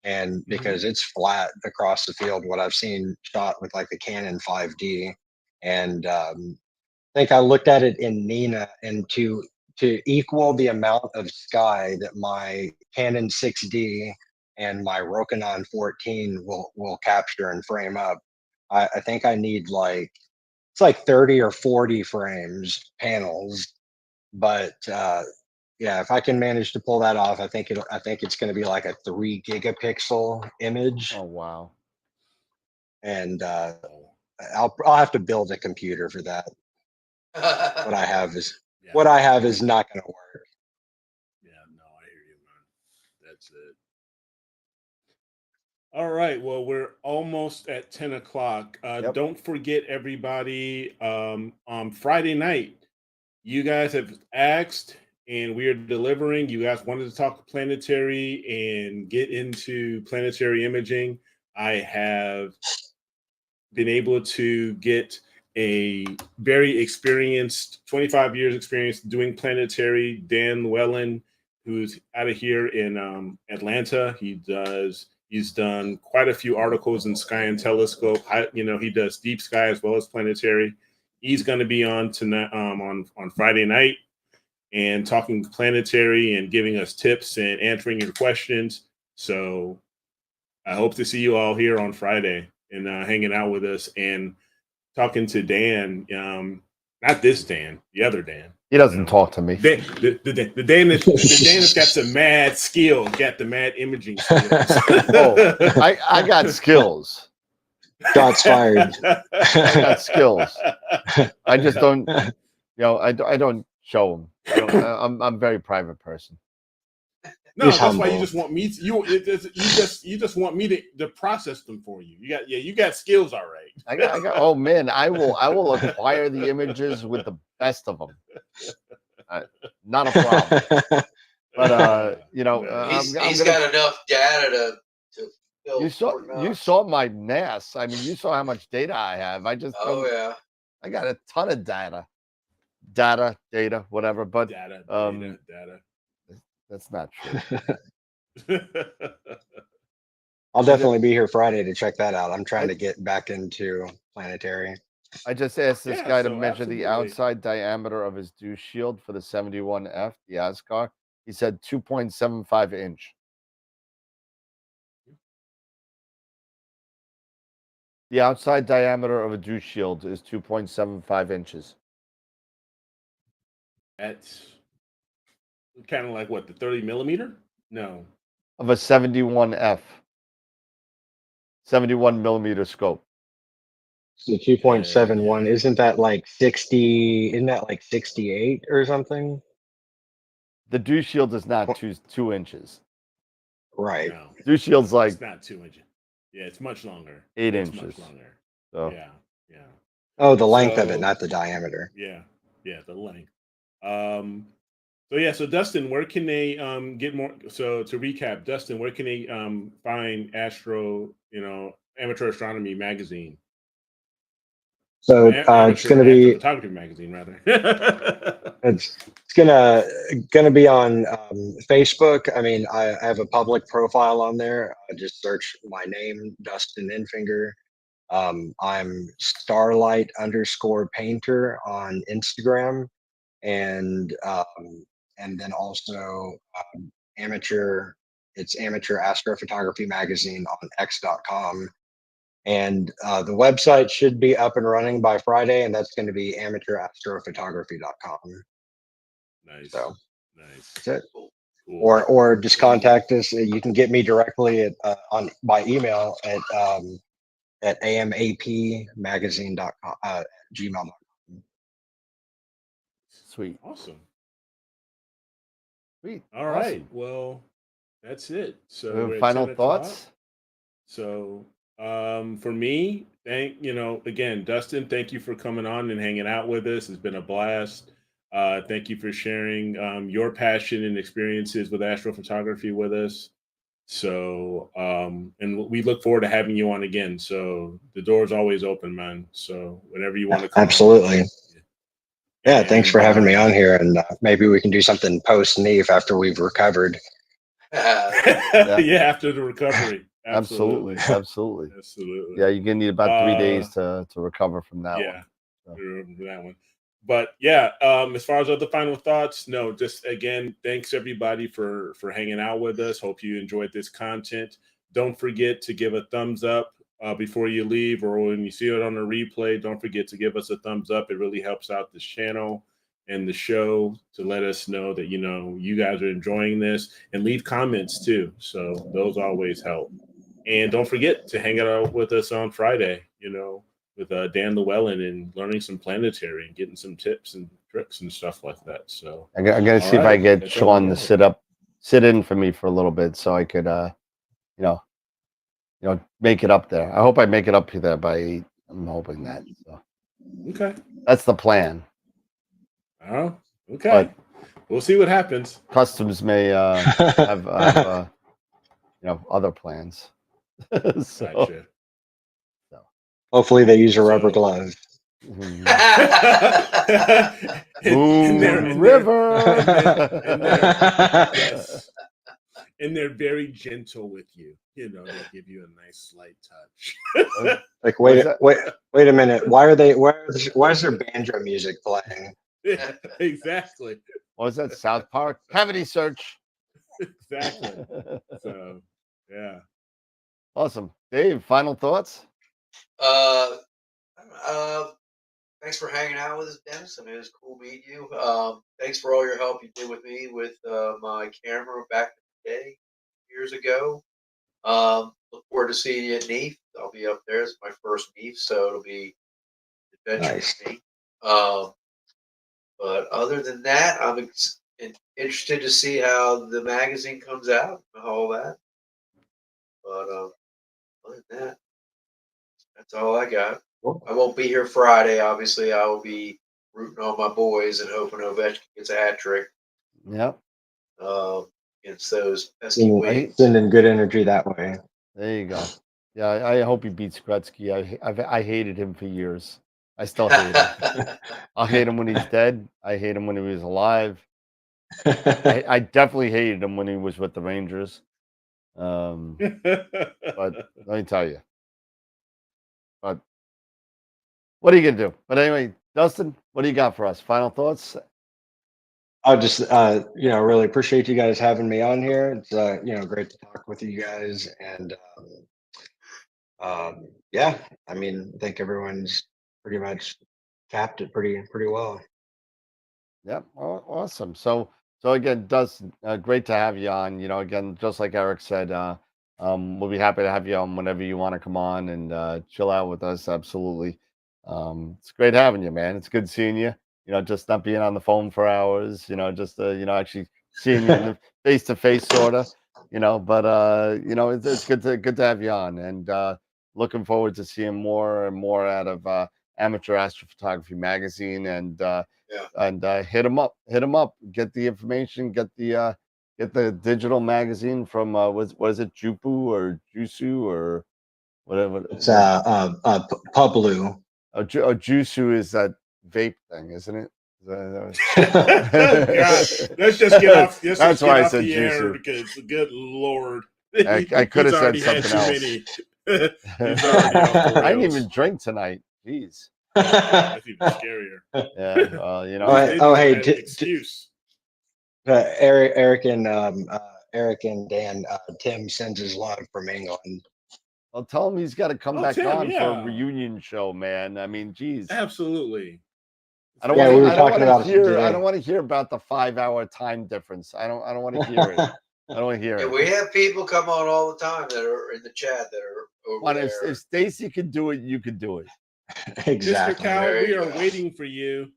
And because it's flat across the field, what I've seen shot with like the Canon 5D. And I think I looked at it in Nina, and to equal the amount of sky that my Canon 6D and my Rokinon 14 will capture and frame up, I think I need it's like 30 or 40 frames panels. But yeah, if I can manage to pull that off, I think it's going to be like a 3 gigapixel image. Oh wow. And I'll have to build a computer for that. What I have is not going to work. Yeah, no, I hear you, man. That's it. All right. Well, we're almost at 10 o'clock. Yep. Don't forget, everybody, on Friday night, you guys have asked and we are delivering. You guys wanted to talk planetary and get into planetary imaging. I have been able to get a very experienced, 25 years experience doing planetary, Dan Llewellyn, who's out of here in Atlanta. He's done quite a few articles in Sky and Telescope. He does deep sky as well as planetary. he's going to be on tonight, on Friday night, and talking planetary and giving us tips and answering your questions. So I hope to see you all here on Friday and hanging out with us and talking to Dan. Not this Dan, the other Dan. He doesn't talk to me. The Dan that's got some mad skills, got the mad imaging skills. I got skills. Shots fired. I got skills. I just don't, I don't show them. I'm a very private person. No, that's why you just want me. You just want me to process them for you. You got skills, all right. I got. Oh man, I will acquire the images with the best of them. Not a problem. But he's got enough data to fill. You saw my NAS. I mean, you saw how much data I have. I got a ton of data, whatever. But data. That's not true. I'll definitely be here Friday to check that out. I'm trying to get back into planetary. I just asked this guy to measure absolutely. the outside diameter of his dew shield for the 71F, the ASCAR. He said 2.75 inch. The outside diameter of a dew shield is 2.75 inches. That's kind of like what, the 30 millimeter? No. Of a 71F. 71 millimeter scope. So 2.71, isn't that like 60? Isn't that like 68 or something? The dew shield is not 2 inches. Right. No, dew shield's like it's not 2 inches. Yeah, it's much longer. 8 It's inches. much longer. So Yeah. Oh, the length of it, not the diameter. Yeah, the length. So Dustin, where can they get more? So to recap, Dustin, where can they find Amateur Astronomy magazine? So it's going to be photography magazine, rather. it's gonna be on Facebook. I mean, I have a public profile on there. Just search my name, Dustin Enfinger. I'm Starlight_Painter on Instagram, and then also amateur. It's Amateur Astrophotography Magazine on X.com. And the website should be up and running by Friday, and that's going to be amateurastrophotography.com. Nice. So nice. that's it. Cool. Or just contact us. You can get me directly at by email at amapmagazine.com gmail.com. Sweet. Awesome. Sweet. All right. Well, that's it. So we're final at 10 thoughts. o'clock. So for me, again, Dustin, thank you for coming on and hanging out with us. It's been a blast. Thank you for sharing your passion and experiences with astrophotography with us. So, and we look forward to having you on again. So the door's always open, man. So whenever you want to come Absolutely. on. Yeah, thanks for having me on here, and maybe we can do something post-NEAF after we've recovered. Yeah, after the recovery. Absolutely. Yeah, you're gonna need about 3 days to recover from that one. So. That one. But yeah, as far as other final thoughts, no, just again, thanks everybody for hanging out with us. Hope you enjoyed this content. Don't forget to give a thumbs up before you leave, or when you see it on a replay. Don't forget to give us a thumbs up. It really helps out this channel and the show to let us know that you guys are enjoying this, and leave comments too. So those always help. And don't forget to hang out with us on Friday, with Dan Llewellyn, and learning some planetary and getting some tips and tricks and stuff like that. So I'm gonna see if I get Sean to sit in for me for a little bit, so I could make it up there. I hope I make it up there by 8. I'm hoping that. So. Okay, that's the plan. Oh, okay. But we'll see what happens. Customs may have other plans. So. Gotcha. Hopefully they use a rubber glove. Moon River. Yes. And they're very gentle with you. They give you a nice light touch. Like, wait Wait a minute. Why are they? Why is there banjo music playing? Yeah, exactly. What was that? South Park? Cavity search. Exactly. So, yeah. Awesome. Dave, final thoughts? Uh, uh, thanks for hanging out with us, Dennis. I mean, it was cool meeting you. Thanks for all your help you did with me with my camera back in the day, years ago. Look forward to seeing you at NEAF. I'll be up there. It's my first NEAF, so it'll be an adventure Nice. for me. But other than that, I'm interested to see how the magazine comes out and all that. But other than that, that's all I got. Cool. I won't be here Friday. Obviously, I will be rooting on my boys and hoping Ovechkin gets a hat trick Yep. against those pesky Wings. Sending good energy that way. There you go. Yeah, I hope he beats Gretzky. I hated him for years. I still hate him. I'll hate him when he's dead. I hate him when he was alive. I definitely hated him when he was with the Rangers. But let me tell you. But what are you gonna do? But anyway, Dustin, what do you got for us? Final thoughts? I just, really appreciate you guys having me on here. It's, great to talk with you guys. And yeah, I mean, I think everyone's pretty much capped it pretty well. Yep. Awesome. So again, Dustin, great to have you on. Again, just like Eric said, we'll be happy to have you on whenever you want to come on and chill out with us. Absolutely. It's great having you, man. It's good seeing you. Just not being on the phone for hours. Just actually seeing you in the face to face, sorta. But it's good to have you on, and looking forward to seeing more and more out of Amateur Astrophotography magazine, and hit them up, get the information, get the digital magazine from was it Jupu or Jusu or whatever. It's Pablu. Jusu is that vape thing, isn't it? God, let's just get off. That's why I said the air Jusu. because good Lord, I could have said something else. He's already off the rails. I didn't even drink tonight. Jeez. That's even scarier. Yeah, well, hey, excuse. Eric and Dan, Tim sends his love from England. I'll tell him he's got to come back Tim, on for yeah. a reunion show, man. I mean, geez. Absolutely. I don't want to hear about the 5-hour time difference. I don't want to hear it. I don't want to hear it. We have people come on all the time that are in the chat that are over there. If Stacy could do it, you could do it. Exactly. Mr. Cow, we are waiting for you.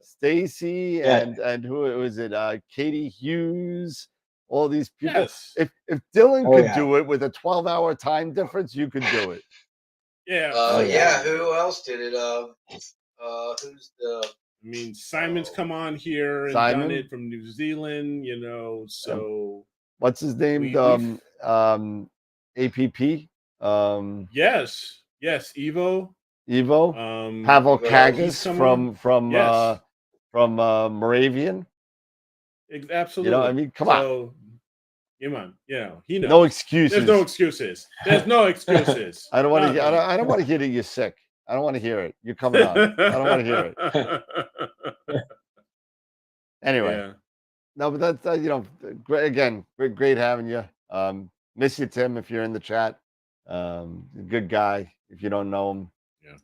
Stacy and who was it? Katie Hughes. All these people. Yes. If Dylan could do it with a 12-hour time difference, you could do it. Yeah. Who else did it? Who's the? I mean, Simon's come on here and done it from New Zealand. So what's his name? APP. Yes, Evo. Pavel Kagas from Moravian. Absolutely. I mean, come on. Come on. He knows. No excuses. There's no excuses. I don't want to. I don't want to hear that you're sick. I don't want to hear it. You're coming on. I don't want to hear it. Anyway, no, but that's great again. Great having you. Miss you, Tim, if you're in the chat. Good guy. If you don't know him,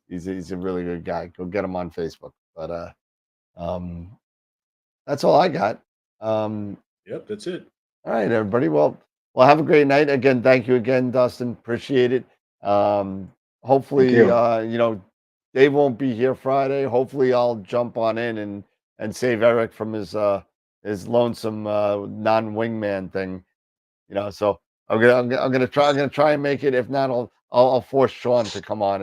he's a really good guy. Go get him on Facebook. But that's all I got. Yep, that's it. All right, everybody. Well, have a great night. Again, thank you again, Dustin. Appreciate it. Hopefully, Dave won't be here Friday. Hopefully, I'll jump on in and save Eric from his lonesome non-wingman thing. So I'm gonna try and make it. If not, I'll force Sean to come on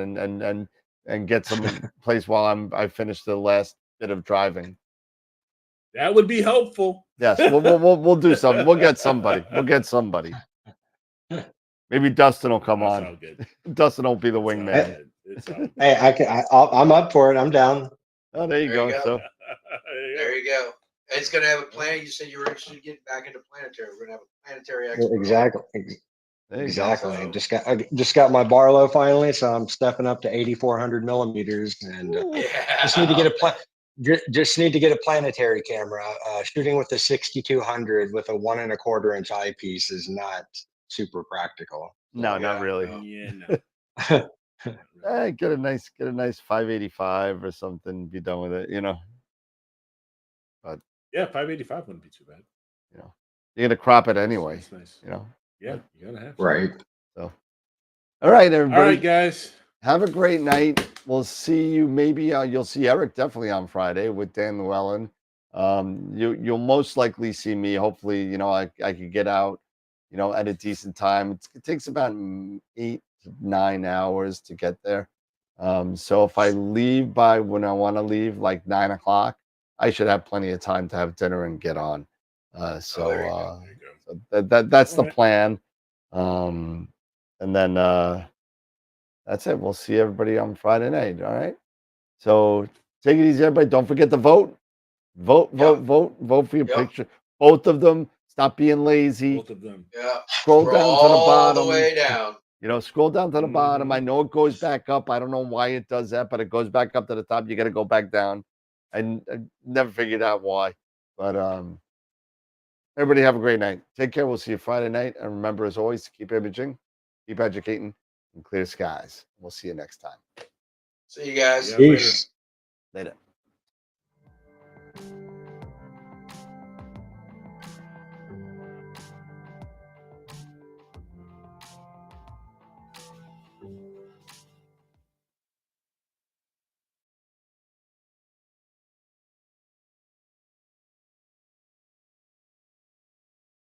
and get some place while I finish the last bit of driving. That would be helpful. Yes, we'll do something. We'll get somebody. Maybe Dustin will come on. All good. Dustin won't be the wingman. Hey, I'm up for it. I'm down. Oh, there you go. So there you go. It's going to have a plan. You said you were interested in getting back into planetary. We're going to have a planetary expert. Exactly. There you go. Exactly. So- I just got my Barlow finally, so I'm stepping up to 8,400 millimeters, and Yeah. just need to get a just need to get a planetary camera. Shooting with the 6200 with a 1.25 inch eyepiece is not super practical. No, Yeah, not really. no. Yeah, no. Get a nice 585 or something. Be done with it. You know. But Yeah, 585 wouldn't be too bad. you know, you're gonna crop it anyway. That's nice. You know. Yeah, you gotta have to. Right. So, all right, everybody. All right, guys. Have a great night. We'll see you. Maybe you'll see Eric definitely on Friday with Dan Llewellyn. You'll most likely see me. Hopefully, you know, I could get out, you know, at a decent time. It takes about 8 to 9 hours to get there. So if I leave by when I want to leave, like 9 o'clock, I should have plenty of time to have dinner and get on. There you go. So that's All the right. plan. And then that's it. We'll see everybody on Friday night. All right. So take it easy, everybody. Don't forget to vote. Vote for your Yep. picture. Both of them. Stop being lazy. Both of them. Yeah. Scroll down to the all bottom. the way down. You know, scroll down to the bottom. I Mhm. know it goes back up. I don't know why it does that, but it goes back up to the top. You got to go back down. I never figured out why. But everybody have a great night. Take care. We'll see you Friday night. And remember, as always, to keep imaging, keep educating, and clear skies. We'll see you next time. See you guys. Yeah, later. Peace. Later.